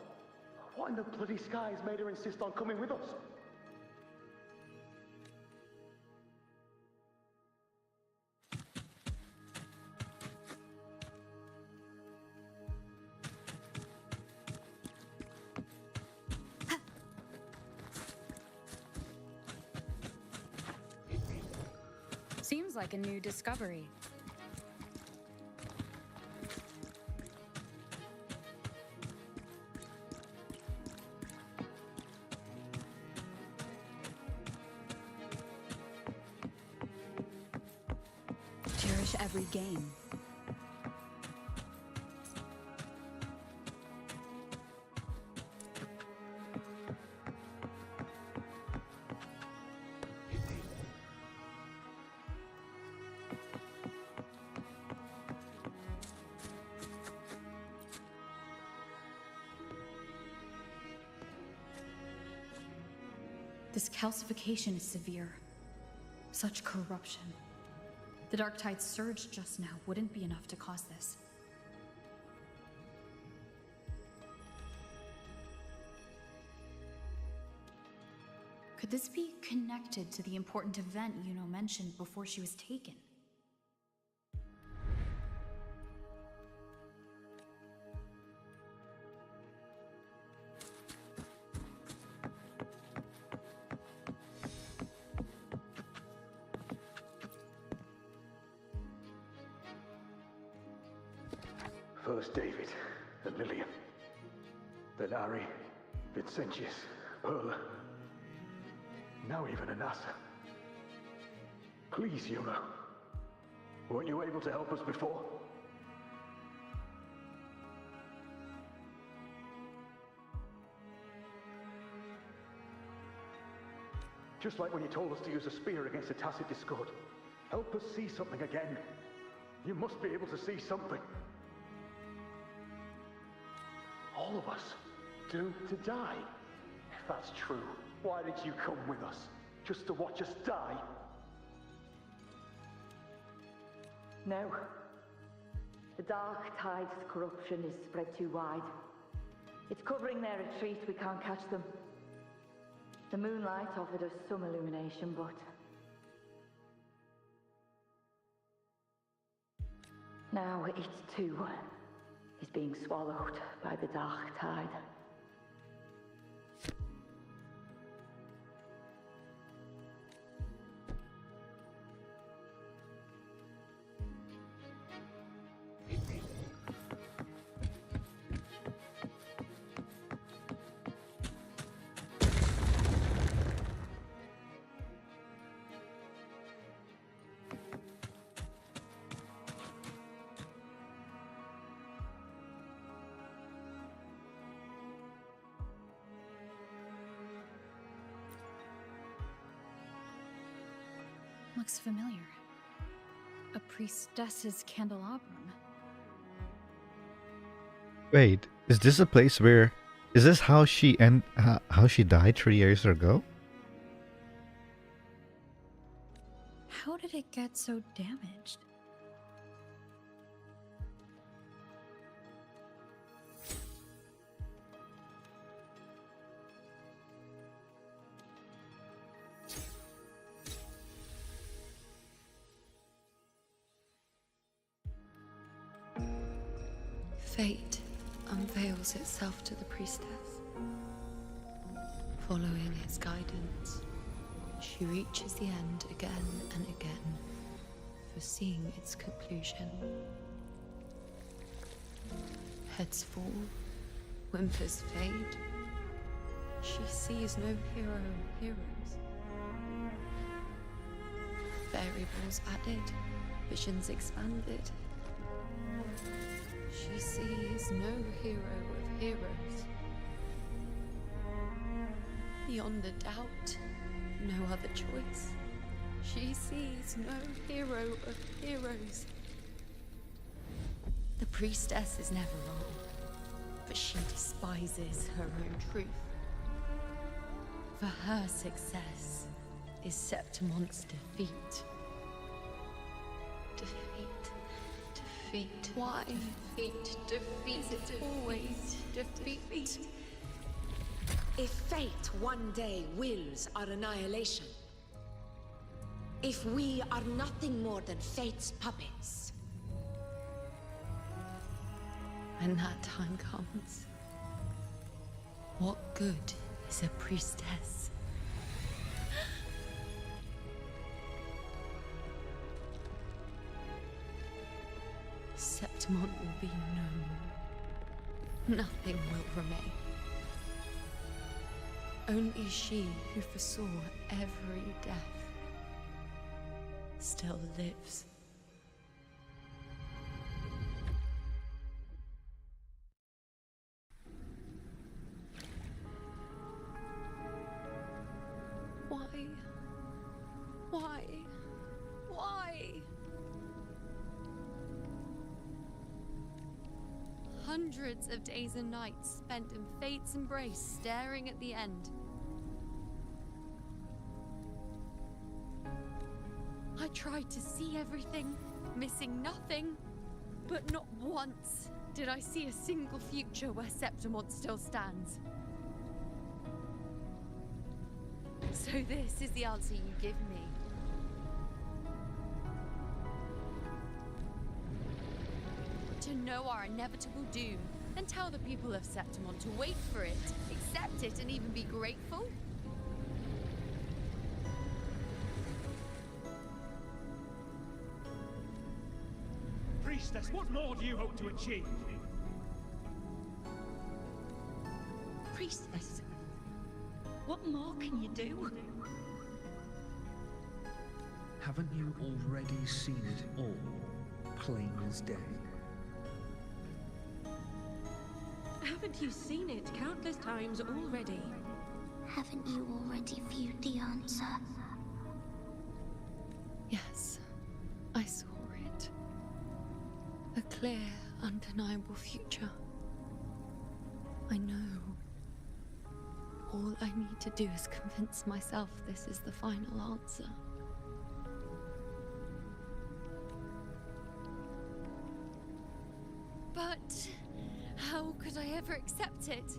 What in the bloody skies made her insist on coming with us? Seems like a new discovery. Cherish every game. This calcification is severe. Such corruption. The dark tide surge just now wouldn't be enough to cause this. Could this be connected to the important event Yuno mentioned before she was taken? First David and Lillian. Then Ari, Vincentius, Perla. Now even Anassa. Please, Yuno. Weren't you able to help us before? Just like when you told us to use a spear against a tacit discord. Help us see something again. You must be able to see something. All of us doomed to die. If that's true, why did you come with us? Just to watch us die? No. The dark tide's corruption is spread too wide. It's covering their retreat, we can't catch them. The moonlight offered us some illumination, but... now it too is being swallowed by the dark tide. looks familiar. A priestess's candelabrum. Wait, is this a place where... Is this how how she died 3 years ago? How did it get so damaged? Fate unveils itself to the priestess. Following its guidance, she reaches the end again and again, foreseeing its conclusion. Heads fall, whimpers fade. She sees no heroes. Variables added, visions expanded. She sees no hero of heroes. Beyond a doubt, no other choice. She sees no hero of heroes. The priestess is never wrong, but she despises her own truth. For her success is Septimon's defeat. Defeat. Why? Defeat. Is it always defeat? If fate one day wills our annihilation, if we are nothing more than fate's puppets, When that time comes, what good is a priestess? Septimon will be known. Nothing will remain. Only she who foresaw every death still lives. Why? Hundreds of days and nights spent in fate's embrace, staring at the end. I tried to see everything, missing nothing, but not once did I see a single future where Septimon still stands. So this is the answer you give me. To know our inevitable doom, and tell the people of Septimon to wait for it, accept it, and even be grateful? Priestess, what more do you hope to achieve? Priestess, what more can you do? Haven't you already seen it all, plain as day? Haven't you seen it countless times already? Haven't you already viewed the answer? Yes, I saw it. A clear, undeniable future. I know. All I need to do is convince myself this is the final answer. But how could I ever accept it?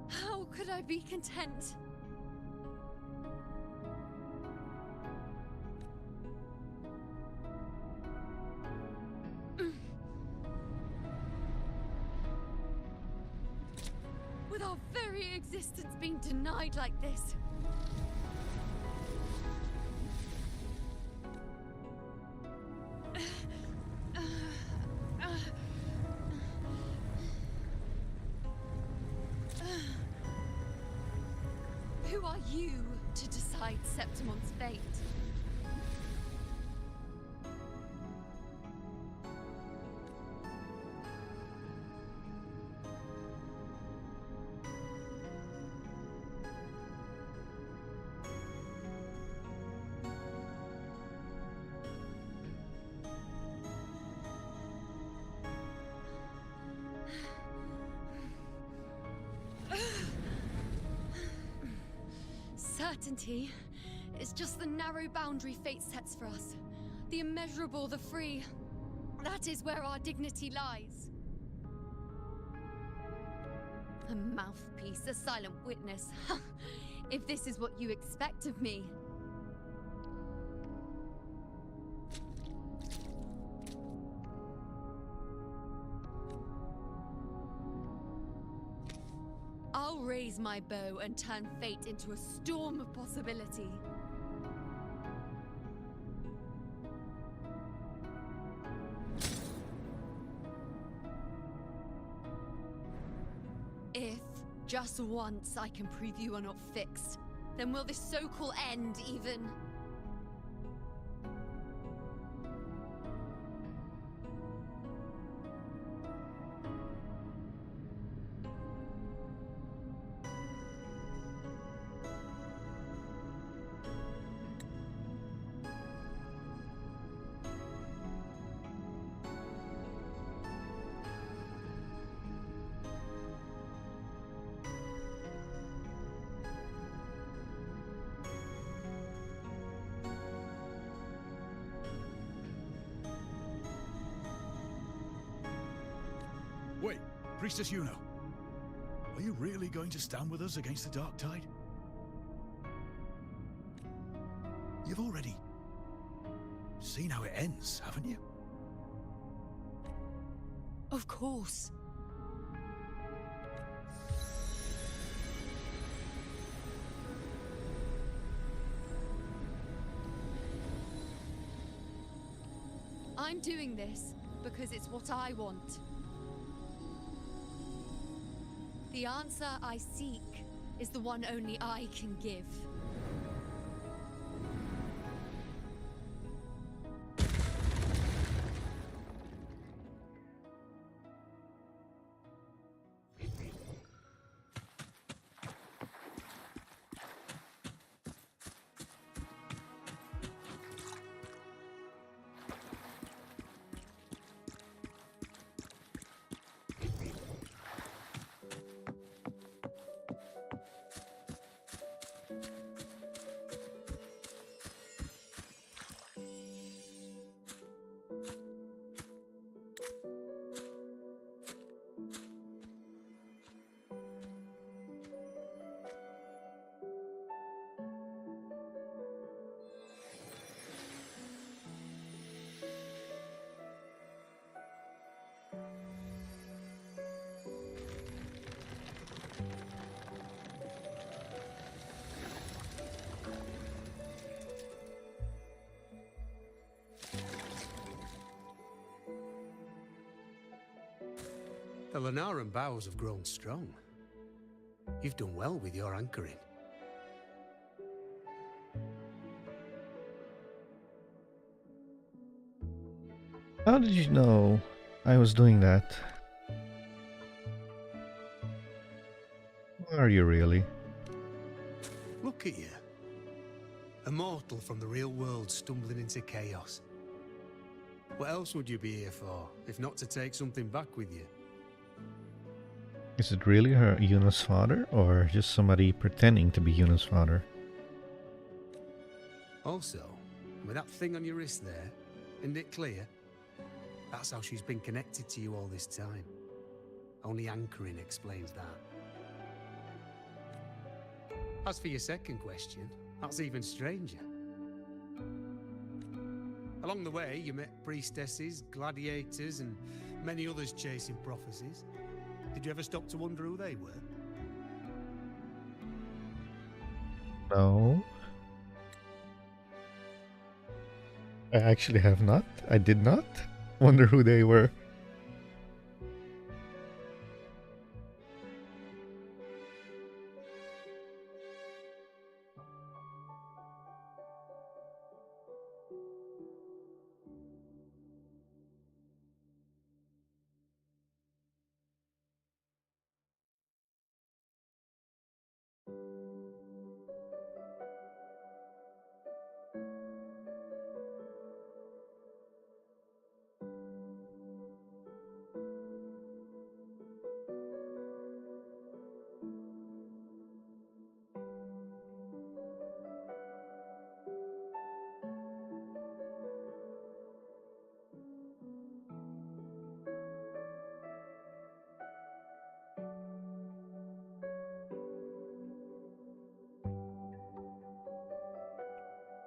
How could I be content? With our very existence being denied like this. Who are you to decide Septimon's fate? certainty. It's just the narrow boundary fate sets for us. The immeasurable, the free. That is where our dignity lies. A mouthpiece, a silent witness. If this is what you expect of me. I'll raise my bow and turn fate into a storm of possibility. If, just once, I can prove you are not fixed, then will this so-called end even... Wait, Priestess Yuno. Are you really going to stand with us against the Dark Tide? You've already seen how it ends, haven't you? Of course. I'm doing this because it's what I want. The answer I seek is the one only I can give. The Lenaran bows have grown strong. You've done well with your anchoring. How did you know I was doing that? Who are you really? Look at you. A mortal from the real world stumbling into chaos. What else would you be here for, if not to take something back with you? Is it really her Yuno's father, or just somebody pretending to be Yuno's father? Also, with that thing on your wrist there, isn't it clear? That's how she's been connected to you all this time. Only anchoring explains that. As for your second question, that's even stranger. Along the way, you met priestesses, gladiators, and many others chasing prophecies. Did you ever stop to wonder who they were? No. I actually have not. I did not wonder who they were.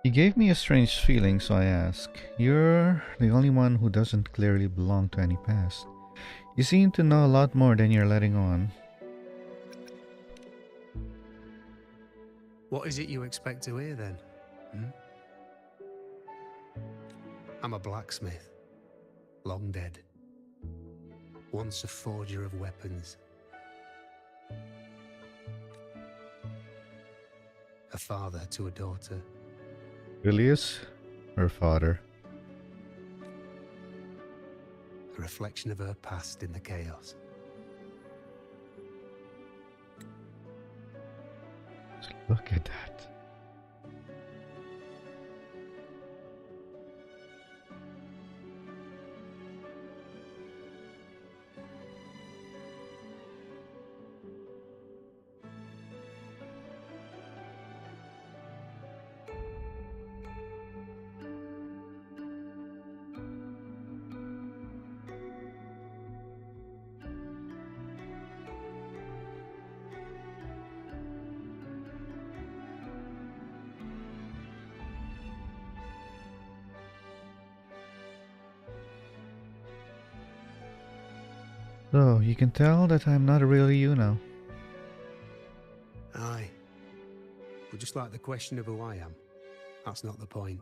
You gave me a strange feeling, so I ask. You're the only one who doesn't clearly belong to any past. You seem to know a lot more than you're letting on. What is it you expect to hear then? I'm a blacksmith, long dead. Once a forger of weapons. A father to a daughter. Julius, her father. A reflection of her past in the chaos. Look at that. So, you can tell that I'm not really you now. Aye. But just like the question of who I am, that's not the point.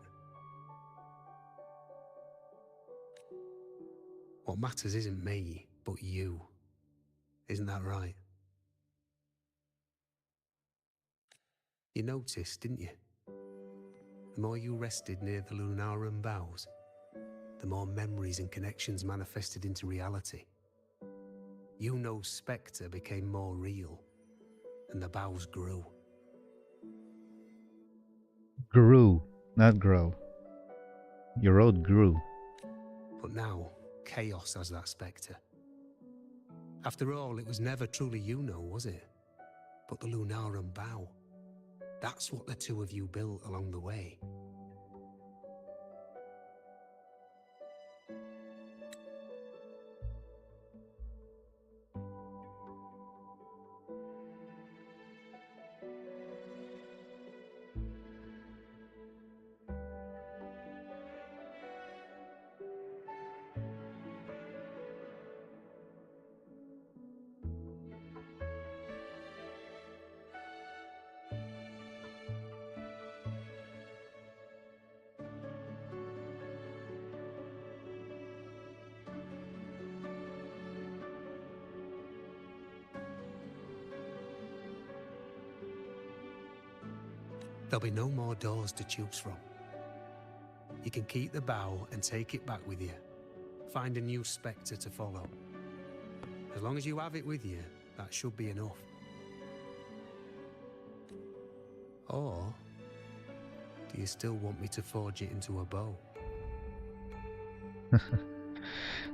What matters isn't me, but you. Isn't that right? You noticed, didn't you? The more you rested near the Lunarum boughs, the more memories and connections manifested into reality. Yuno's spectre became more real, and the boughs grew. Grew, not grow. Your road grew. But now, chaos has that spectre. After all, it was never truly Yuno, was it? But the Lunarum bough. That's what the two of you built along the way. There'll be no more doors to choose from. You can keep the bow and take it back with you. Find a new spectre to follow. As long as you have it with you, that should be enough. Or do you still want me to forge it into a bow?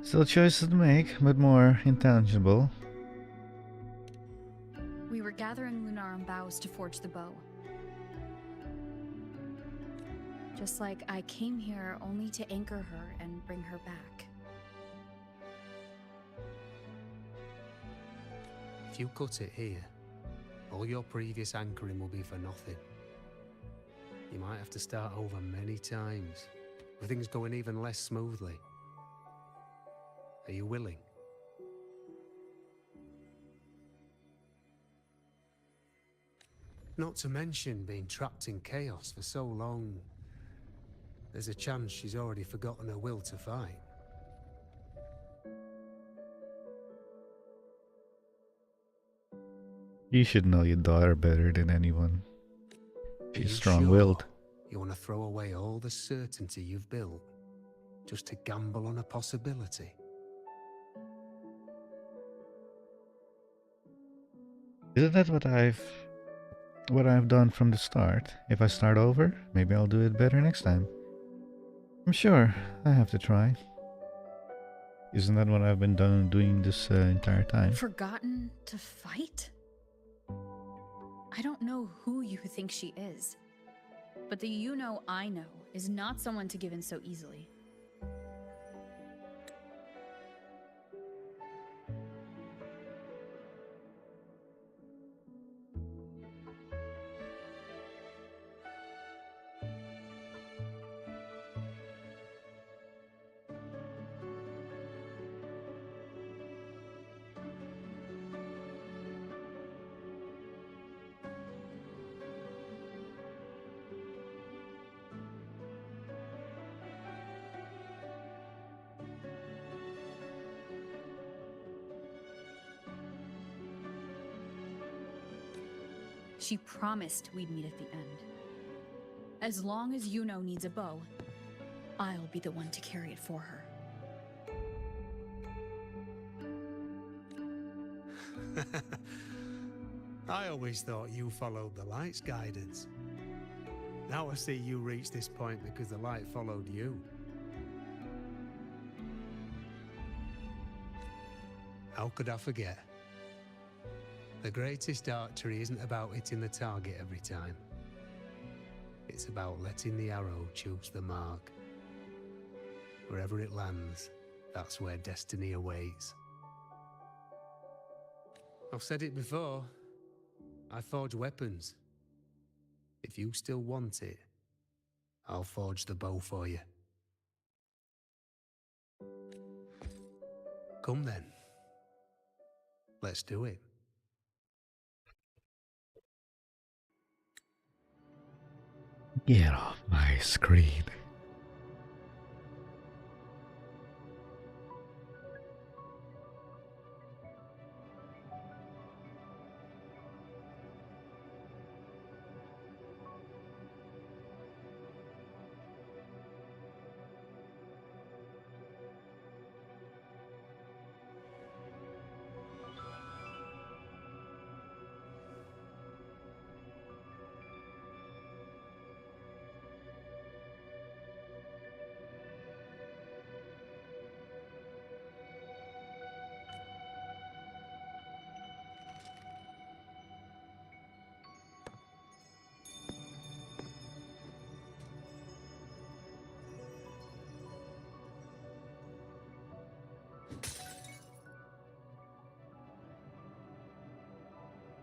Still choices to make, but more intangible. We were gathering Lunarum boughs to forge the bow. Just like I came here only to anchor her and bring her back. If you cut it here, all your previous anchoring will be for nothing. You might have to start over many times, with things going even less smoothly. Are you willing? Not to mention being trapped in chaos for so long. There's a chance she's already forgotten her will to fight. You should know your daughter better than anyone. She's strong-willed. Sure you want to throw away all the certainty you've built just to gamble on a possibility? Isn't that what I've done from the start? If I start over, maybe I'll do it better next time. I'm sure I have to try. Isn't that what I've been doing this entire time? Forgotten to fight? I don't know who you think she is, but the Yuno I know is not someone to give in so easily. She promised we'd meet at the end. As long as Yuno needs a bow, I'll be the one to carry it for her. I always thought you followed the light's guidance. Now I see you reach this point because the light followed you. How could I forget? The greatest archery isn't about hitting the target every time. It's about letting the arrow choose the mark. Wherever it lands, that's where destiny awaits. I've said it before. I forge weapons. If you still want it, I'll forge the bow for you. Come then. Let's do it. Get off my screen.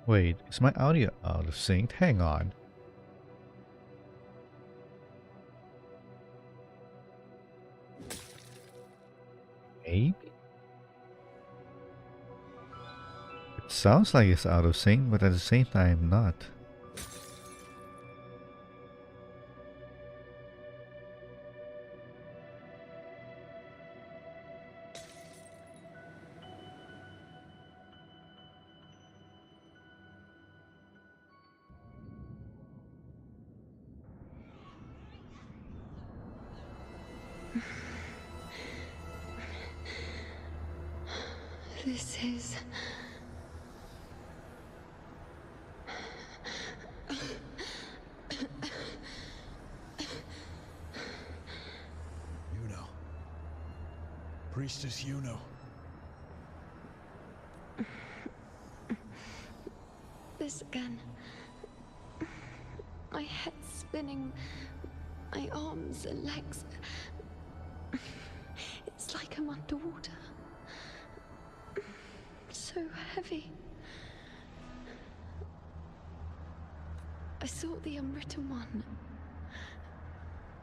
Wait, is my audio out of sync? Hang on. Maybe? It sounds like it's out of sync, but at the same time not. This is... Yuno. Priestess Yuno. This again. My head spinning, my arms and legs. It's like I'm underwater. So heavy. I saw the unwritten one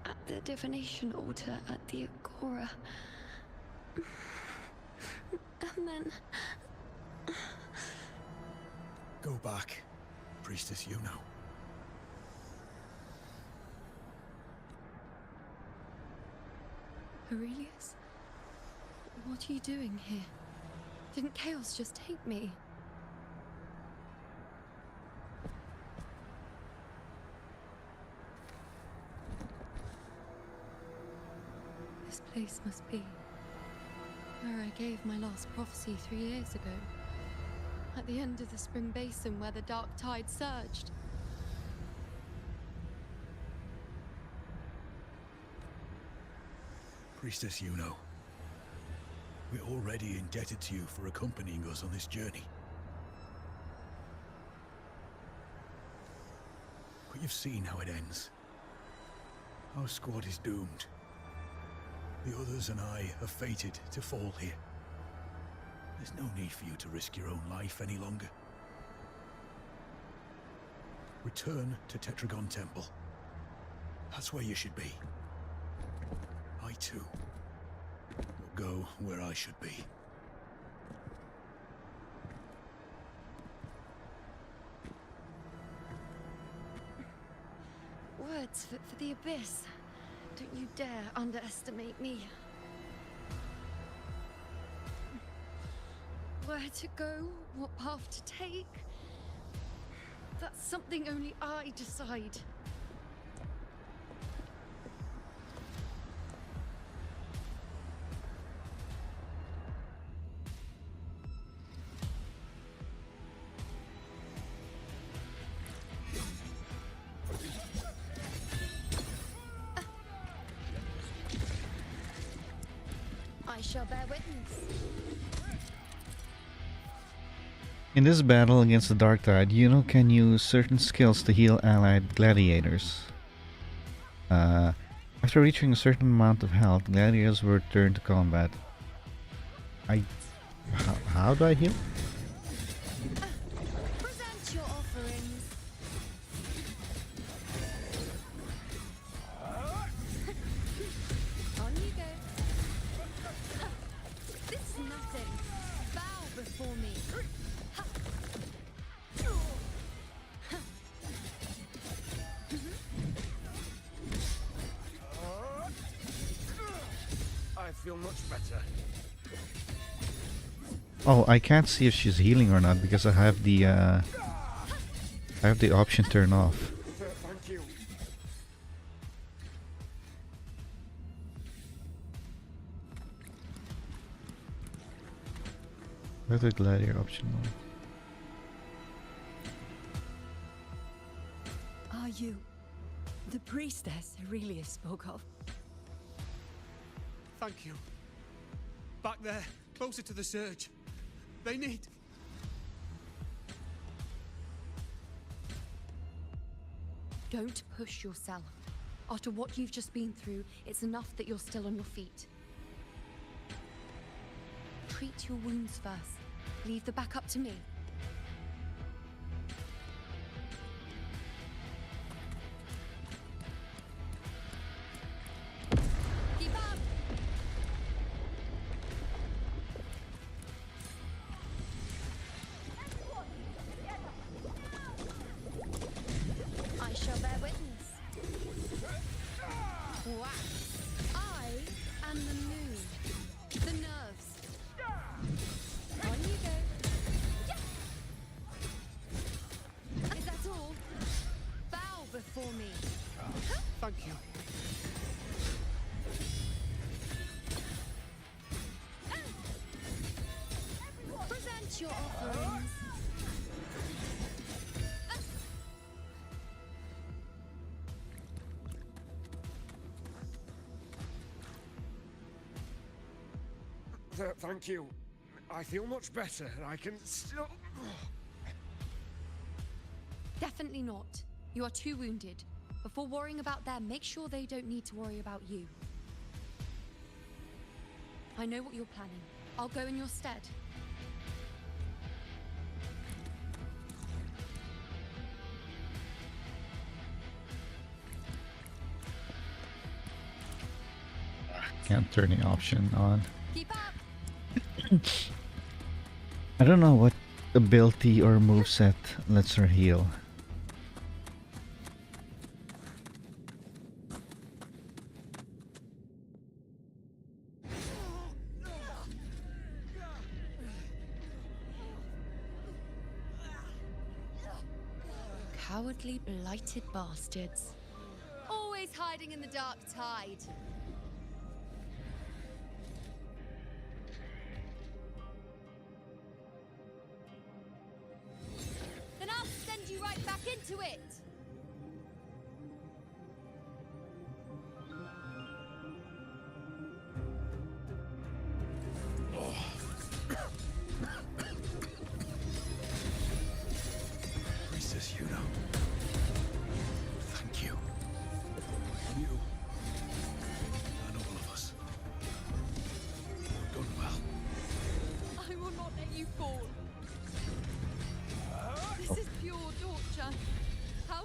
at the divination altar at the Agora. And then... Go back, Priestess Yuno. Aurelius? What are you doing here? Didn't chaos just take me? This place must be where I gave my last prophecy 3 years ago. At the end of the spring basin where the dark tide surged. Priestess Yuno. We're already indebted to you for accompanying us on this journey. But you've seen how it ends. Our squad is doomed. The others and I are fated to fall here. There's no need for you to risk your own life any longer. Return to Tetragon Temple. That's where you should be. I too will go where I should be. Words for the abyss. Don't you dare underestimate me. Where to go, what path to take. That's something only I decide. I shall bear witness. In this battle against the Dark Tide, Yuno can use certain skills to heal allied gladiators. After reaching a certain amount of health, gladiators will return to combat. How do I heal? Present your offerings. On you go. This is nothing. Bow before me. I feel much better. Oh, I can't see if she's healing or not because I have the option turned off. Thank you. I have the gladiator option on. Are you the priestess Aurelia spoke of? Thank you. Back there, closer to the surge. They need... Don't push yourself. After what you've just been through, it's enough that you're still on your feet. Treat your wounds first. Leave the back up to me. Keep up! I shall bear witness. Wow. I am the moon. The nerves. On you go. Is that all? Bow before me. Thank you. Present your offerings. Thank you. I feel much better. I can still... Definitely not. You are too wounded. Before worrying about them, make sure they don't need to worry about you. I know what you're planning. I'll go in your stead. Can't turn the option on. Keep up. I don't know what ability or moveset lets her heal. Cowardly, blighted bastards. Always hiding in the dark tide. Then I'll send you right back into it. Priestess Yuno. Thank you. You and all of us. You've done well. I will not let you fall. This is pure torture. How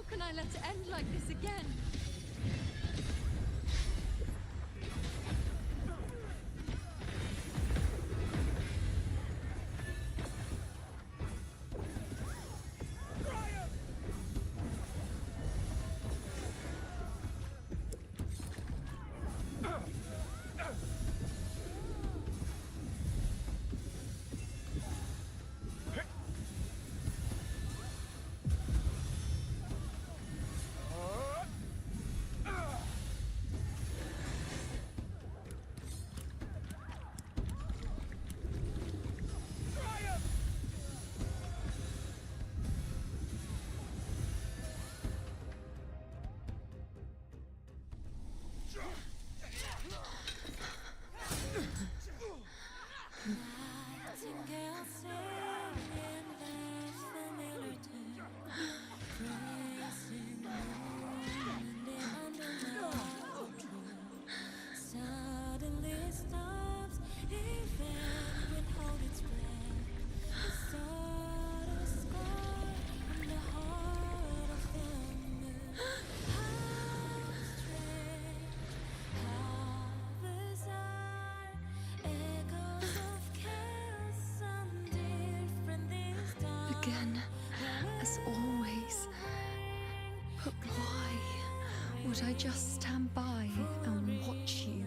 Would I just stand by and watch you,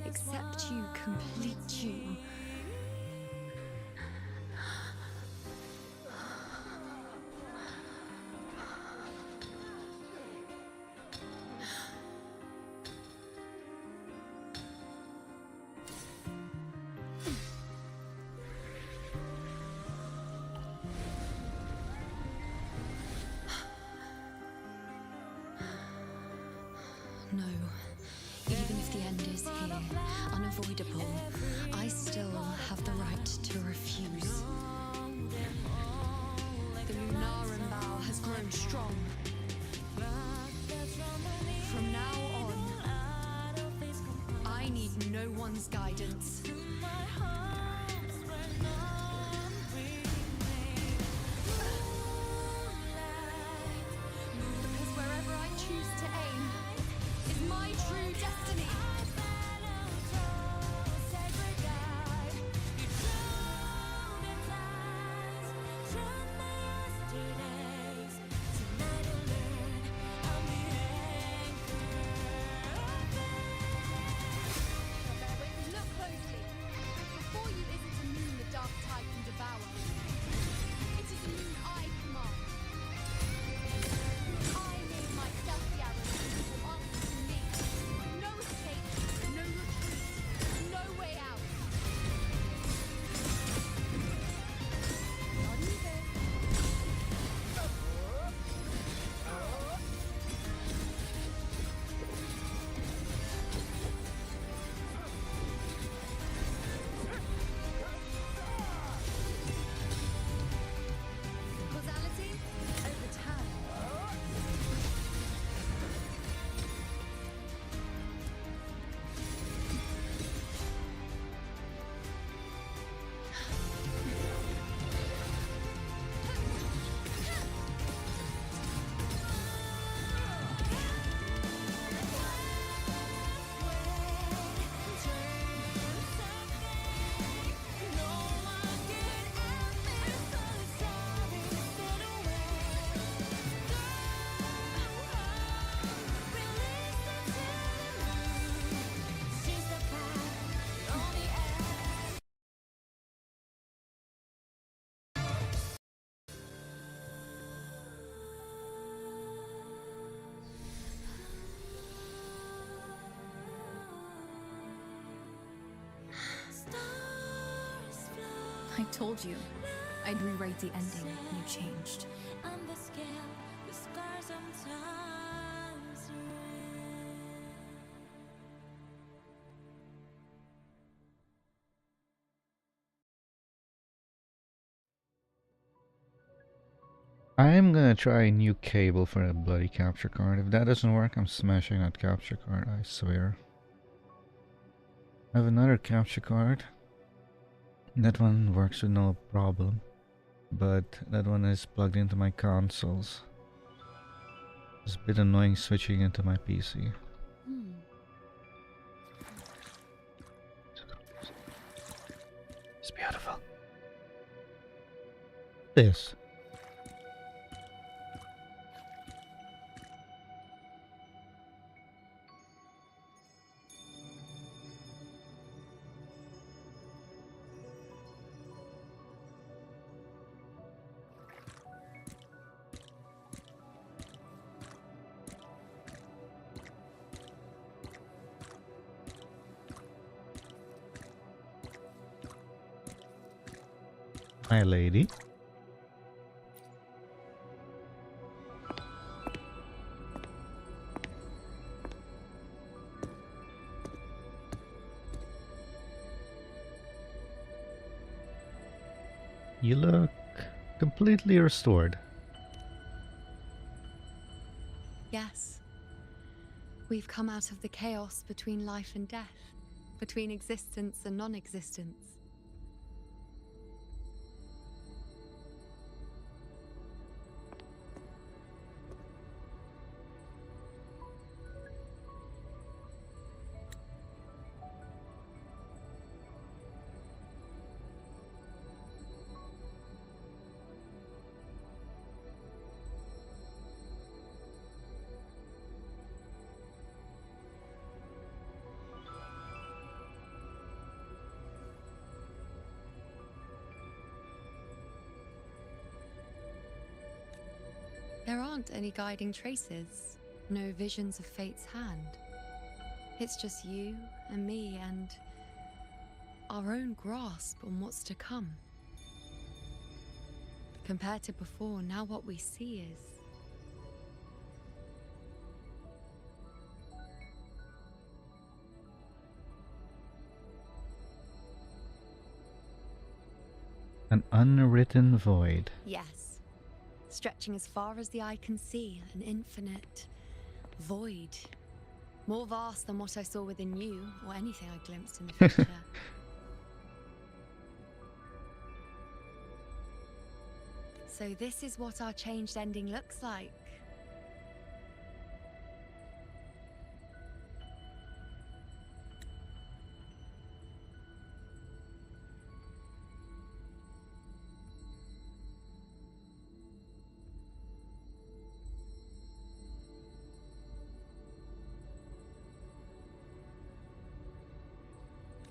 accept you, complete you? No. Even if the end is here, unavoidable, I still have the right to refuse. The Lunaran bow has grown strong. From now on, I need no one's guidance. Because wherever I choose to aim is my true destiny. Look closely. Before you isn't a moon the dark tide can devour. It is a moon I command. I made myself the arrow that will answer to me. No escape, no retreat, no way out. Not even. Causality overturned. I told you I'd rewrite the ending. You changed. I'm gonna try a new cable for a bloody capture card. If that doesn't work, I'm smashing that capture card, I swear. I have another capture card. That one works with no problem. But that one is plugged into my consoles. It's a bit annoying switching into my PC. It's beautiful. This. My lady. You look completely restored. Yes. We've come out of the chaos between life and death, between existence and non-existence. aren't any guiding traces, no visions of fate's hand. It's just you and me and our own grasp on what's to come. Compared to before, now what we see is an unwritten void. yes, stretching as far as the eye can see, an infinite void. More vast than what I saw within you, or anything I glimpsed in the future. So this is what our changed ending looks like.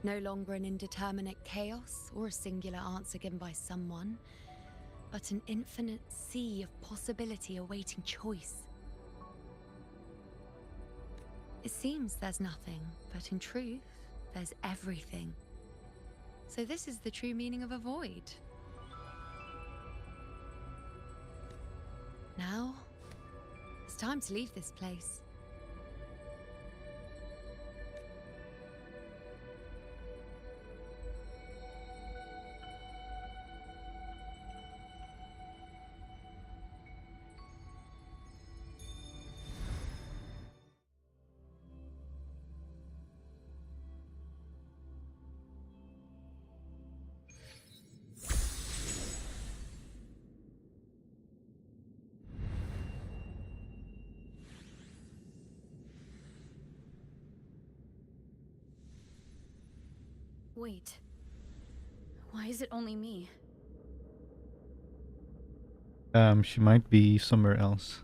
No longer an indeterminate chaos or a singular answer given by someone, but an infinite sea of possibility awaiting choice. It seems there's nothing, but in truth, there's everything. So this is the true meaning of a void. Now, it's time to leave this place. Wait. Why is it only me? She might be somewhere else.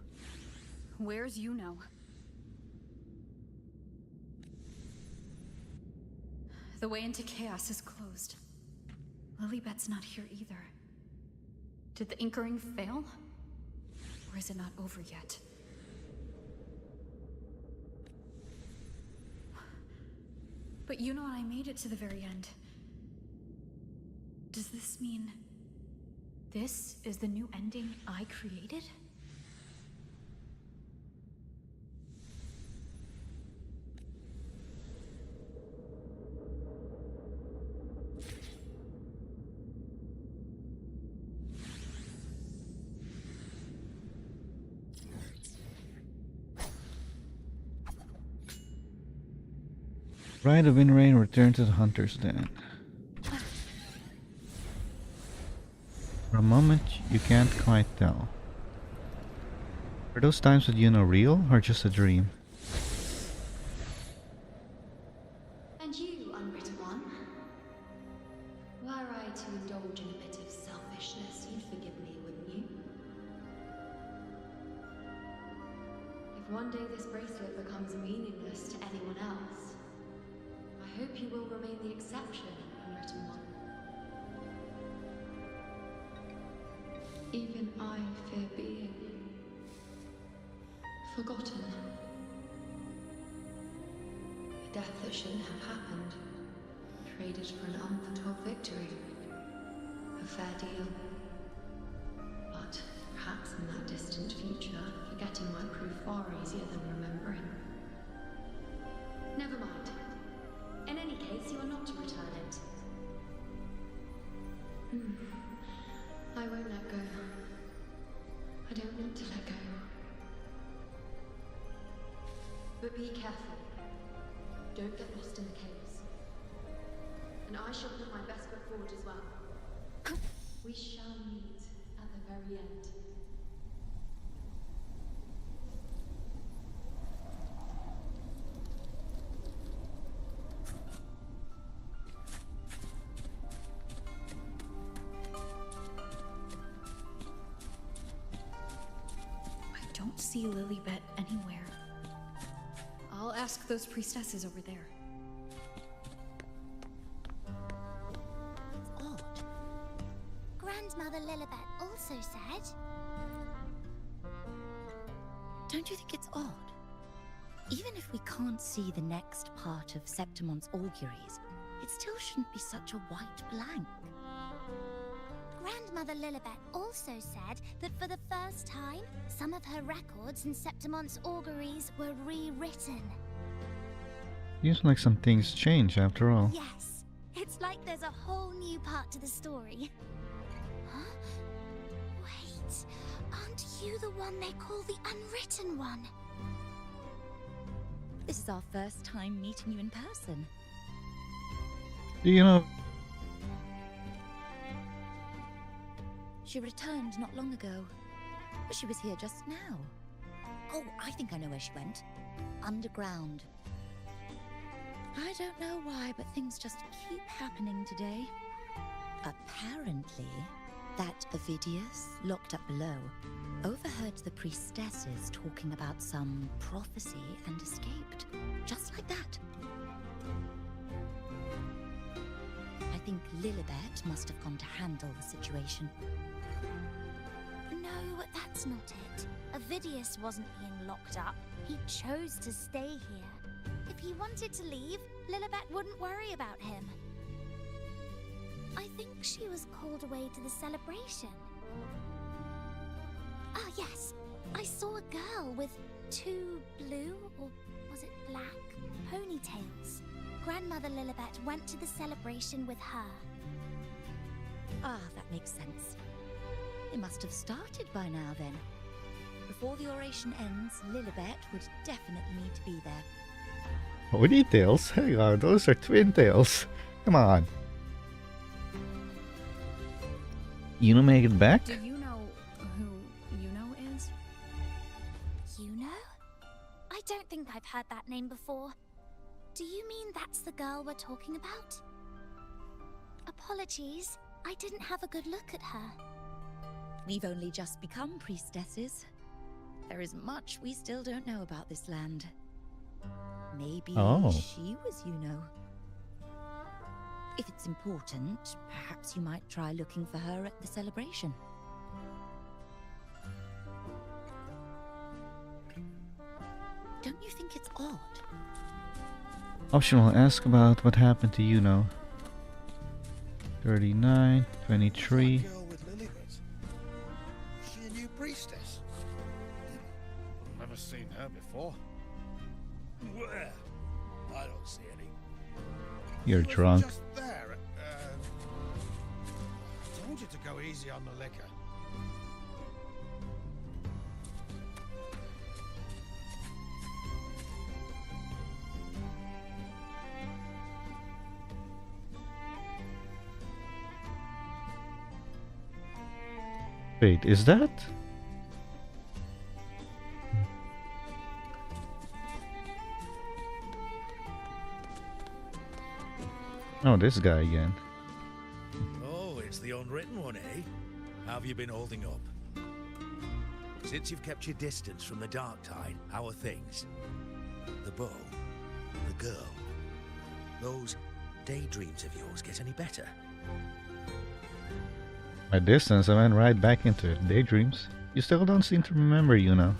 Where's Yuno? The way into chaos is closed. Lilibet's not here either. Did the inkering fail? Or is it not over yet? But Yuno and I made it to the very end. Does this mean this is the new ending I created? Bride of Inrain returned to the Hunter's Den. For a moment, you can't quite tell. Are those times with Yuno real or just a dream? And you, unwritten one? Were I to indulge in a bit of selfishness, you'd forgive me, wouldn't you? If one day this bracelet becomes meaningless to anyone else, I hope you will remain the exception, unwritten one. Even I fear being forgotten. A death that shouldn't have happened, traded for an unforetold victory. A fair deal. But perhaps in that distant future, forgetting might prove far easier than remembering. Never mind. In any case, you are not to return it. I won't let go. I don't want to let go. But be careful. Don't get lost in the caves. And I shall put my best foot forward as well. We shall meet at the very end. I don't see Lilibet anywhere. I'll ask those priestesses over there. It's odd. Grandmother Lilibet also said Don't you think it's odd? Even if we can't see the next part of Septimon's auguries, it still shouldn't be such a white blank. Grandmother Lilibet also said that for the first time, some of her records in Septimon's auguries were rewritten. Seems like some things change after all. Yes, it's like there's a whole new part to the story. Huh? Wait, aren't you the one they call the Unwritten One? This is our first time meeting you in person. Do you know? She returned not long ago. But she was here just now. Oh, I think I know where she went. Underground. I don't know why, but things just keep happening today. Apparently, that Ovidius, locked up below, overheard the priestesses talking about some prophecy and escaped. Just like that. I think Lilibet must have gone to handle the situation. No, that's not it. Ovidius wasn't being locked up. He chose to stay here. If he wanted to leave, Lilibet wouldn't worry about him. I think she was called away to the celebration. Ah, yes. I saw a girl with 2 blue, or was it black, ponytails. Grandmother Lilibet went to the celebration with her. Ah, that makes sense. It must have started by now then. Before the oration ends, Lilibet would definitely need to be there. Ponytails? Hang on, those are twin tails. Come on. Yuno make it back? Do you know who Yuno is? Yuno? I don't think I've heard that name before. Do you mean that's the girl we're talking about? Apologies, I didn't have a good look at her. We've only just become priestesses. There is much we still don't know about this land. Maybe she was Yuno. If it's important, perhaps you might try looking for her at the celebration. Don't you think it's odd? Optional, ask about what happened to Yuno. 39, 23. That girl with Lilibet. Is she a new priestess? Never seen her before. Where? I don't see any. You're drunk. Just there. I told you to go easy on the liquor. Wait, is that? Oh, this guy again. Oh, it's the Unwritten One, eh? How have you been holding up? Since you've kept your distance from the Dark Tide, how are things? The bow, the girl, those daydreams of yours get any better? My distance, I went right back into it. Daydreams. You still don't seem to remember, Yuno.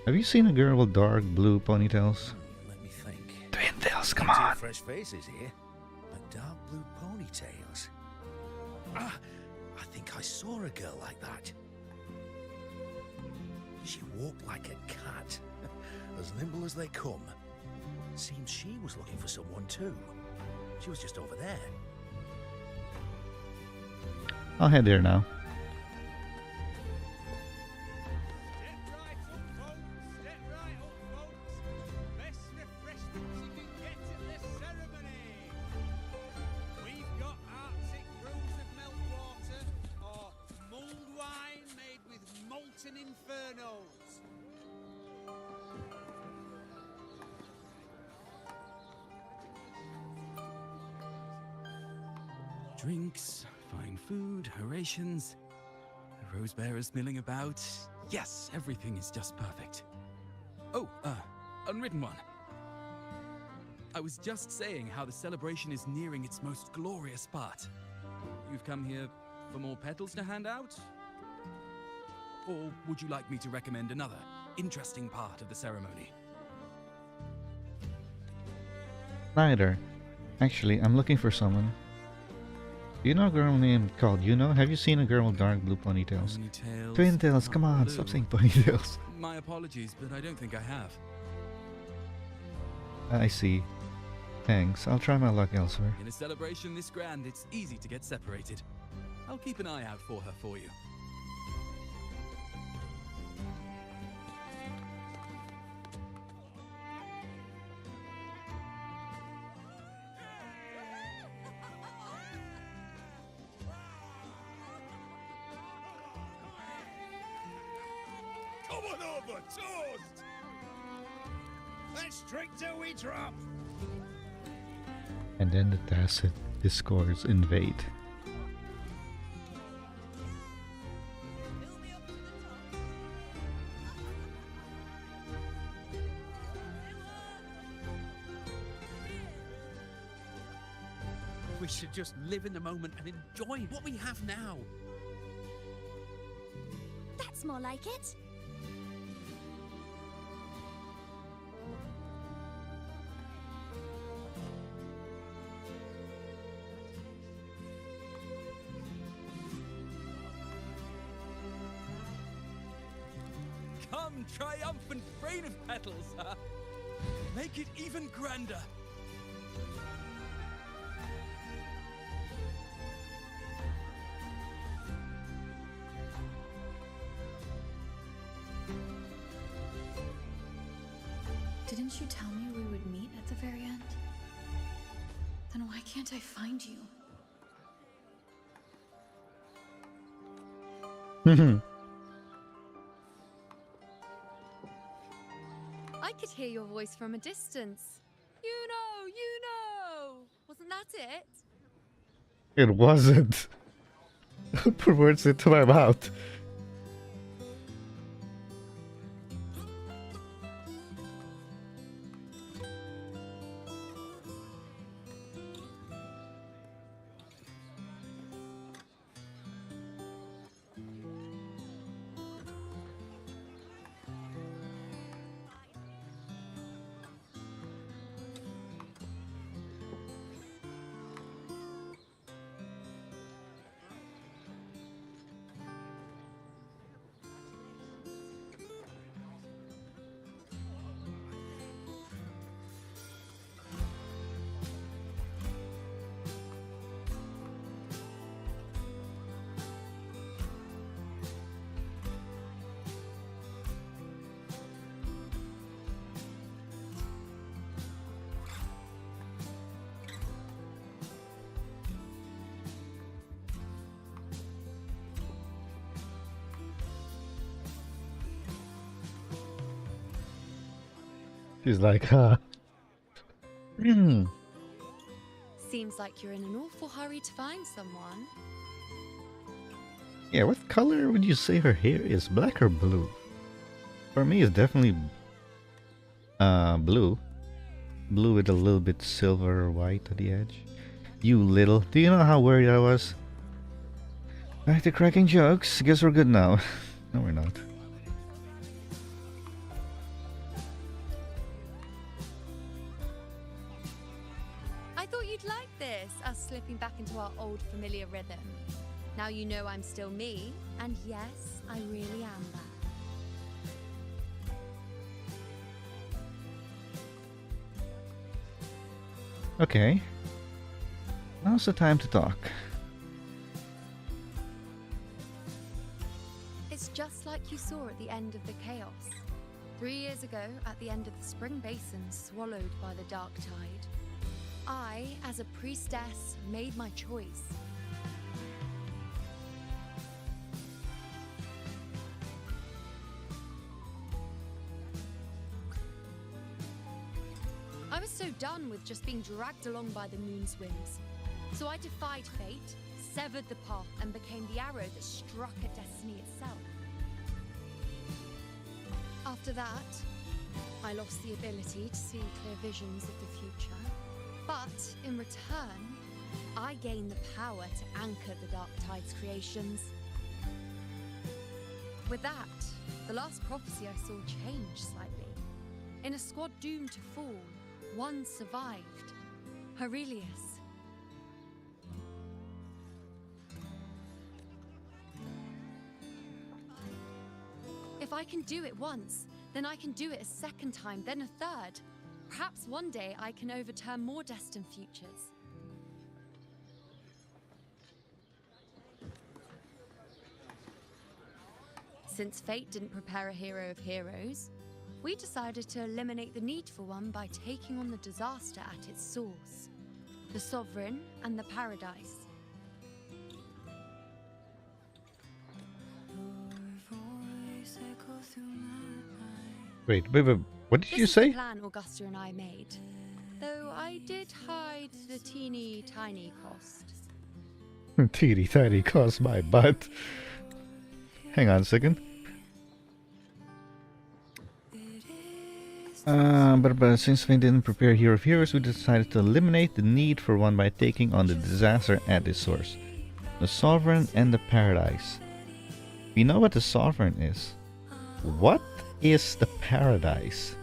Have you seen a girl with dark blue ponytails? Let me think. Twin tails, come Plenty on. of fresh faces here, but dark blue ponytails. Ah, I think I saw a girl like that. She walked like a cat, as nimble as they come. Seems she was looking for someone too. She was just over there. I'll head there now. We've got Arctic brews of meltwater or mulled wine made with molten infernos. Drinks, fine food, orations, the rose bearers milling about. Yes, everything is just perfect. Oh, Unwritten One. I was just saying how the celebration is nearing its most glorious part. You've come here for more petals to hand out? Or would you like me to recommend another? interesting part of the ceremony? Neither. Actually, I'm looking for someone. Do you know a girl named called Yuno? Have you seen a girl with dark blue ponytails? Ponytails, Twin tails, come on, blue. stop saying ponytails. My apologies, but I don't think I have. I see. Thanks, I'll try my luck elsewhere. In a celebration this grand, it's easy to get separated. I'll keep an eye out for her for you. Come on over, toast! Let's drink till we drop. And then the tacit discords invade. We should just live in the moment and enjoy what we have now. That's more like it. Come, triumphant rain of petals, huh? Make it even grander. Didn't you tell me we would meet at the very end? Then why can't I find you? I could hear your voice from a distance. You know! Wasn't that it? It wasn't. Put words into my mouth. She's like, huh? Seems like you're in an awful hurry to find someone. Yeah, what color would you say her hair is? Black or blue? For me, it's definitely blue. Blue with a little bit silver or white at the edge. You little. Do you know how worried I was? Back to cracking jokes. Guess we're good now. No, we're not. I thought you'd like this, us slipping back into our old familiar rhythm. Now you know I'm still me, and yes, I really am that. Okay. Now's the time to talk. It's just like you saw at the end of the chaos. 3 years ago, at the end of the spring basin swallowed by the dark tide, I, as a priestess, made my choice. I was so done with just being dragged along by the moon's winds. So I defied fate, severed the path, and became the arrow that struck at destiny itself. After that, I lost the ability to see clear visions of the future. But in return, I gained the power to anchor the Dark Tide's creations. With that, the last prophecy I saw changed slightly. In a squad doomed to fall, one survived. Aurelius. If I can do it once, then I can do it a second time, then a third. Perhaps one day I can overturn more destined futures. Since fate didn't prepare a hero of heroes, we decided to eliminate the need for one by taking on the disaster at its source. The Sovereign and the Paradise. Wait, what did you This is say? the plan Augusta and I made, though I did hide the teeny tiny cost. Teeny tiny cost my butt. Hang on a second. But since we didn't prepare a hero of heroes, we decided to eliminate the need for one by taking on the disaster at its source. The Sovereign and the Paradise. We know what the Sovereign is. What is the Paradise?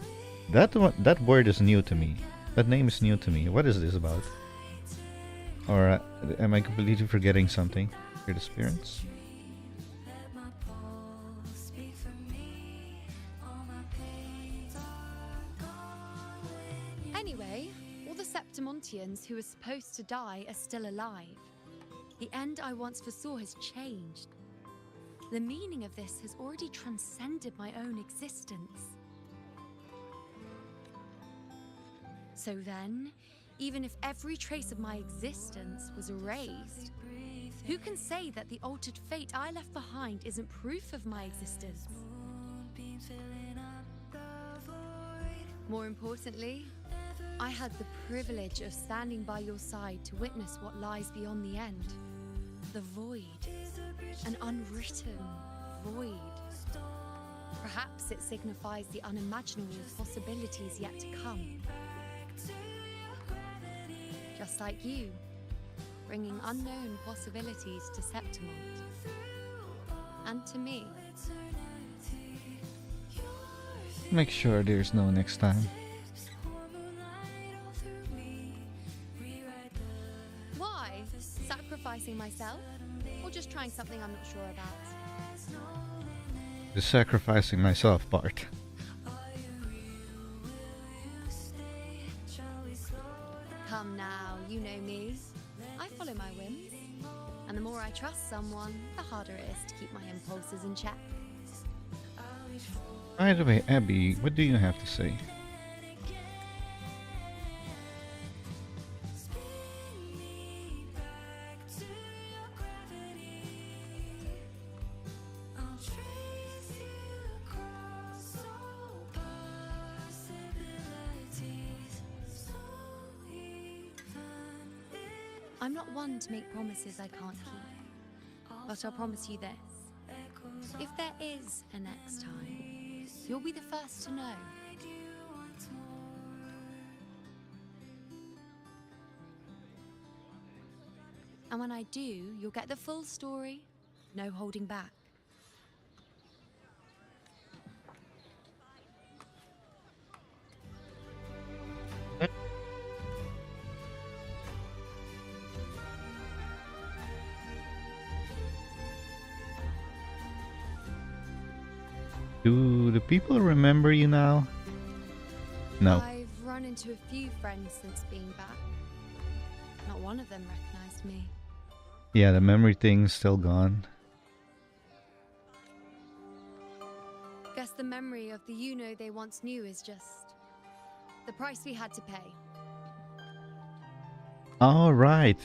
That word is new to me. That name is new to me. What is this about? Or am I completely forgetting something? Weird experience? Anyway, all the Septimontians who were supposed to die are still alive. The end I once foresaw has changed. The meaning of this has already transcended my own existence. So then, even if every trace of my existence was erased, who can say that the altered fate I left behind isn't proof of my existence? More importantly, I had the privilege of standing by your side to witness what lies beyond the end. The void. An unwritten void. Perhaps it signifies the unimaginable possibilities yet to come. Just like you, bringing unknown possibilities to Septimont. And to me. Make sure there's no next time. Why? Sacrificing myself? Or just trying something I'm not sure about? The sacrificing myself part. Come now, you know me. I follow my whims. And the more I trust someone, the harder it is to keep my impulses in check. By the way, Abby, what do you have to say? I'm not one to make promises I can't keep, but I'll promise you this. If there is a next time, you'll be the first to know. And when I do, you'll get the full story, no holding back. Do the people remember you now? No. I've run into a few friends since being back. Not one of them recognized me. Yeah, the memory thing's still gone. Guess the memory of the you-know they once knew is just the price we had to pay. All right.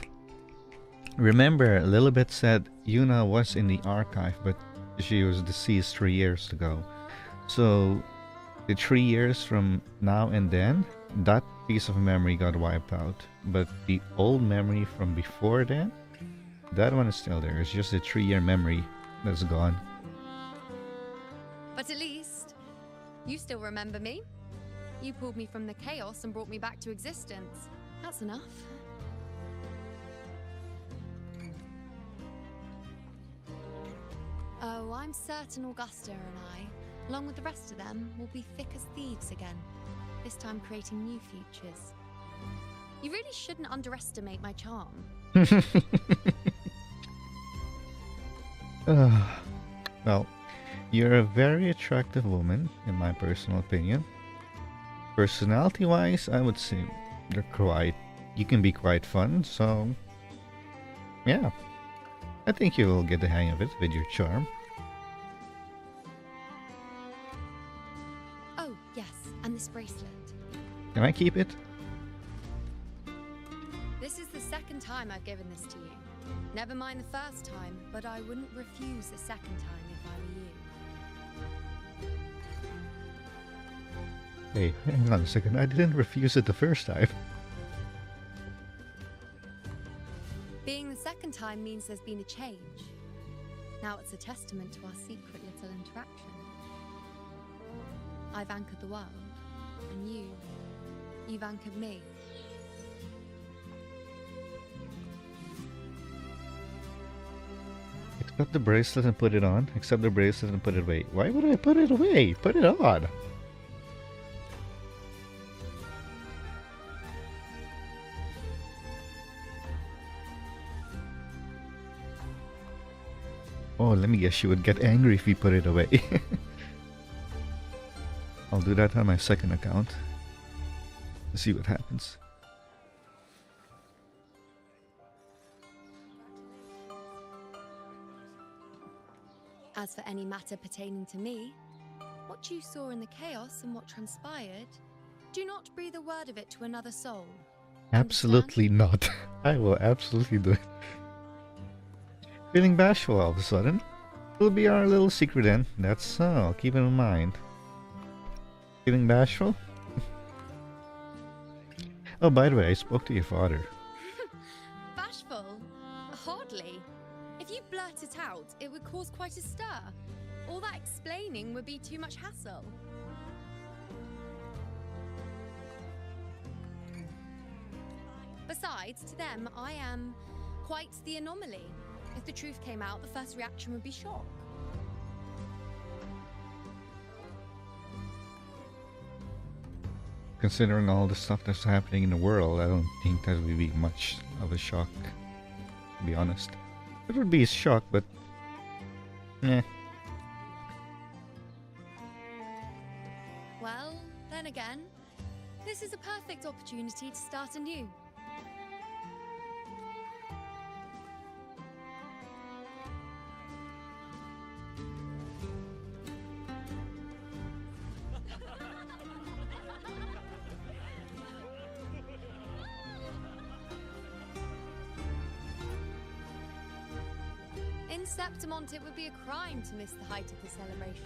Remember, Lilibet said Yuna was in the archive, but she was deceased 3 years ago. So, the 3 years from now and then, that piece of memory got wiped out. But the old memory from before then, that one is still there. It's just the 3-year memory that's gone. But at least, you still remember me. You pulled me from the chaos and brought me back to existence. That's enough. Oh, I'm certain Augusta and I, along with the rest of them, will be thick as thieves again, this time creating new futures. You really shouldn't underestimate my charm. Well, you're a very attractive woman, in my personal opinion. Personality-wise, I would say you can be quite fun, so yeah. I think you will get the hang of it with your charm. Oh, yes, and this bracelet. Can I keep it? This is the second time I've given this to you. Never mind the first time, but I wouldn't refuse the second time if I were you. Hey, hang on a second. I didn't refuse it the first time. Being the second time means there's been a change. Now it's a testament to our secret little interaction. I've anchored the world, and you've anchored me. Accept the bracelet and put it on. Accept the bracelet and put it away. Why would I put it away? Put it on. Oh, let me guess, you would get angry if we put it away. I'll do that on my second account. Let's see what happens. As for any matter pertaining to me, what you saw in the chaos and what transpired, do not breathe a word of it to another soul. Absolutely not. I will absolutely do it. Feeling bashful all of a sudden. It'll be our little secret then. That's all. Keep it in mind. Feeling bashful? Oh, by the way, I spoke to your father. Bashful? Hardly. If you blurt it out, it would cause quite a stir. All that explaining would be too much hassle. Besides, to them, I am quite the anomaly. If the truth came out, the first reaction would be shock. Considering all the stuff that's happening in the world, I don't think that would be much of a shock, to be honest. It would be a shock, but eh. Well, then again, this is a perfect opportunity to start anew. In Septimont, it would be a crime to miss the height of the celebration.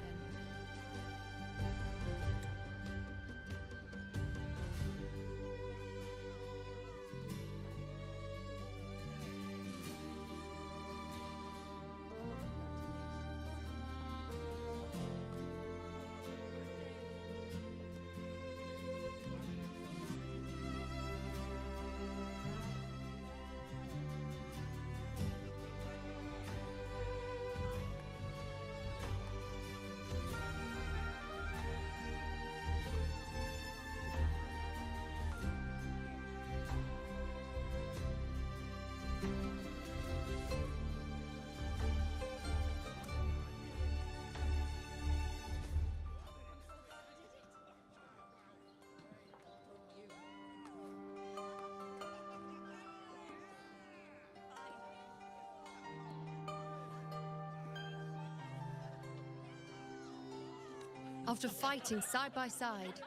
After fighting side by side,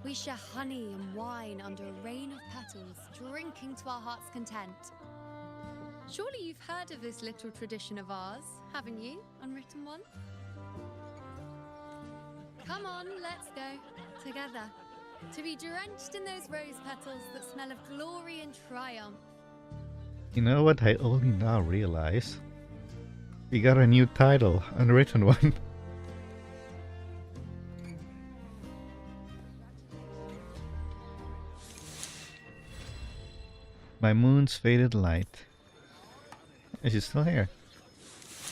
we share honey and wine under a rain of petals, drinking to our heart's content. Surely you've heard of this little tradition of ours, haven't you, Unwritten One? Come on, let's go, together, to be drenched in those rose petals that smell of glory and triumph. You know what I only now realize? We got a new title, Unwritten One. My moon's faded light. Is she still here?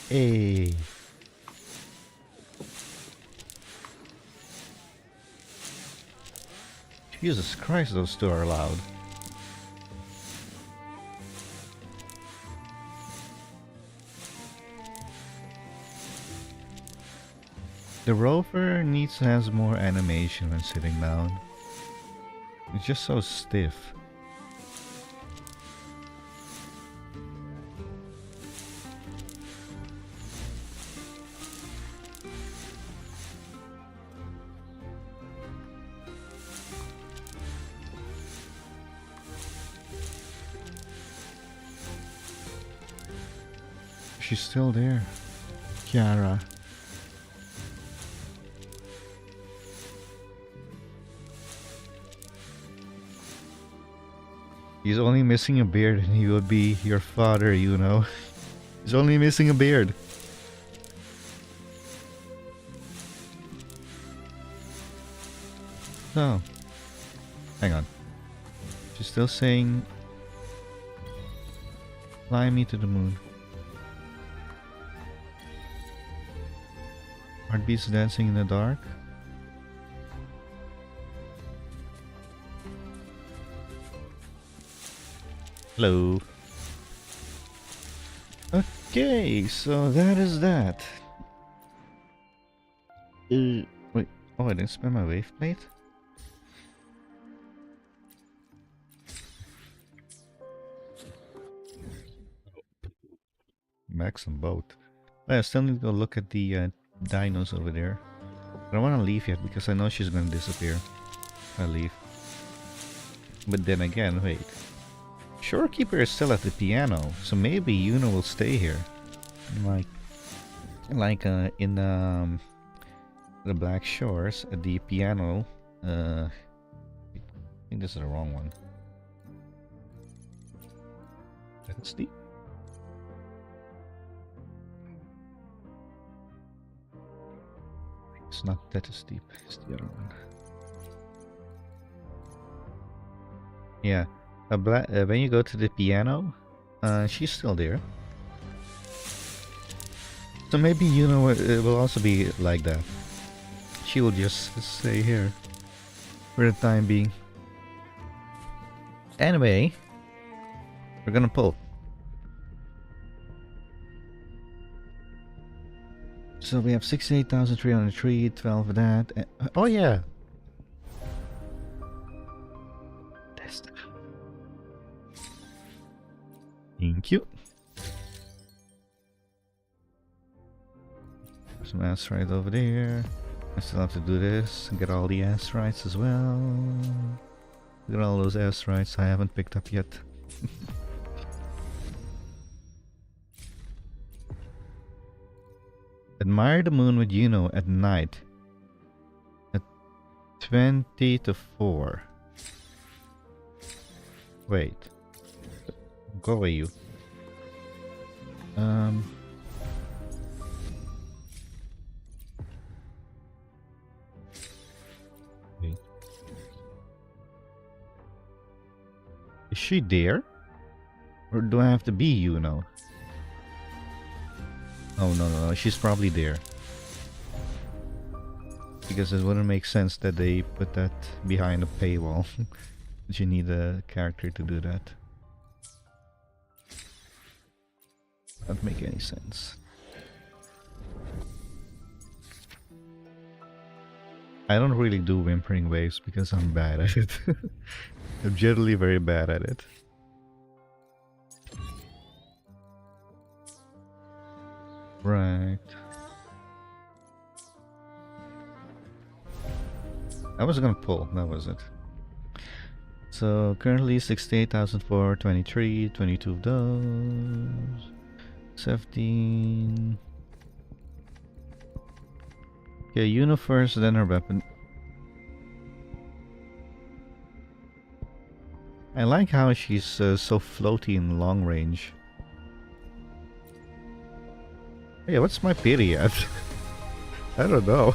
Hey. Jesus Christ, those two are loud. The rover needs to have more animation when sitting down. It's just so stiff. She's still there. Kiara. He's only missing a beard and he will be your father, you know. He's only missing a beard. So, hang on. She's still saying, fly me to the moon. Heartbeats dancing in the dark. Hello. Okay, so that is that. Wait. Oh, I didn't spend my wave plate? Max and boat. I still need to go look at the dinos over there. I don't want to leave yet because I know she's going to disappear. I leave. But then again, wait. Shorekeeper is still at the piano, so maybe Yuno will stay here. Like in the Black Shores at the piano. I think this is the wrong one. That's the. It's not that steep, it's the other one. Yeah, when you go to the piano, she's still there. So maybe you know it will also be like that. She will just stay here for the time being. Anyway, we're gonna pull. So we have 68,303, 12 of that. Oh yeah. Thank you. Some asteroids over there. I still have to do this and get all the asteroids as well. Look at all those asteroids I haven't picked up yet. Admire the moon with Yuno at night. At 20 to 4. Wait. Go away, you. Wait. Is she there? Or do I have to be Yuno? Oh no, she's probably there. Because it wouldn't make sense that they put that behind a paywall. You need a character to do that. Doesn't make any sense. I don't really do whimpering waves because I'm bad at it. I'm generally very bad at it. Right. I was gonna pull, that was it. So currently 68,423, 22 of those. 17. Okay, Yuno first, then her weapon. I like how she's so floaty in long range. Hey, what's my period? I don't know.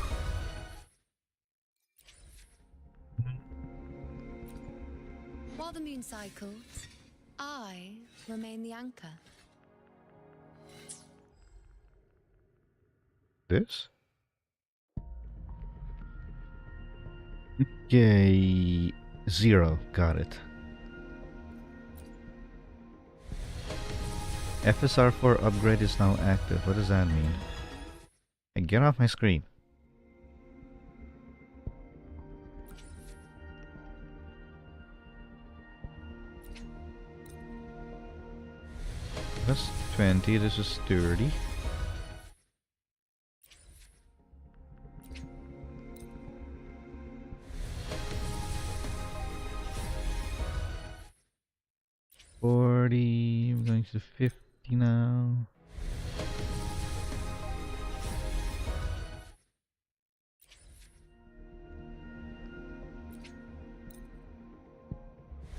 While the moon cycles, I remain the anchor. This? Okay. 0. Got it. FSR4 upgrade is now active. What does that mean? Hey, get off my screen. That's 20, this is 30. I'm going to 50 now.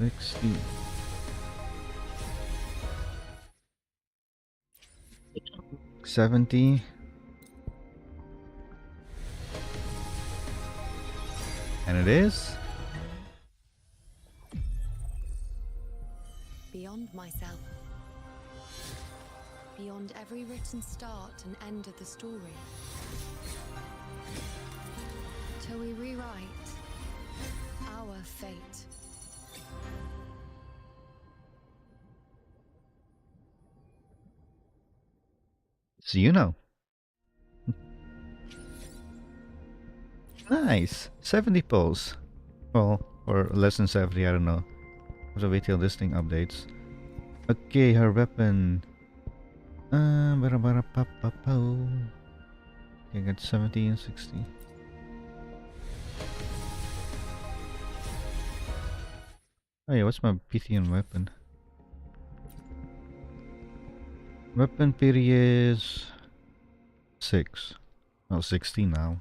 $60. 70. And it is Beyond myself. Beyond every written start and end of the story. Till we rewrite our fate. so you know. Nice. 70 pulls. Well, or less than 70, I don't know. Have to wait till this thing updates. Okay, her weapon. I got 70 and 60. Oh yeah, what's my Pythian weapon? Weapon pity is 6. Oh, 16 now.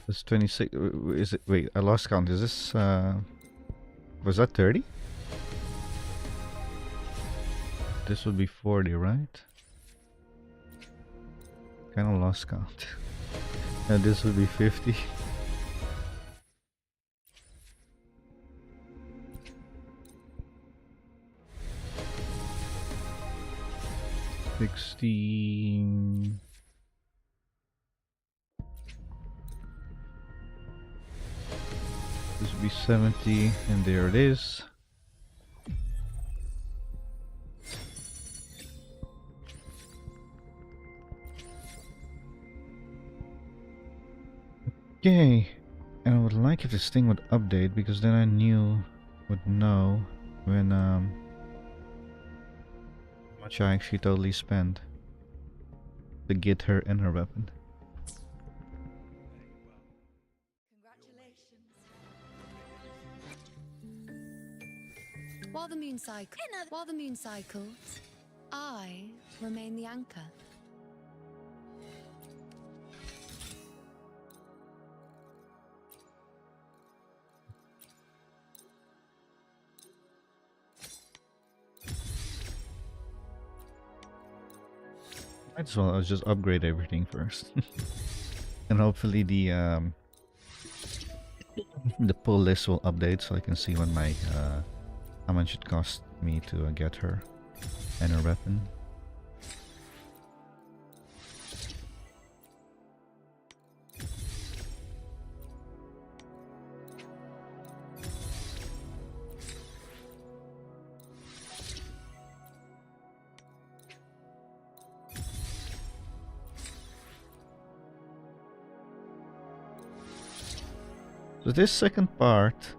It's 26. Is it? Wait, I lost count. Is this? Was that 30? This would be 40, right? Kind of lost count. And this would be 50. $16. This would be 70, and there it is. Okay, and I would like if this thing would update, because then I would know when how much I actually totally spent to get her and her weapon. While the moon cycles, I remain the anchor. Might as well just upgrade everything first. And hopefully the pull list will update so I can see when my how much it cost me to get her and her weapon. So this second part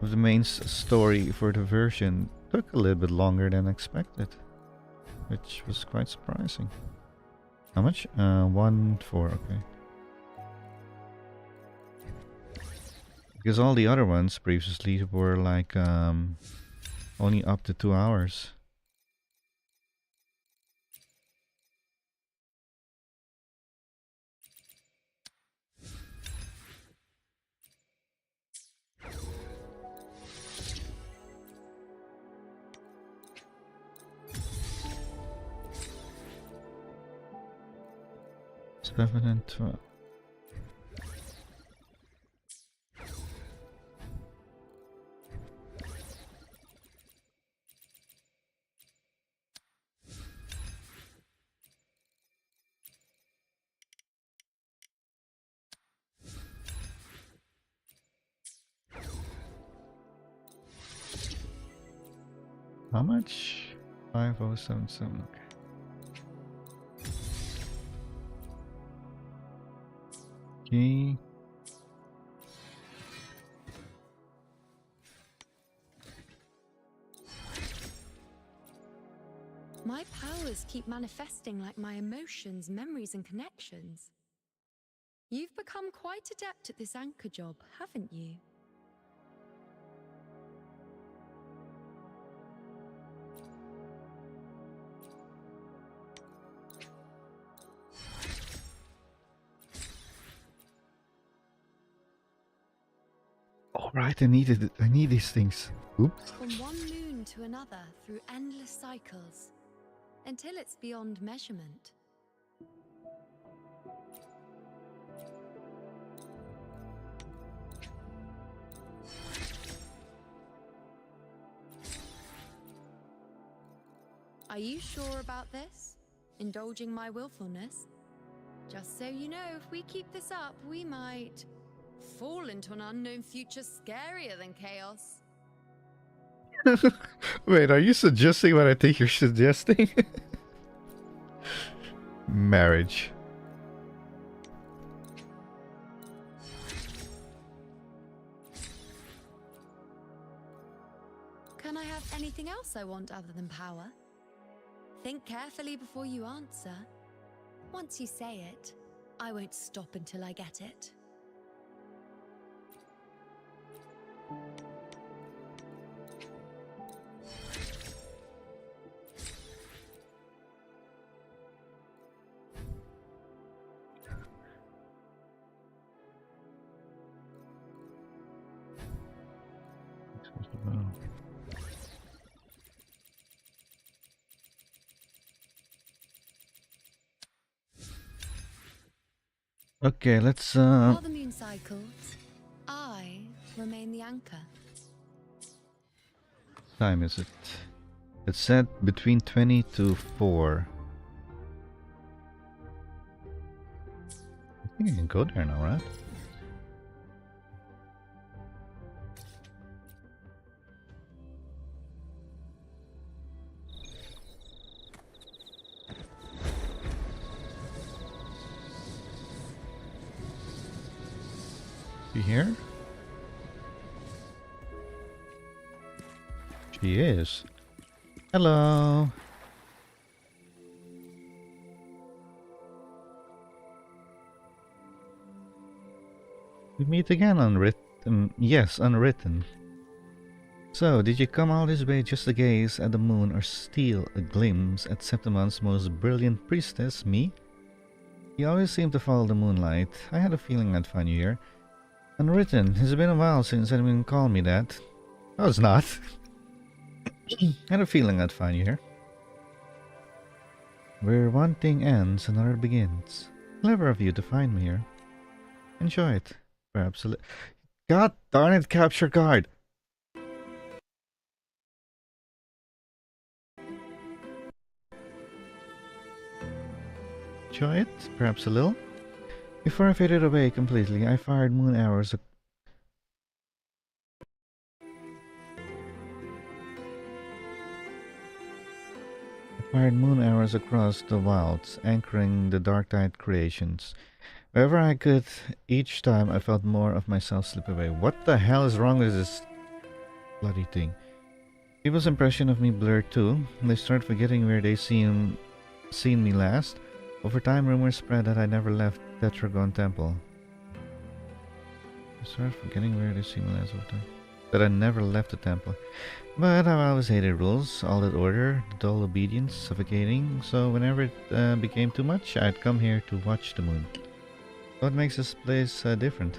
of the main story for the version took a little bit longer than expected, which was quite surprising. How much? 1 4, okay. Because all the other ones previously were like only up to 2 hours. Seven and 12. How much? 5077, okay. Okay. My powers keep manifesting like my emotions, memories, and connections. You've become quite adept at this anchor job, haven't you? Alright, I need these things. Oops. From one moon to another through endless cycles, until it's beyond measurement. Are you sure about this? Indulging my willfulness? Just so you know, if we keep this up, we might fall into an unknown future scarier than chaos. Wait, are you suggesting what I think you're suggesting? Marriage. Can I have anything else I want other than power? Think carefully before you answer. Once you say it, I won't stop until I get it. Okay, let's While the moon cycles, I remain the anchor. time is it? It's set between 20 to 4. I think I can go there now, right? You here? She is. Hello. We meet again, unwritten. Yes, unwritten. So, did you come all this way just to gaze at the moon or steal a glimpse at Septimon's most brilliant priestess, me? You always seem to follow the moonlight. I had a feeling I'd find you here. Unwritten. It's been a while since anyone called me that. Oh, it's not. I had a feeling I'd find you here. Where one thing ends, another begins. Clever of you to find me here. Enjoy it. Perhaps a God darn it, capture card! Enjoy it, perhaps a little. Before I faded away completely, I fired moon arrows across the wilds, anchoring the dark-tide creations. Wherever I could, each time I felt more of myself slip away. What the hell is wrong with this bloody thing? People's impression of me blurred too. They start forgetting where they seen me last. Over time, rumors spread that I never left Tetragon Temple. I started forgetting where they seen me last over time. That I never left the temple. But I've always hated rules, all that order, the dull obedience, suffocating. So whenever it became too much, I'd come here to watch the moon. What makes this place different?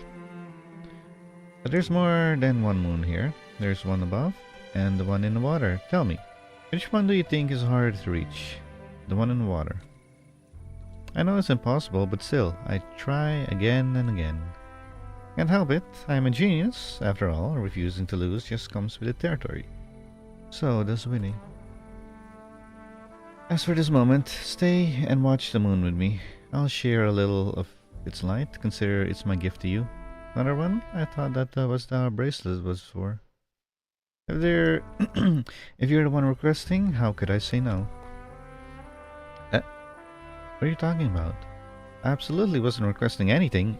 But there's more than one moon here. There's one above, and the one in the water. Tell me, which one do you think is harder to reach? The one in the water. I know it's impossible, but still, I try again and again. Can't help it, I'm a genius. After all, refusing to lose just comes with the territory. So does winning. As for this moment, stay and watch the moon with me. I'll share a little of its light. Consider it's my gift to you. Another one? I thought that was the bracelet was for. If they're, if you're the one requesting, how could I say no? What are you talking about? I absolutely wasn't requesting anything.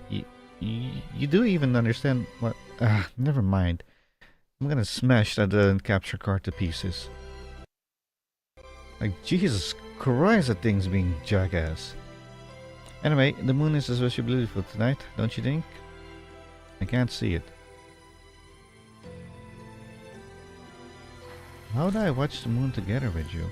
You do even understand what? Never mind. I'm gonna smash that capture card to pieces. Like, Jesus Christ, that thing's being jackass. Anyway, the moon is especially beautiful tonight, don't you think? I can't see it. How do I watch the moon together with you?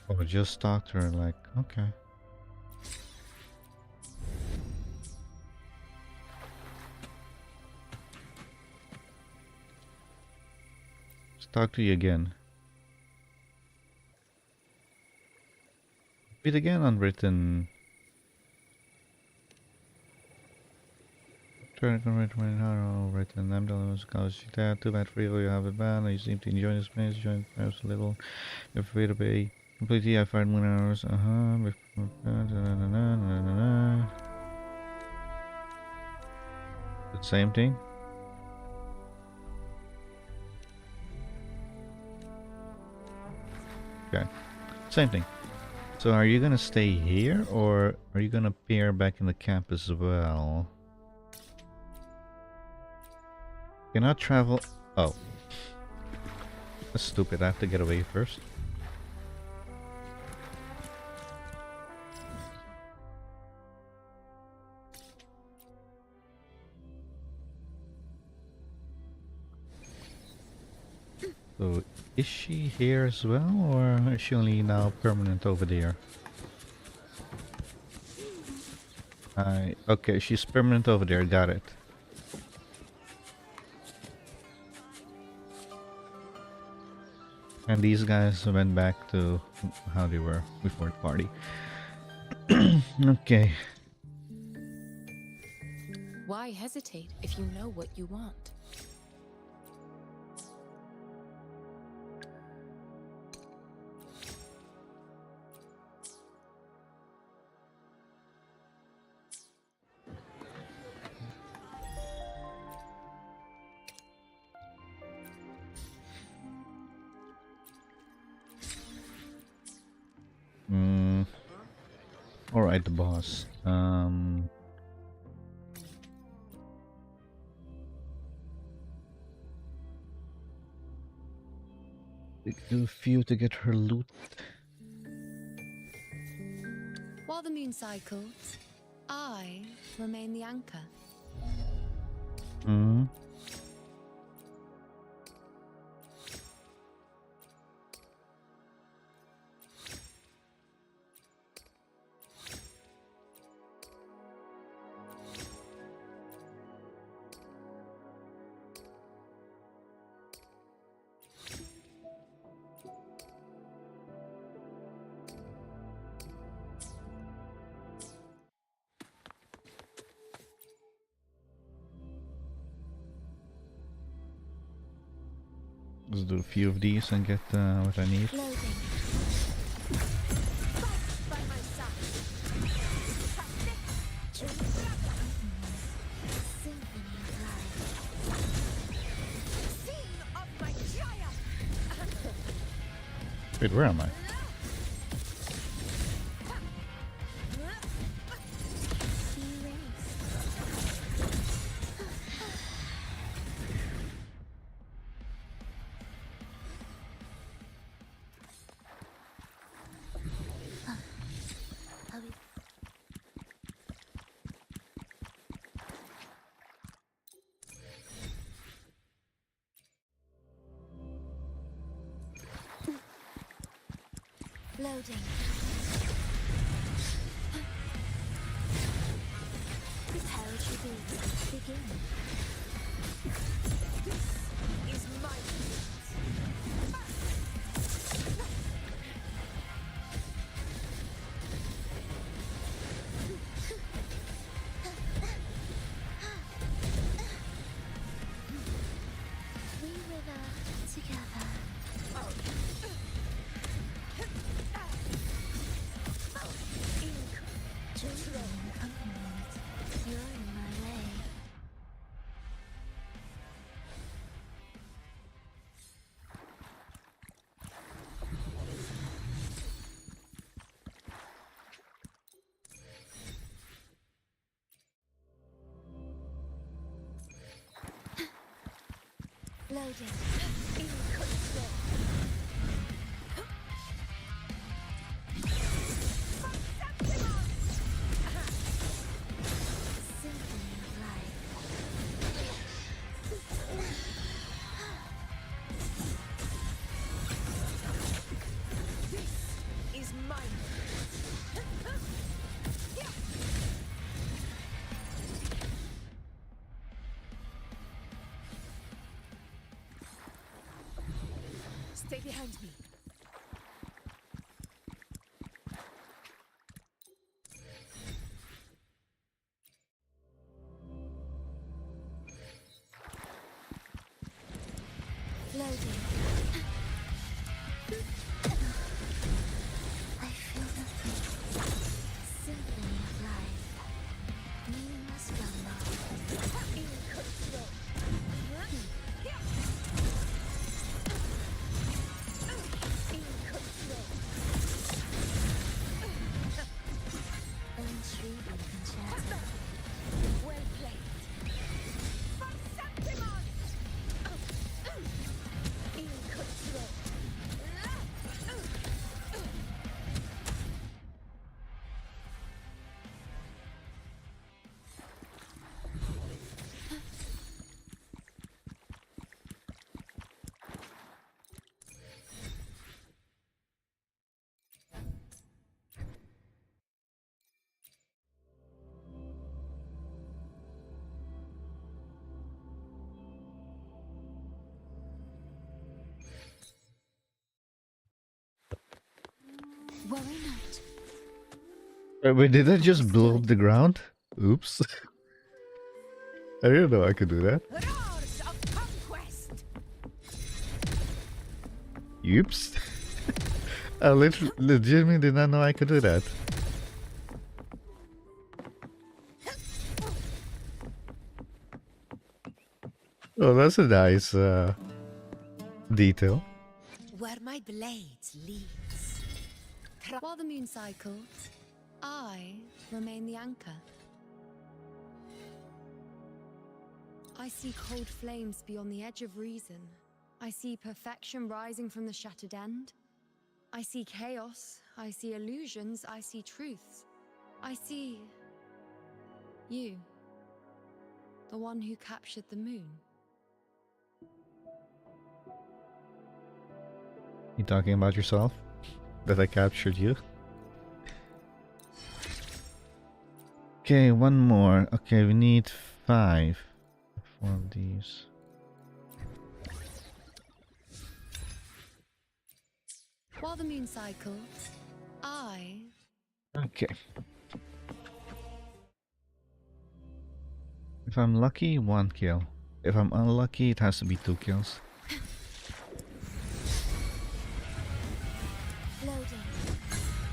Oh, just talk to her like, okay. Talk to you again. Read again unwritten. Trying to convert my how written. I'm the most college dad. Too bad for you. You have it bad. You seem to enjoy this place. Join perhaps a little. You're free to pay. Completely. I fired moon hours. The same thing. Okay. Same thing. So are you gonna stay here or are you gonna appear back in the camp as well? Cannot travel. Oh. That's stupid. I have to get away first. So, is she here as well, or is she only now permanent over there? Okay, she's permanent over there, got it. And these guys went back to how they were before the party. Okay. Why hesitate if you know what you want? Alright, the boss. Do a few to get her loot. While the moon cycles, I remain the anchor. Hmm. Let's do a few of these and get what I need. Wait, where am I? Loading. Prepare as you be. Begin. This is my We river together. Loading. In control. Symphony of life. This is mine. Stay behind me. Loading. I feel nothing. Symphony of life. You must run now. In control. In control. Untreated concerto. Well played. In control. Worry not. Wait, did I just blow up the ground? Oops. I didn't know I could do that. Roars of conquest. Oops. I legitimately did not know I could do that. Oh, that's a nice detail. Where my blades leads. While the moon cycles, I remain the anchor. I see cold flames beyond the edge of reason. I see perfection rising from the shattered end. I see chaos. I see illusions. I see truths. I see you, the one who captured the moon. You talking about yourself? That I captured you? Okay, one more. Okay, we need 5. 4 of these. While the moon cycles, I... Okay. If I'm lucky, 1 kill. If I'm unlucky, it has to be 2 kills. Loading.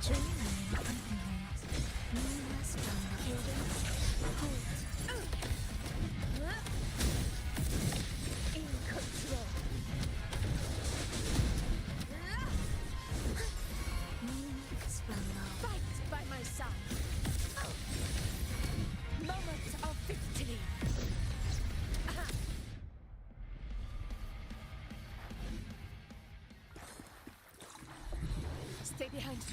Journeyman accompaniment. You must run the cadence. Hold. In control. You must run now. Fight by my side. Moment of victory. Stay behind me.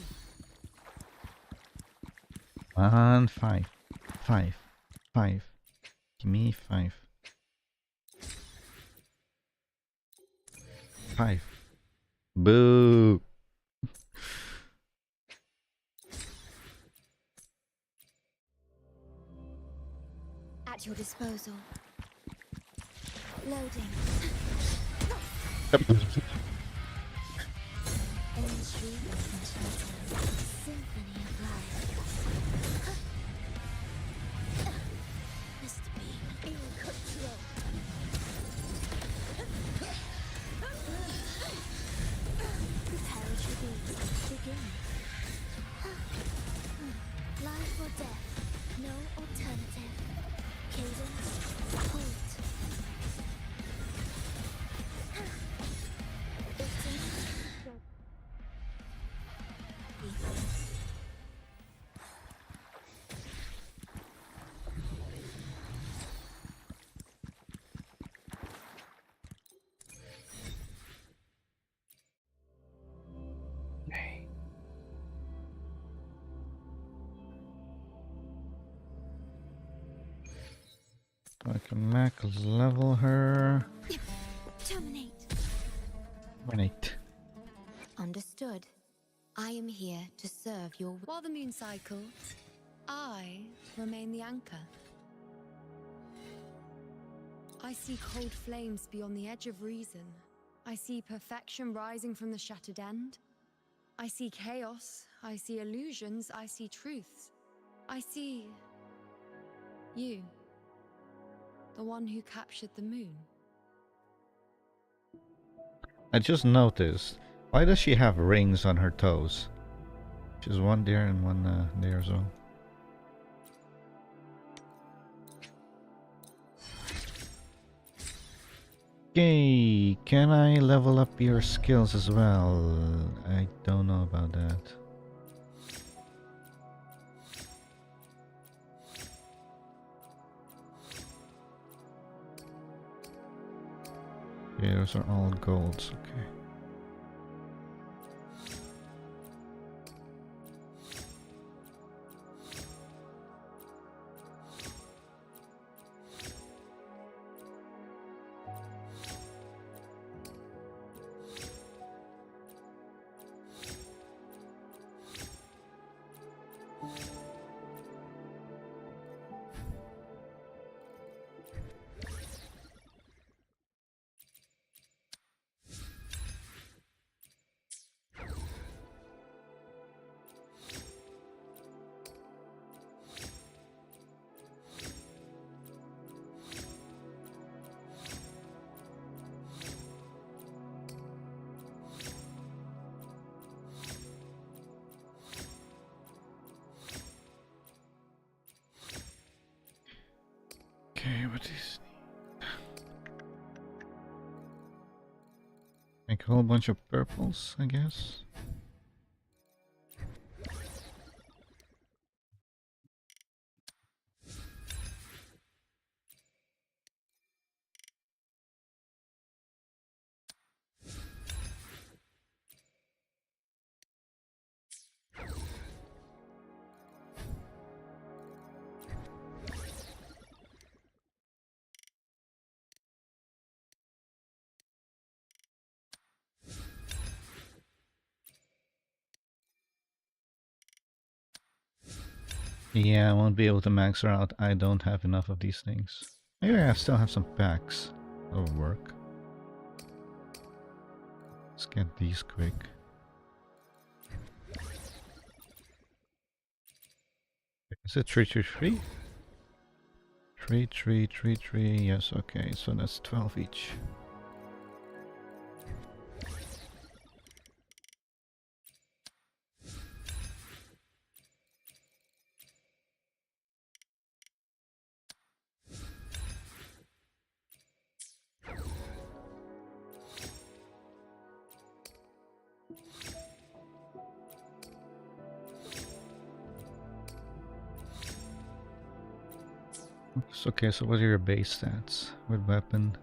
1, 5. 5. 5. Give me 5. 5. Boo! At your disposal. Loading. Symphony of life. Mr. Bean. In control. Preparatory beats. Begin. Life or death. No alternative. Cadence. Hold. I can max level her. Terminate. Terminate. Understood. I am here to serve your... While the moon cycles, I remain the anchor. I see cold flames beyond the edge of reason. I see perfection rising from the shattered end. I see chaos. I see illusions. I see truths. I see... you. The one who captured the moon. I just noticed. Why does she have rings on her toes? She's one there and one there as well. Okay, can I level up your skills as well? I don't know about that. Yeah, those are all golds, okay. Okay, what is... Make a whole bunch of purples, I guess. Yeah, I won't be able to max her out. I don't have enough of these things. Maybe I still have some packs. That'll work. Let's get these quick. Is it 333? 3333, yes, okay, so that's 12 each. Okay, so what are your base stats with weapon?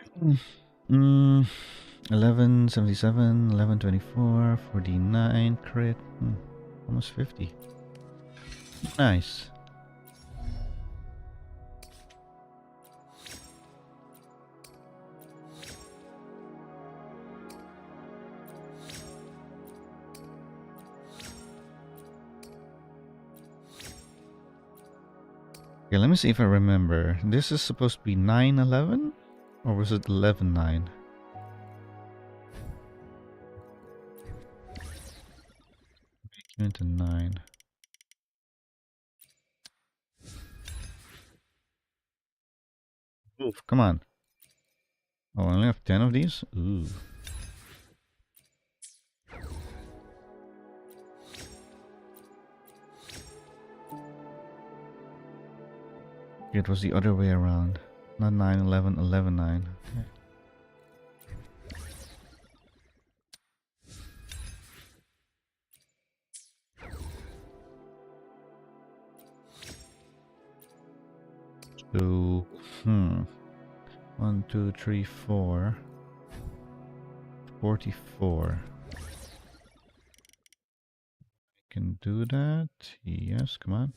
1177, 1124, 49 crit, almost 50. Nice. Okay, let me see if I remember. This is supposed to be 911? Or was it 11-9? Making it to 9. Oof, come on. Oh, I only have 10 of these? Ooh. It was the other way around. Not 9-11, 11-9. Okay. So, 1, 2, 3, 4. 44. I can do that. Yes, come on.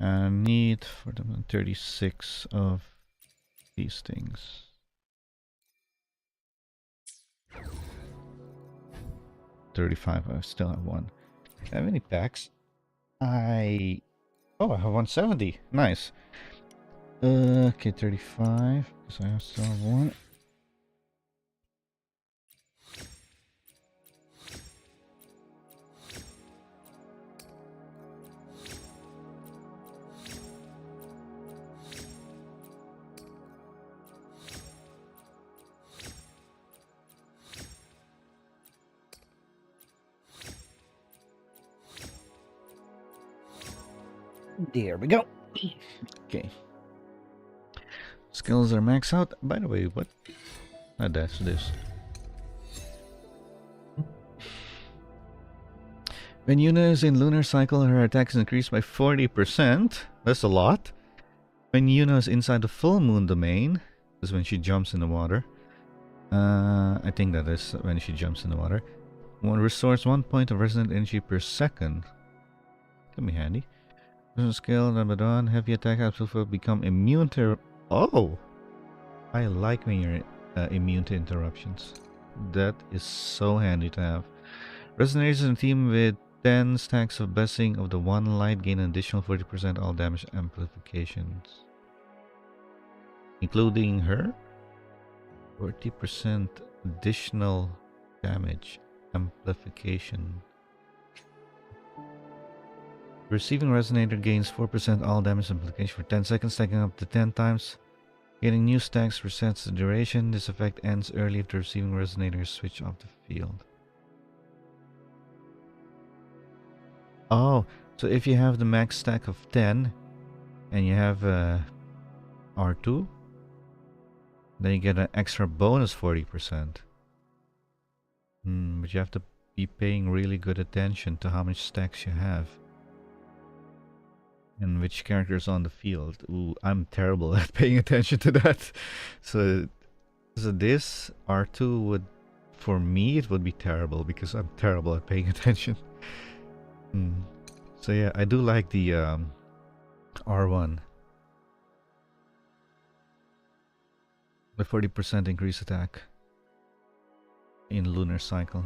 I need for them 36 of these things. 35. I still have one. Do I have any packs? Oh, I have 170. Nice. Okay, 35. Because I still have one. There we go. Okay. Skills are maxed out. By the way, what? That's this. When Yuna is in lunar cycle, her attack is increased by 40%. That's a lot. When Yuna is inside the full moon domain, is when she jumps in the water. I think that is when she jumps in the water. One restores 1 point of resonant energy per second. Can be handy. Skill, Ramadan, heavy attack absolutely become immune to. Oh! I like when you're immune to interruptions. That is so handy to have. Resonates in a team with 10 stacks of blessing of the one light gain an additional 40% all damage amplifications. Including her? 40% additional damage amplification. Receiving Resonator gains 4% all damage amplification for 10 seconds, stacking up to 10 times. Getting new stacks resets the duration. This effect ends early if the receiving Resonator is switched off the field. Oh, so if you have the max stack of 10 and you have R2, then you get an extra bonus 40%. But you have to be paying really good attention to how much stacks you have. And which characters on the field. Ooh, I'm terrible at paying attention to that. So this R2 would, for me, it would be terrible because I'm terrible at paying attention. So yeah, I do like the R1. The 40% increase attack in lunar cycle.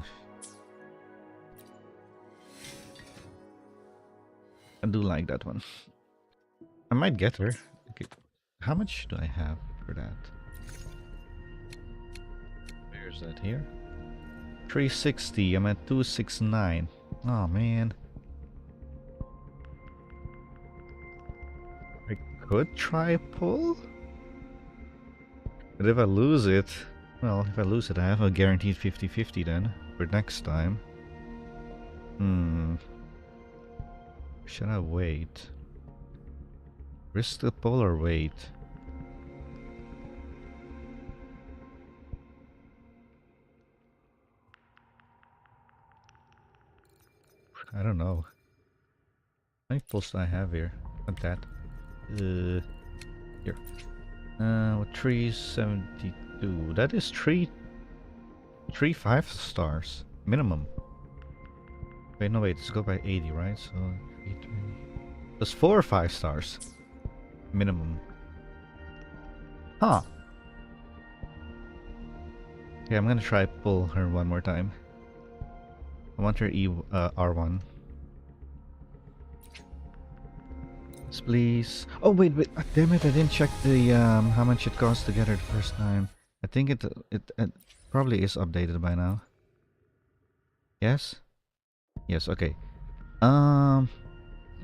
I do like that one. I might get her. Okay. How much do I have for that? Where's that here? 360. I'm at 269. Oh man. I could try a pull? But if I lose it... Well, if I lose it, I have a guaranteed 50-50 then. For next time. Should I wait? Risk the pull or wait? I don't know. How many pulls do I have here? Not that. Here. 372. That is three 5 stars. Minimum. Wait, no wait, let's go by 80, right? So 820. That's 4 or 5 stars. Minimum. Huh. Okay, I'm gonna try pull her one more time. I want her R1. Yes, please. Oh wait, damn it! I didn't check the how much it cost to get her the first time. I think it probably is updated by now. Yes. Yes. Okay. Oh,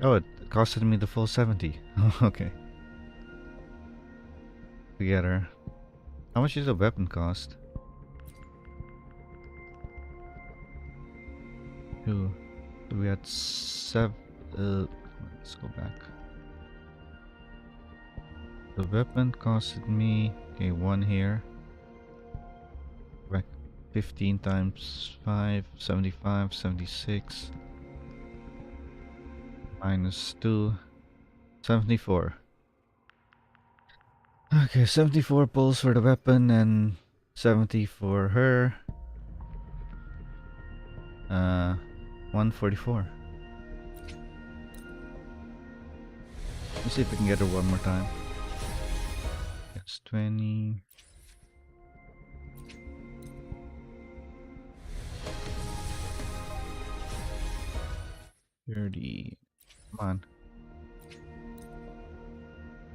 it costed me the full 70. Okay. To get her. How much does a weapon cost? 2. We had 7. Let's go back. The weapon costed me, okay, 1 here. Back 15 times 5, 75, 76. Minus 2, 74. Okay, 74 pulls for the weapon and 70 for her. 144. Let's see if we can get her one more time. That's 20. $30. Come on.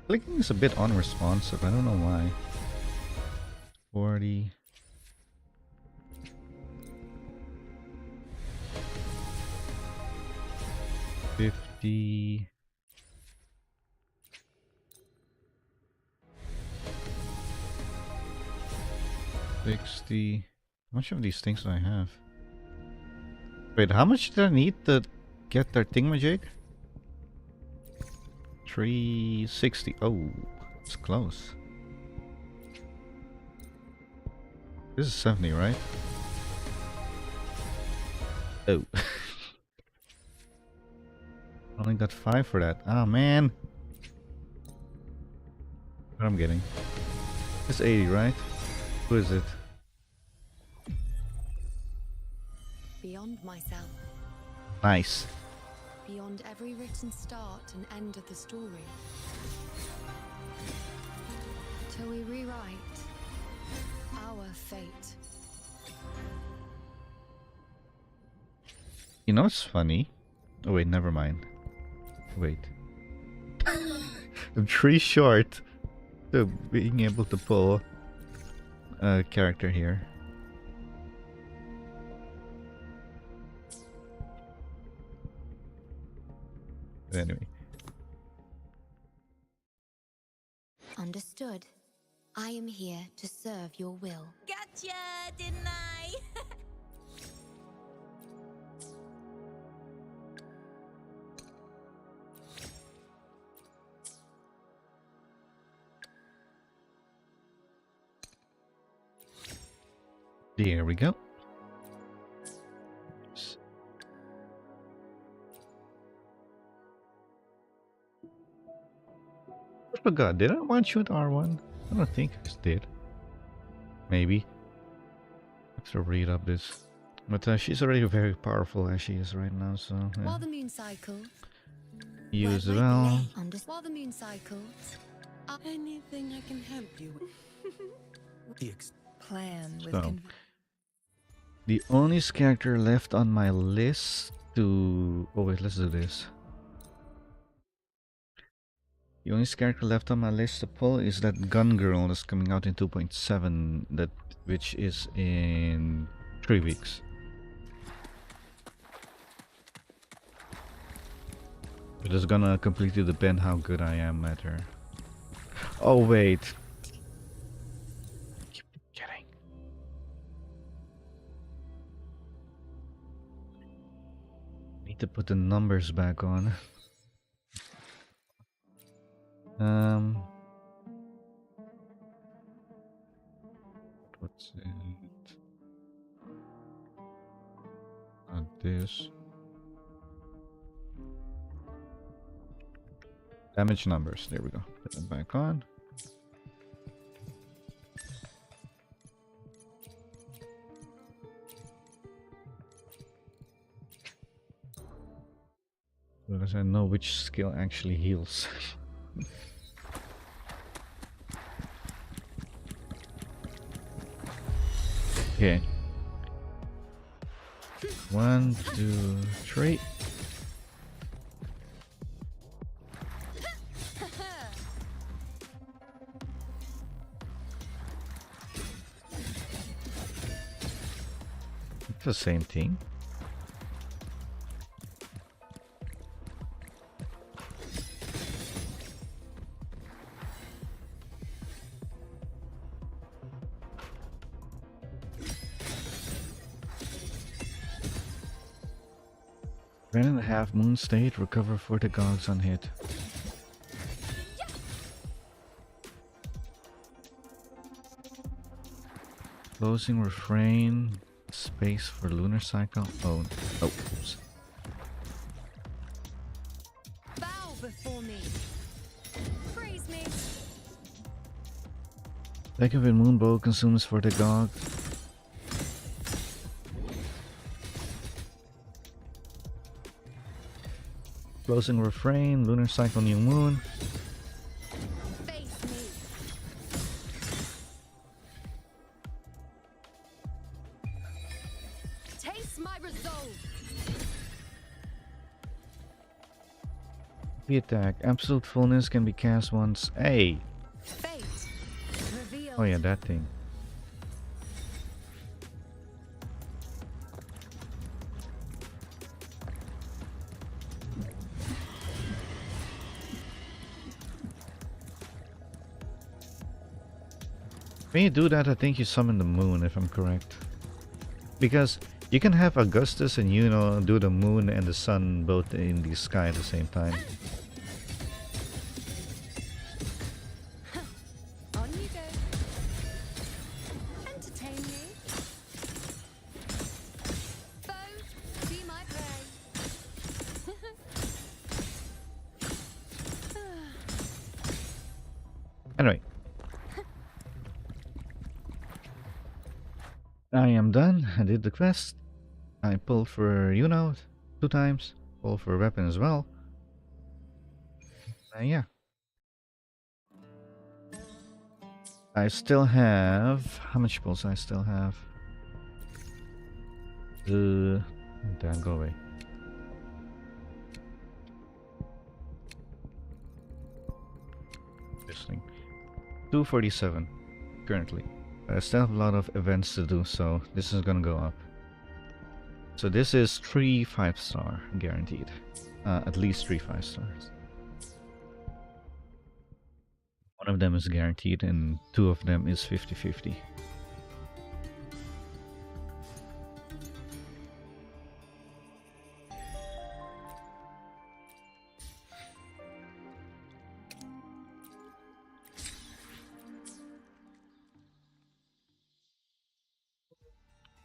Clicking is a bit unresponsive. I don't know why. 40. 50. 60. How much of these things do I have? Wait, how much did I need to get their thingamajig? 360. Oh, it's close. This is 70, right? Oh. Only got 5 for that. Ah, man. What I'm getting. It's 80, right? Who is it? Beyond myself. Nice. Beyond every written start and end of the story. Till we rewrite our fate. You know what's funny? Oh wait, never mind. Wait. I'm 3 short to being able to pull a character here. But anyway. Understood. I am here to serve your will. Gotcha, didn't I? There we go. I forgot, did I one-shoot R1? I don't think I did. Maybe. I have to read up this. But she's already very powerful as she is right now, so... Yeah. While the moon cycles. Use it well. While the moon cycles. Anything I can help you with? The plan with So, the only character left on my list to... Oh wait, let's do this. The only character left on my list to pull is that gun girl that's coming out in 2.7, that which is in 3 weeks. It is gonna completely depend how good I am at her. Oh wait. Keep forgetting. Need to put the numbers back on. What's it? Not this. Damage numbers. There we go. Put them back on. Because I know which skill actually heals. Okay. 1, 2, 3. It's the same thing. Ran and a half moon state, recover 40 gogs on hit. Closing refrain, space for lunar cycle. Oh, oops. Bow before me. Praise me. Back of it, moonbow consumes 40 gogs. Closing refrain, lunar cycle, new moon. Face me. Taste my resolve. The attack. Absolute fullness can be cast once. Hey! Fate. Reveal. Oh yeah, that thing. When you do that, I think you summon the moon, if I'm correct. Because you can have Augustus and do the moon and the sun both in the sky at the same time. On you go. Entertain me. Foe, be my prey. Anyway. I am done. I did the quest. I pulled for reunite 2 times. Pulled for a weapon as well. Yeah. I still have... How much pulls I still have? Damn, go away. This thing. 247 currently. I still have a lot of events to do, so this is gonna go up. So this is 3 5-star guaranteed. At least 3 5-stars. One of them is guaranteed and 2 of them is 50-50.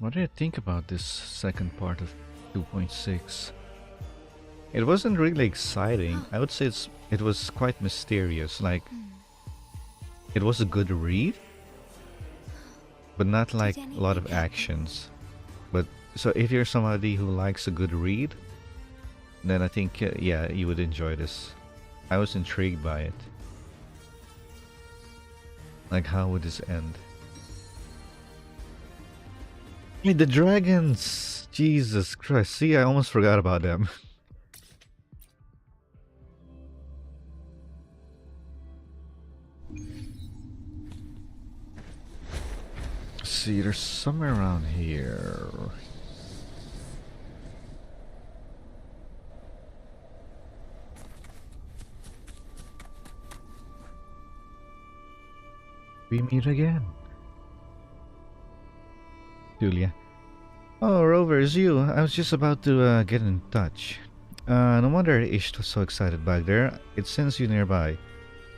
What did I think about this second part of 2.6? It wasn't really exciting. I would say it was quite mysterious. Like, it was a good read, but not like a lot of actions. But so if you're somebody who likes a good read, then I think yeah, you would enjoy this. I was intrigued by it. Like, how would this end? Hey, the dragons! Jesus Christ. See, I almost forgot about them. See, there's somewhere around here. We meet again. Julia. Oh, Rover, it's you. I was just about to get in touch. No wonder Ish was so excited back there. It sends you nearby.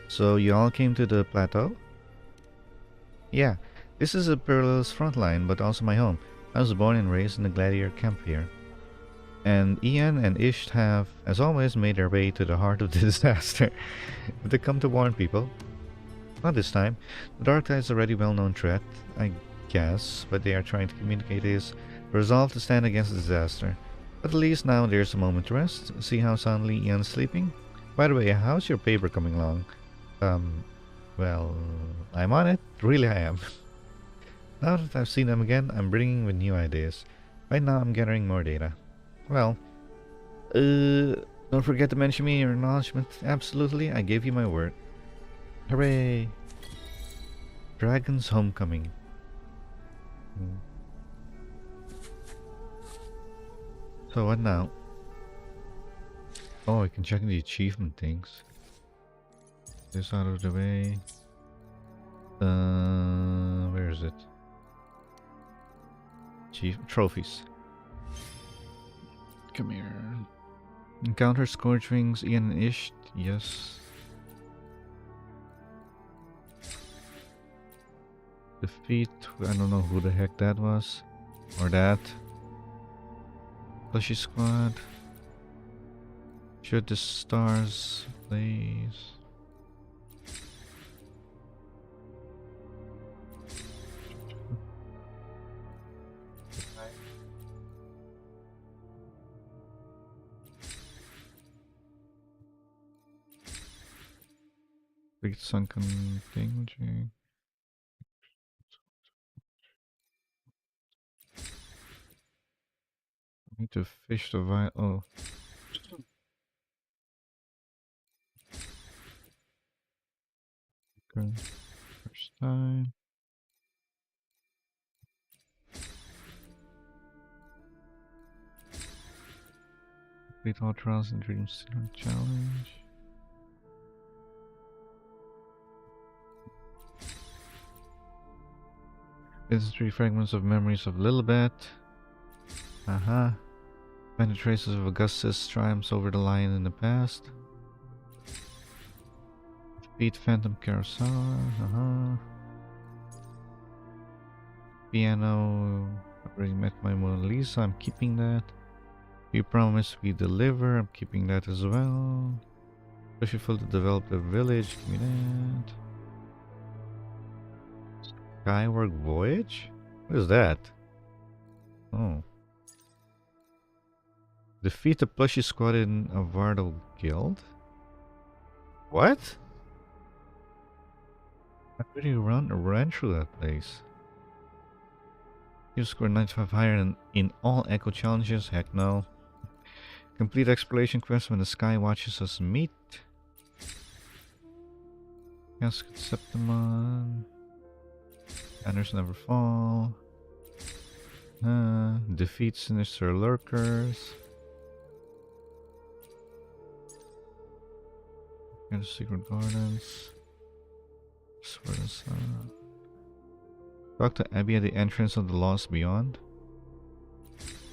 So you all came to the plateau? Yeah, this is a perilous front line, but also my home. I was born and raised in the gladiator camp here. And Ian and Ish have, as always, made their way to the heart of the disaster. But they come to warn people. Not this time. The Dark Tide is already a well-known threat, I guess. What they are trying to communicate is resolve to stand against the disaster. But at least now there's a moment to rest. See how soundly Ian's sleeping? By the way, how's your paper coming along? Well, I'm on it. Really, I am. Now that I've seen them again, I'm bringing with new ideas. Right now, I'm gathering more data. Well, don't forget to mention me in your acknowledgement. Absolutely, I gave you my word. Hooray! Dragon's Homecoming. So what now? Oh, I can check the achievement things. This out of the way. Where is it? Trophies. Come here. Encounter Scourge Wings, Ian and Ish. Yes. Defeat. I don't know who the heck that was. Or that. Plushy Squad. Shoot the stars, please. Big sunken danger. I need to fish the vial. Oh. Okay. First time. Complete all trials and dreams challenge. This is 3 fragments of memories of Lilibet. Find the traces of Augustus' triumphs over the lion in the past. Beat Phantom Carousel. Piano. I already met my Mona Lisa. I'm keeping that. We promise we deliver. I'm keeping that as well. Pushful to develop the village. Give me that. Skyward Voyage? What is that? Oh. Defeat the plushie squad in a Vardo guild? What? I already ran through that place. You scored 95 higher than in all Echo challenges? Heck no. Complete exploration quest when the sky watches us meet. Casket Septimon. Banners never fall. Defeat sinister lurkers. Get secret gardens. Swear this Talk to Abby at the entrance of the Lost Beyond.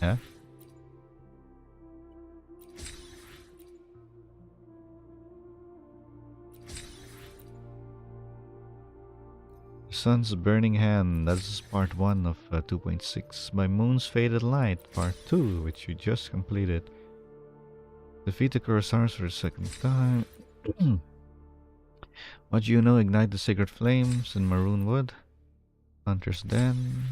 Yeah. Sun's Burning Hand. That's part 1 of 2.6. By Moon's Faded Light, part 2, which we just completed. Defeat the harassers for the 2nd time. What do you know? Ignite the sacred flames in Maroon Wood. Hunter's Den.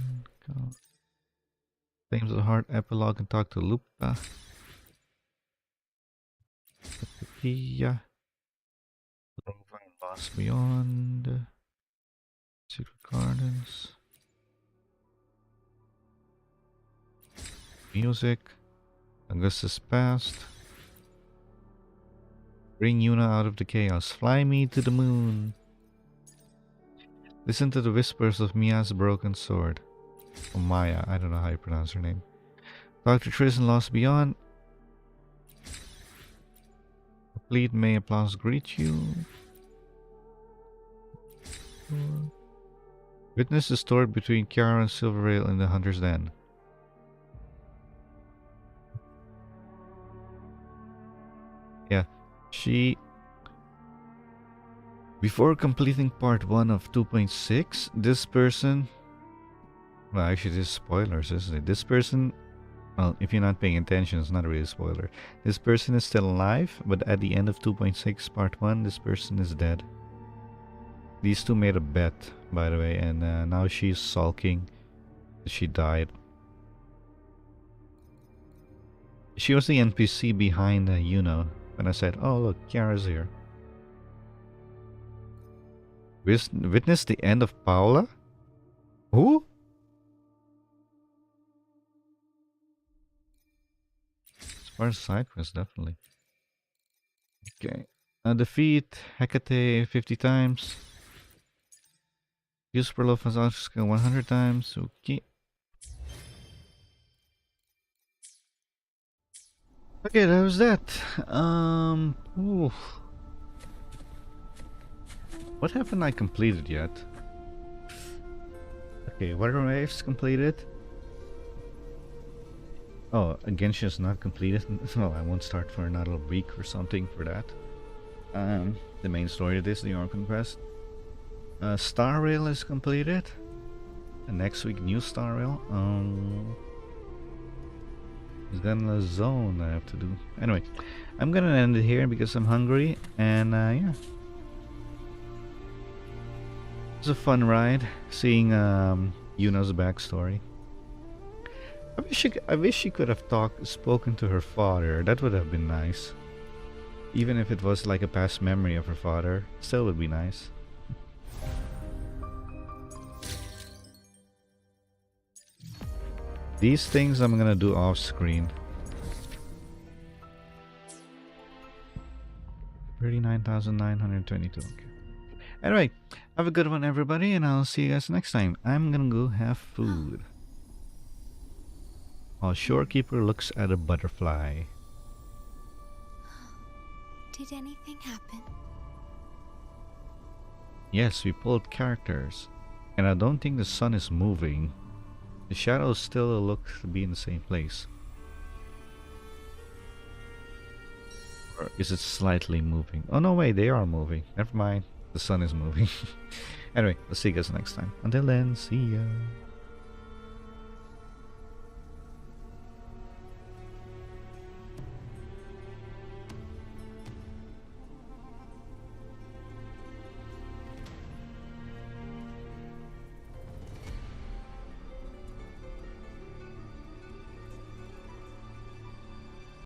Flames of the Heart epilogue and talk to Lupa. Pia. Lost Beyond. Secret Gardens. Music. Augustus Past. Bring Yuna out of the chaos. Fly me to the moon. Listen to the whispers of Mia's broken sword. Or Maya, I don't know how you pronounce her name. Dr. Tristan Lost Beyond. Complete May applause greet you. Witness the story between Kiara and Silverrail in the Hunter's Den. Yeah, she... Before completing part 1 of 2.6, this person... Well, actually, this is spoilers, isn't it? This person... Well, if you're not paying attention, it's not really a spoiler. This person is still alive, but at the end of 2.6 part 1, this person is dead. These two made a bet, by the way, and now she's sulking. She died. She was the NPC behind Yuno. When I said, oh look, Kiara's here. Witness the end of Paula? Who? As far as side quest, definitely. Okay. Defeat Hecate 50 times. Use Perlo Fazalska 100 times. Okay. Okay, that was that. Ooh. What haven't I completed yet? Okay, what are waves completed? Oh, Genshin's not completed. No, I won't start for another week or something for that. The main story of this, the Orphan Quest. Star Rail is completed. And next week, new Star Rail. Then the zone I have to do. Anyway, I'm gonna end it here because I'm hungry. And yeah. It was a fun ride seeing Yuna's backstory. I wish she could have spoken to her father. That would have been nice. Even if it was like a past memory of her father, still would be nice. These things I'm gonna do off screen. 39,922. Okay. Anyway, have a good one, everybody, and I'll see you guys next time. I'm gonna go have food. While Shorekeeper looks at a butterfly. Did anything happen? Yes, we pulled characters. And I don't think the sun is moving. The shadows still look to be in the same place. Or is it slightly moving? Oh no, wait, they are moving. Never mind. The sun is moving. Anyway, I'll see you guys next time. Until then, see ya.